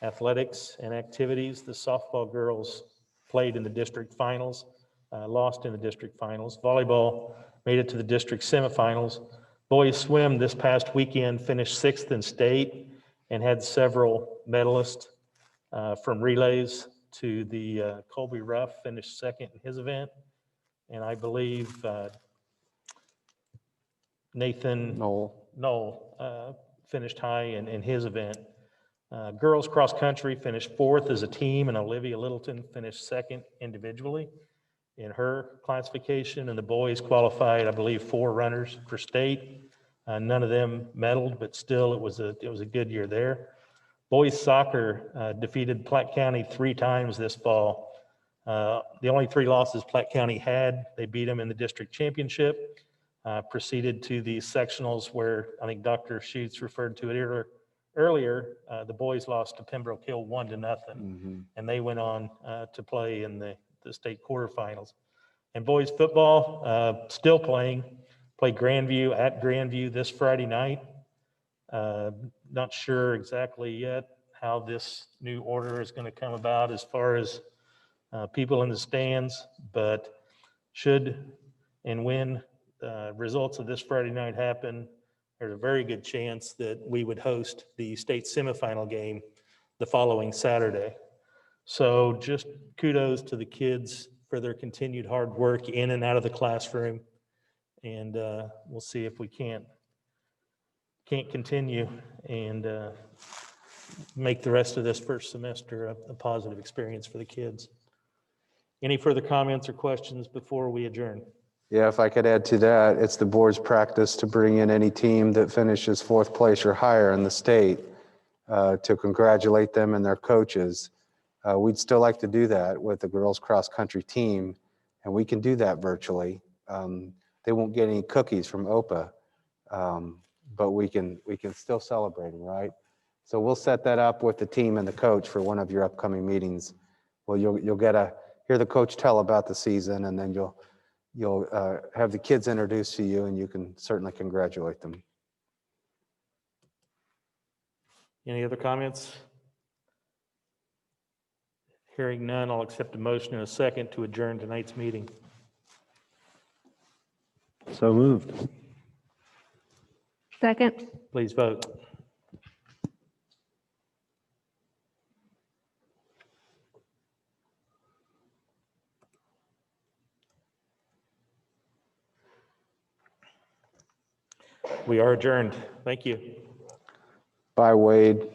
athletics and activities. The softball girls played in the district finals, lost in the district finals. Volleyball made it to the district semifinals. Boys swim this past weekend finished 6th in state and had several medalists from relays to the Colby Ruff finished 2nd in his event. And I believe Nathan Knoll finished high in his event. Girls cross country finished 4th as a team, and Olivia Littleton finished 2nd individually in her classification. And the boys qualified, I believe, 4 runners for state. None of them medaled, but still it was a good year there. Boys soccer defeated Platte County 3 times this fall. The only 3 losses Platte County had, they beat them in the district championship, proceeded to the sectionals where I think Dr. Schutz referred to it earlier. The boys lost to Pembroke Hill 1-0, and they went on to play in the state quarterfinals. And boys football still played Grandview at Grandview this Friday night. Not sure exactly yet how this new order is going to come about as far as people in the stands, but should and when results of this Friday night happen, there's a very good chance that we would host the state semifinal game the following Saturday. So just kudos to the kids for their continued hard work in and out of the classroom. And we'll see if we can't continue and make the rest of this first semester a positive experience for the kids. Any further comments or questions before we adjourn? Yeah, if I could add to that, it's the board's practice to bring in any team that finishes 4th place or higher in the state to congratulate them and their coaches. We'd still like to do that with the girls cross country team, and we can do that virtually. They won't get any cookies from OPA, but we can still celebrate them, right? So we'll set that up with the team and the coach for one of your upcoming meetings. Well, you'll get to hear the coach tell about the season, and then you'll have the kids introduced to you, and you can certainly congratulate them. Any other comments? Hearing none, I'll accept a motion in a second to adjourn tonight's meeting. So moved. Second. Please vote. We are adjourned. Thank you. Bye, Wade.